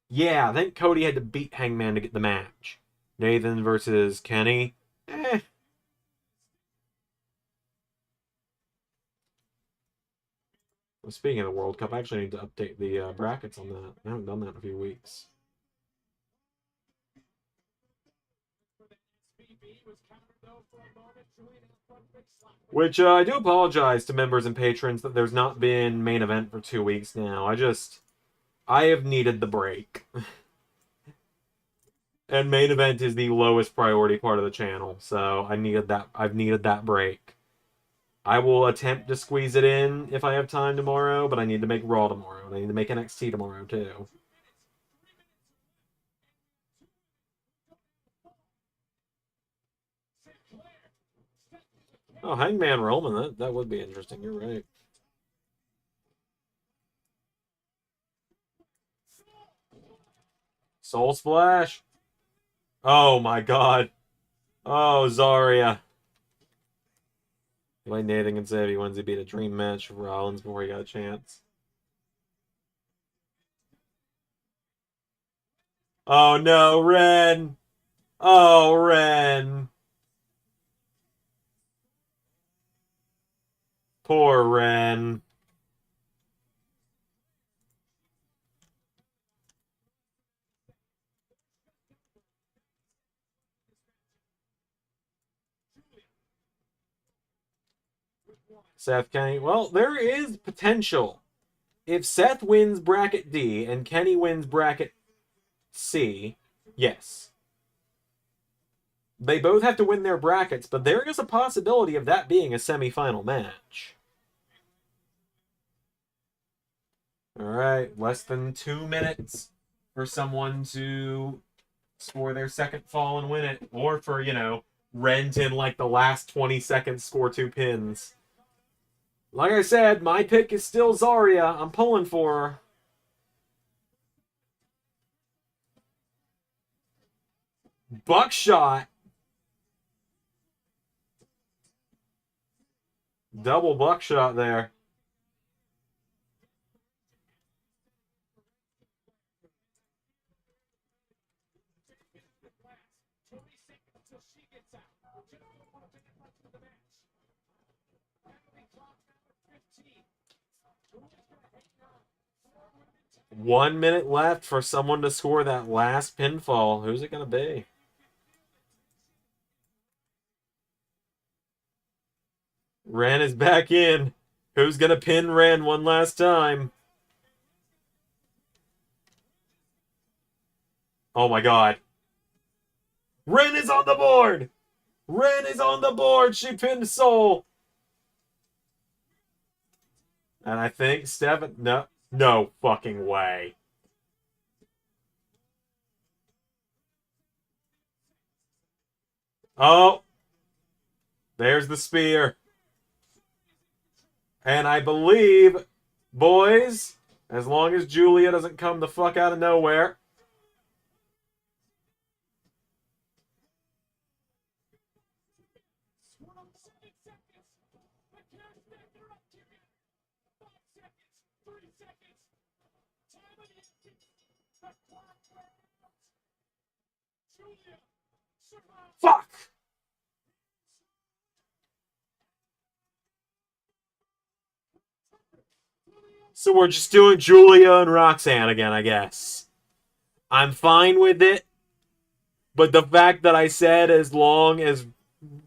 Yeah, I think Cody had to beat Hangman to get the match. Nathan versus Kenny. Well, speaking of the World Cup, I actually need to update the brackets on that. I haven't done that in a few weeks. Which, I do apologize to members and patrons that there's not been main event for 2 weeks now. I have needed the break. And main event is the lowest priority part of the channel, so I've needed that break. I will attempt to squeeze it in if I have time tomorrow, but I need to make Raw tomorrow, and I need to make NXT tomorrow, too. Oh, Hangman Roman, that would be interesting, you're right. Soul Splash? Oh my god. Oh, Zarya. Like Nathan can say if he wins, he beat a dream match for Rollins before he got a chance. Oh no, Ren! Oh, Ren! Poor Ren. Seth Kenny. Well, there is potential. If Seth wins bracket D and Kenny wins bracket C, yes. They both have to win their brackets, but there is a possibility of that being a semifinal match. Alright, less than 2 minutes for someone to score their second fall and win it. Or for, Rent in like the last 20 seconds, score 2 pins. Like I said, my pick is still Zarya. I'm pulling for her. Buckshot. Double buckshot there. 1 minute left for someone to score that last pinfall. Who's it going to be? Ren is back in. Who's going to pin Ren one last time? Oh my god. Ren is on the board! Ren is on the board! She pinned Soul! And I think Stefan... No fucking way. Oh! There's the spear. And I believe, boys, as long as Julia doesn't come the fuck out of nowhere... Fuck! So we're just doing Julia and Roxanne again, I guess. I'm fine with it. But the fact that I said as long as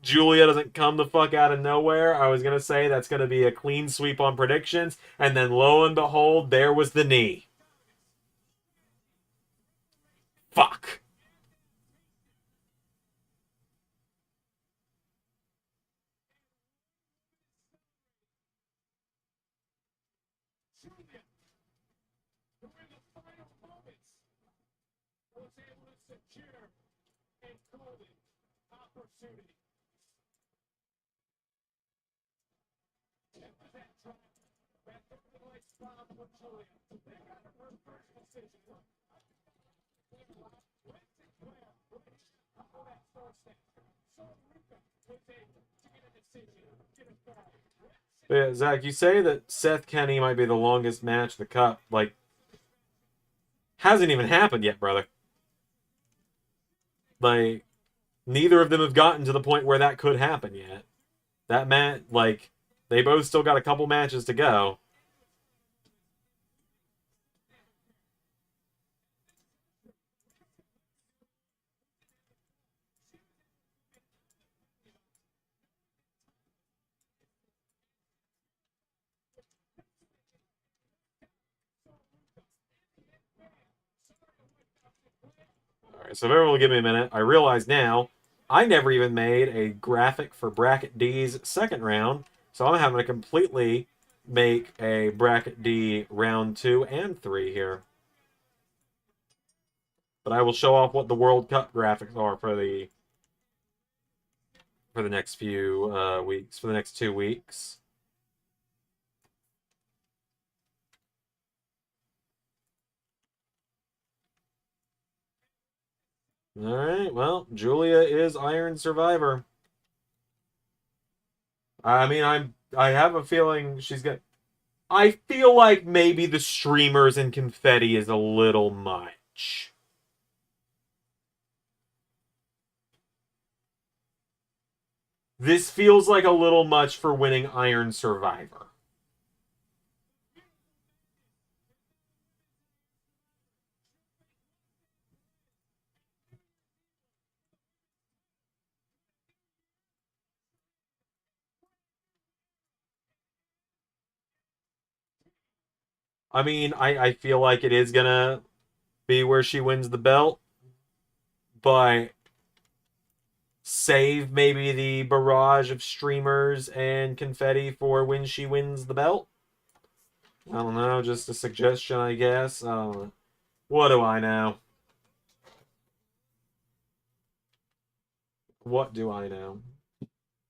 Julia doesn't come the fuck out of nowhere, I was going to say that's going to be a clean sweep on predictions. And then lo and behold, there was the knee. Fuck. Yeah, Zach, you say that Seth Kenny might be the longest match in the Cup. Like, hasn't even happened yet, brother. Like, neither of them have gotten to the point where that could happen yet. That match, like, they both still got a couple matches to go. Alright, so if everyone will give me a minute, I realize now I never even made a graphic for Bracket D's second round, so I'm having to completely make a Bracket D round 2 and 3 here. But I will show off what the World Cup graphics are for the next few weeks, for the next 2 weeks. Alright, well, Julia is Iron Survivor. I mean, I have a feeling she's got... I feel like maybe the streamers and confetti is a little much. This feels like a little much for winning Iron Survivor. I mean, I feel like it is gonna be where she wins the belt, but save maybe the barrage of streamers and confetti for when she wins the belt. I don't know, just a suggestion, I guess. What do I know? What do I know?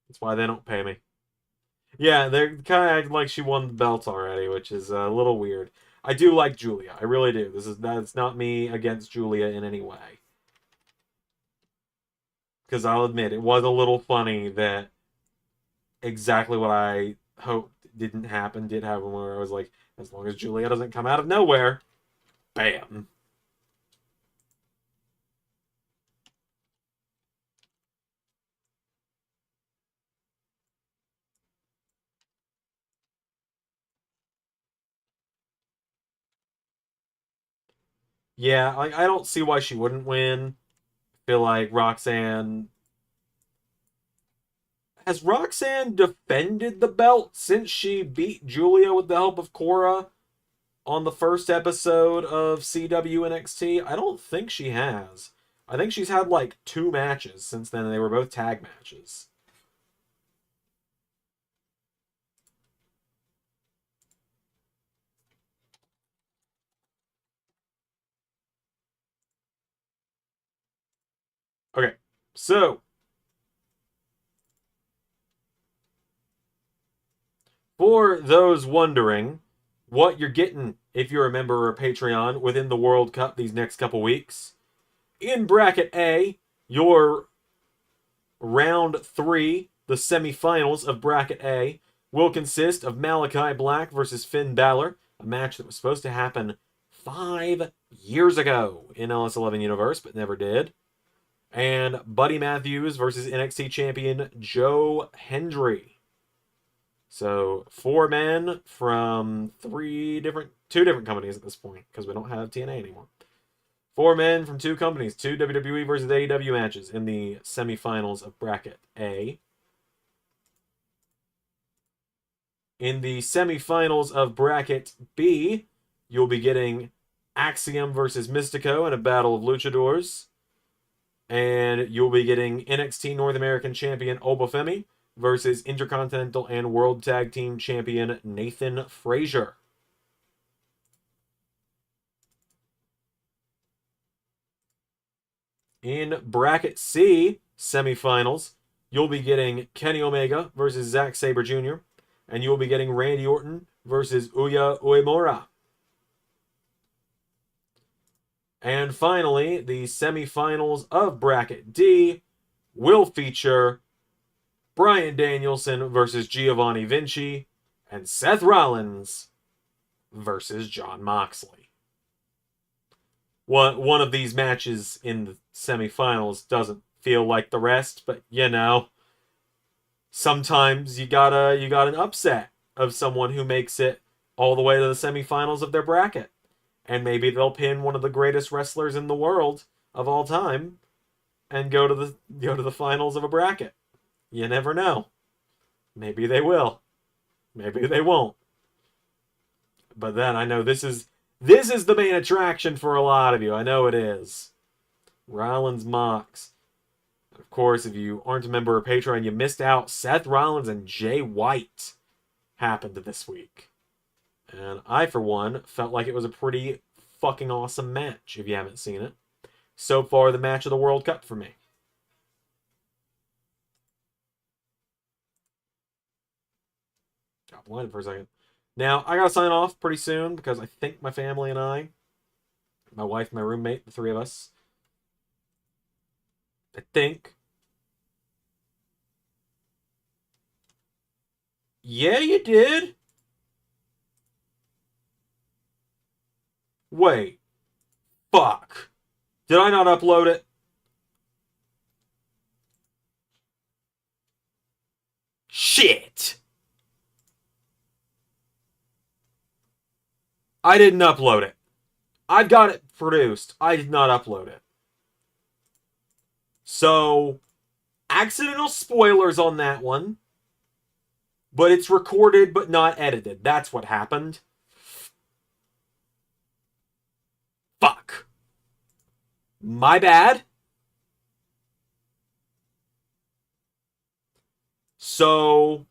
That's why they don't pay me. Yeah, they're kind of acting like she won the belt already, which is a little weird. I do like Julia. I really do. That's not me against Julia in any way. Because I'll admit, it was a little funny that exactly what I hoped didn't happen did happen, where I was like, as long as Julia doesn't come out of nowhere, bam. Yeah, like I don't see why she wouldn't win. I feel like Roxanne. Has Roxanne defended the belt since she beat Julia with the help of Cora on the first episode of CW NXT? I don't think she has. I think she's had like 2 matches since then, and they were both tag matches. Okay, so for those wondering what you're getting if you're a member of Patreon within the World Cup these next couple weeks, in bracket A, your round 3, the semifinals of bracket A, will consist of Malachi Black versus Finn Balor, a match that was supposed to happen 5 years ago in LS11 Universe, but never did. And Buddy Matthews versus NXT champion Joe Hendry. So 4 men from 2 different companies at this point, because we don't have TNA anymore. 4 men from 2 companies, 2 WWE versus AEW matches in the semifinals of bracket A. In the semifinals of bracket B, you'll be getting Axiom versus Mystico in a battle of luchadors. And you'll be getting NXT North American Champion Obafemi versus Intercontinental and World Tag Team Champion Nathan Frazier. In bracket C, semifinals, you'll be getting Kenny Omega versus Zack Sabre Jr., and you'll be getting Randy Orton versus Uya Uemura. And finally, the semifinals of bracket D will feature Bryan Danielson versus Giovanni Vinci and Seth Rollins versus Jon Moxley. One of these matches in the semifinals doesn't feel like the rest, but you know, sometimes you got an upset of someone who makes it all the way to the semifinals of their bracket. And maybe they'll pin one of the greatest wrestlers in the world of all time and go to the finals of a bracket. You never know. Maybe they will. Maybe they won't. But then I know this is the main attraction for a lot of you. I know it is. Rollins Mox. Of course, if you aren't a member of Patreon, you missed out. Seth Rollins and Jay White happened this week. And I, for one, felt like it was a pretty fucking awesome match, if you haven't seen it. So far, the match of the World Cup for me. Got blinded for a second. Now, I gotta sign off pretty soon because I think my family and I, my wife, my roommate, the 3 of us, I think. Yeah, you did. Wait. Fuck. Did I not upload it? Shit. I didn't upload it. I've got it produced. I did not upload it. So, accidental spoilers on that one. But it's recorded but not edited. That's what happened. Fuck. My bad. So,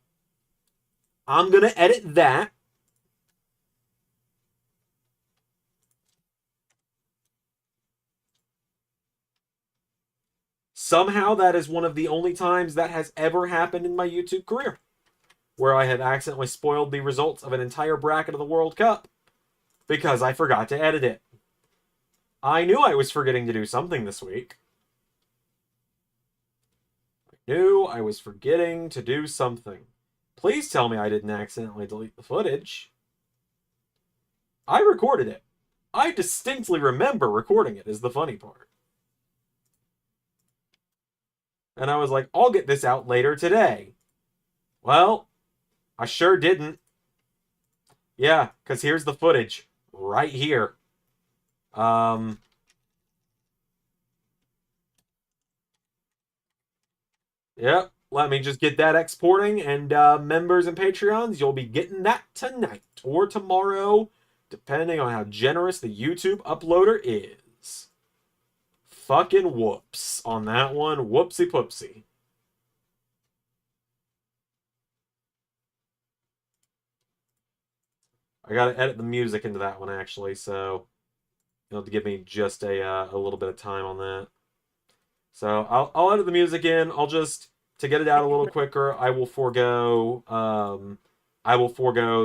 I'm going to edit that. Somehow, that is one of the only times that has ever happened in my YouTube career, where I have accidentally spoiled the results of an entire bracket of the World Cup because I forgot to edit it. I knew I was forgetting to do something this week. I knew I was forgetting to do something. Please tell me I didn't accidentally delete the footage. I recorded it. I distinctly remember recording it, is the funny part. And I was like, I'll get this out later today. Well, I sure didn't. Yeah, because here's the footage. Right here. Yep. Let me just get that exporting, and members and Patreons, you'll be getting that tonight or tomorrow, depending on how generous the YouTube uploader is. Fucking whoops on that one. Whoopsie poopsie. I gotta edit the music into that one, actually, so you'll have to give me just a little bit of time on that. So I'll edit the music in. I'll just, to get it out a little quicker, I will forego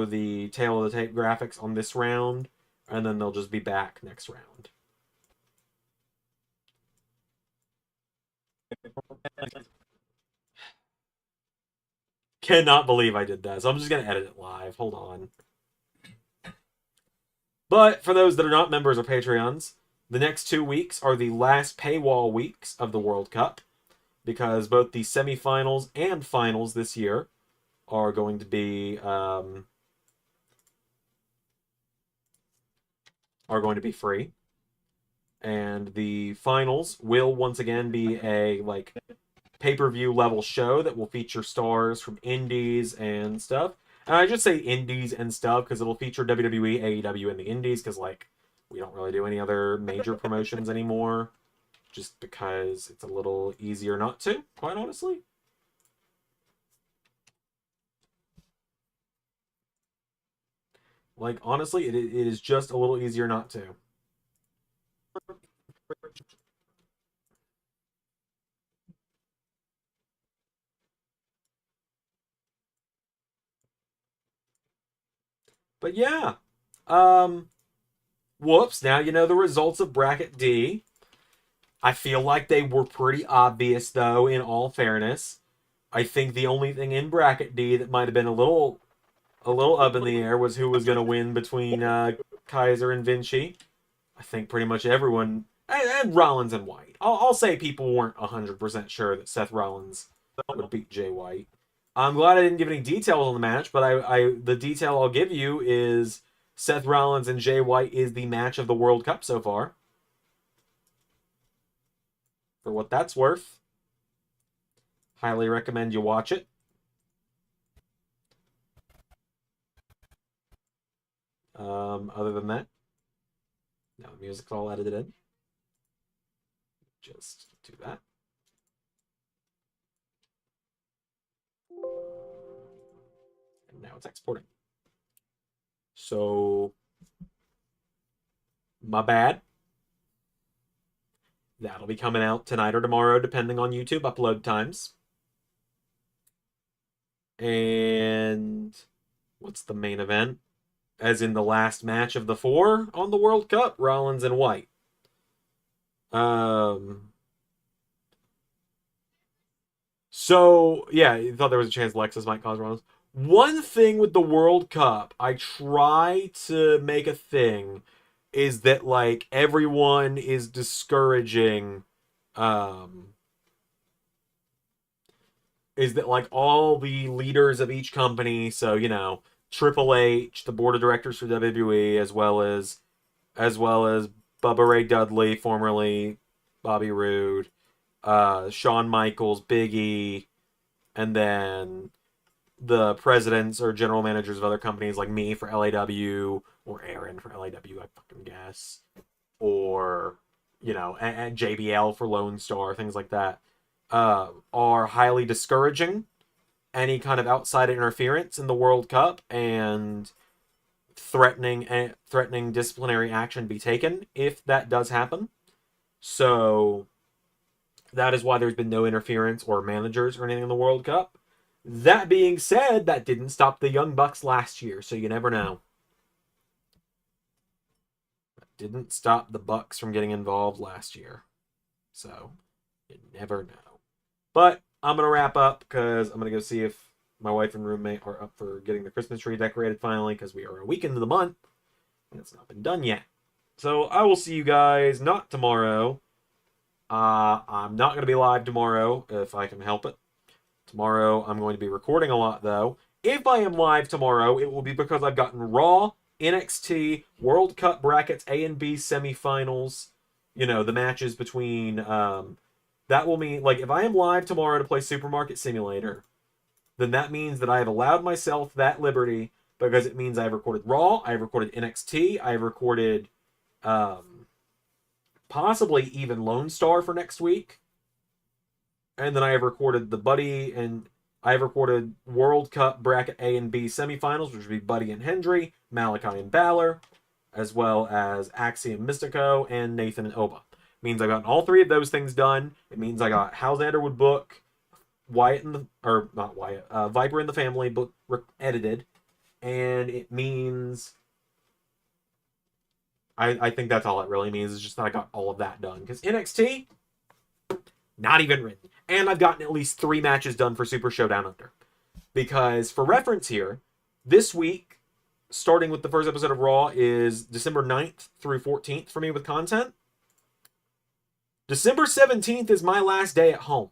the tail of the tape graphics on this round, and then they'll just be back next round. Cannot believe I did that. So I'm just gonna edit it live. Hold on. But for those that are not members or Patreons, the next 2 weeks are the last paywall weeks of the World Cup, because both the semifinals and finals this year are going to be free, and the finals will once again be a pay-per-view level show that will feature stars from indies and stuff. And I just say indies and stuff because it'll feature WWE, AEW, and the indies, because we don't really do any other major promotions anymore, just because it's a little easier not to, quite honestly. Honestly, it is just a little easier not to. But yeah. Whoops. Now you know the results of Bracket D. I feel like they were pretty obvious, though, in all fairness. I think the only thing in Bracket D that might have been a little up in the air was who was going to win between Kaiser and Vinci. I think pretty much everyone, and Rollins and White. I'll say people weren't 100% sure that Seth Rollins would beat Jay White. I'm glad I didn't give any details on the match, but the detail I'll give you is Seth Rollins and Jay White is the match of the World Cup so far. For what that's worth. Highly recommend you watch it. Other than that, now the music's all edited in. Just do that. And now it's exporting. So, my bad. That'll be coming out tonight or tomorrow, depending on YouTube upload times. And what's the main event? As in the last match of the 4 on the World Cup, Rollins and White. So, yeah, you thought there was a chance Lexus might cause Rollins. One thing with the World Cup, I try to make a thing, is that, everyone is discouraging, is that, all the leaders of each company, so, Triple H, the board of directors for WWE, as well as Bubba Ray Dudley, formerly Bobby Roode, Shawn Michaels, Big E, and then the presidents or general managers of other companies like me for LAW, or Aaron for LAW, I fucking guess, or, and JBL for Lone Star, things like that, are highly discouraging any kind of outside interference in the World Cup and threatening disciplinary action be taken if that does happen. So that is why there's been no interference or managers or anything in the World Cup. That being said, that didn't stop the Young Bucks last year, so you never know. That didn't stop the Bucks from getting involved last year. So you never know. But I'm going to wrap up because I'm going to go see if my wife and roommate are up for getting the Christmas tree decorated finally, because we are a week into the month and it's not been done yet. So I will see you guys not tomorrow. I'm not going to be live tomorrow if I can help it. Tomorrow I'm going to be recording a lot, though. If I am live tomorrow, it will be because I've gotten Raw NXT World Cup brackets A and B semifinals. You know, the matches between that will mean, like, if I am live tomorrow to play Supermarket Simulator, then that means that I have allowed myself that liberty, because it means I've recorded Raw, I've recorded NXT, I've recorded possibly even Lone Star for next week, and then I have recorded the Buddy, and I have recorded World Cup bracket A and B semifinals, which would be Buddy and Hendry, Malachi and Balor, as well as Axie and Mystico, and Nathan and Oba. It means I've gotten all three of those things done. It means I got How Xander Would Book, Wyatt and the, or not Wyatt, Viper and the Family book edited, and it means I think that's all it really means, is just that I got all of that done. Because NXT, not even written. And I've gotten at least 3 matches done for Super Showdown Under. Because, for reference here, this week, starting with the first episode of Raw, is December 9th through 14th for me with content. December 17th is my last day at home.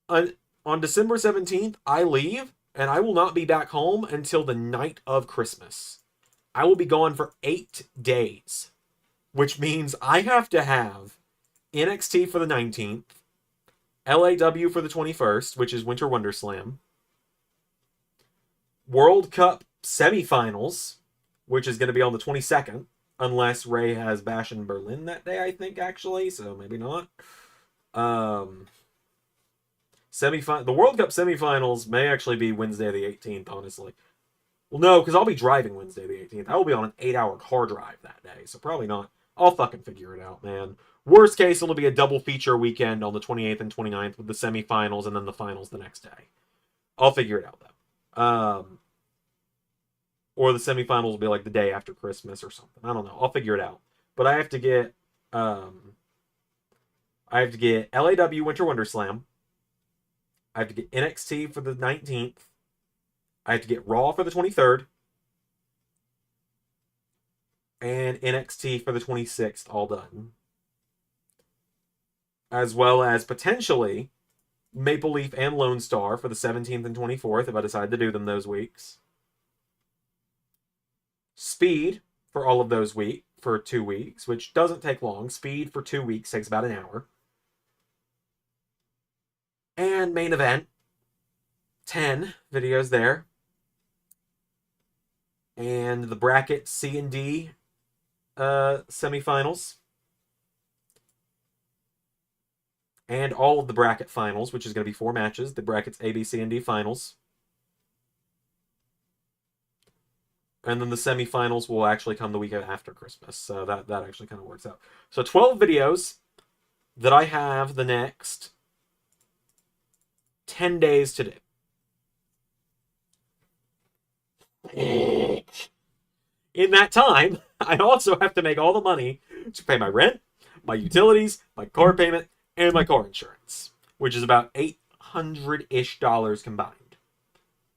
On December 17th, I leave, and I will not be back home until the night of Christmas. I will be gone for 8 days, which means I have to have NXT for the 19th, LAW for the 21st, which is Winter Wonder Slam, World Cup semifinals, which is going to be on the 22nd, unless Ray has Bash in Berlin that day, I think, actually, so maybe not. The World Cup semifinals may actually be Wednesday the 18th, honestly. Well, no, because I'll be driving Wednesday the 18th. I will be on an 8-hour car drive that day, so probably not. I'll fucking figure it out, man. Worst case, it'll be a double feature weekend on the 28th and 29th with the semifinals and then the finals the next day. I'll figure it out, though. Or the semifinals will be like the day after Christmas or something. I don't know. I'll figure it out. But I have to get LAW Winter Wonder Slam. I have to get NXT for the 19th. I have to get Raw for the 23rd. And NXT for the 26th, all done. As well as potentially Maple Leaf and Lone Star for the 17th and 24th, if I decide to do them those weeks. Speed for all of those weeks, for 2 weeks, which doesn't take long. Speed for 2 weeks takes about an hour. And main event, 10 videos there. And the bracket C and D semifinals. And all of the bracket finals, which is going to be 4 matches. The brackets A, B, C, and D finals. And then the semifinals will actually come the week after Christmas. So that actually kind of works out. So 12 videos that I have the next 10 days to do. In that time, I also have to make all the money to pay my rent, my utilities, my car payment, and my car insurance, which is about $800-ish combined.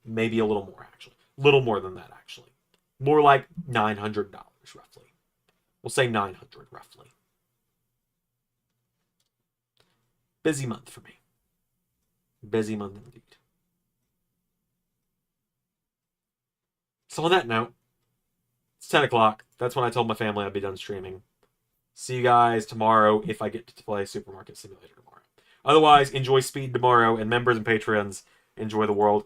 Maybe a little more, actually. A little more than that, actually. More like $900, roughly. We'll say $900, roughly. Busy month for me. Busy month indeed. So on that note, it's 10 o'clock. That's when I told my family I'd be done streaming. See you guys tomorrow if I get to play Supermarket Simulator tomorrow. Otherwise, enjoy Speed tomorrow, and members and patrons, enjoy the World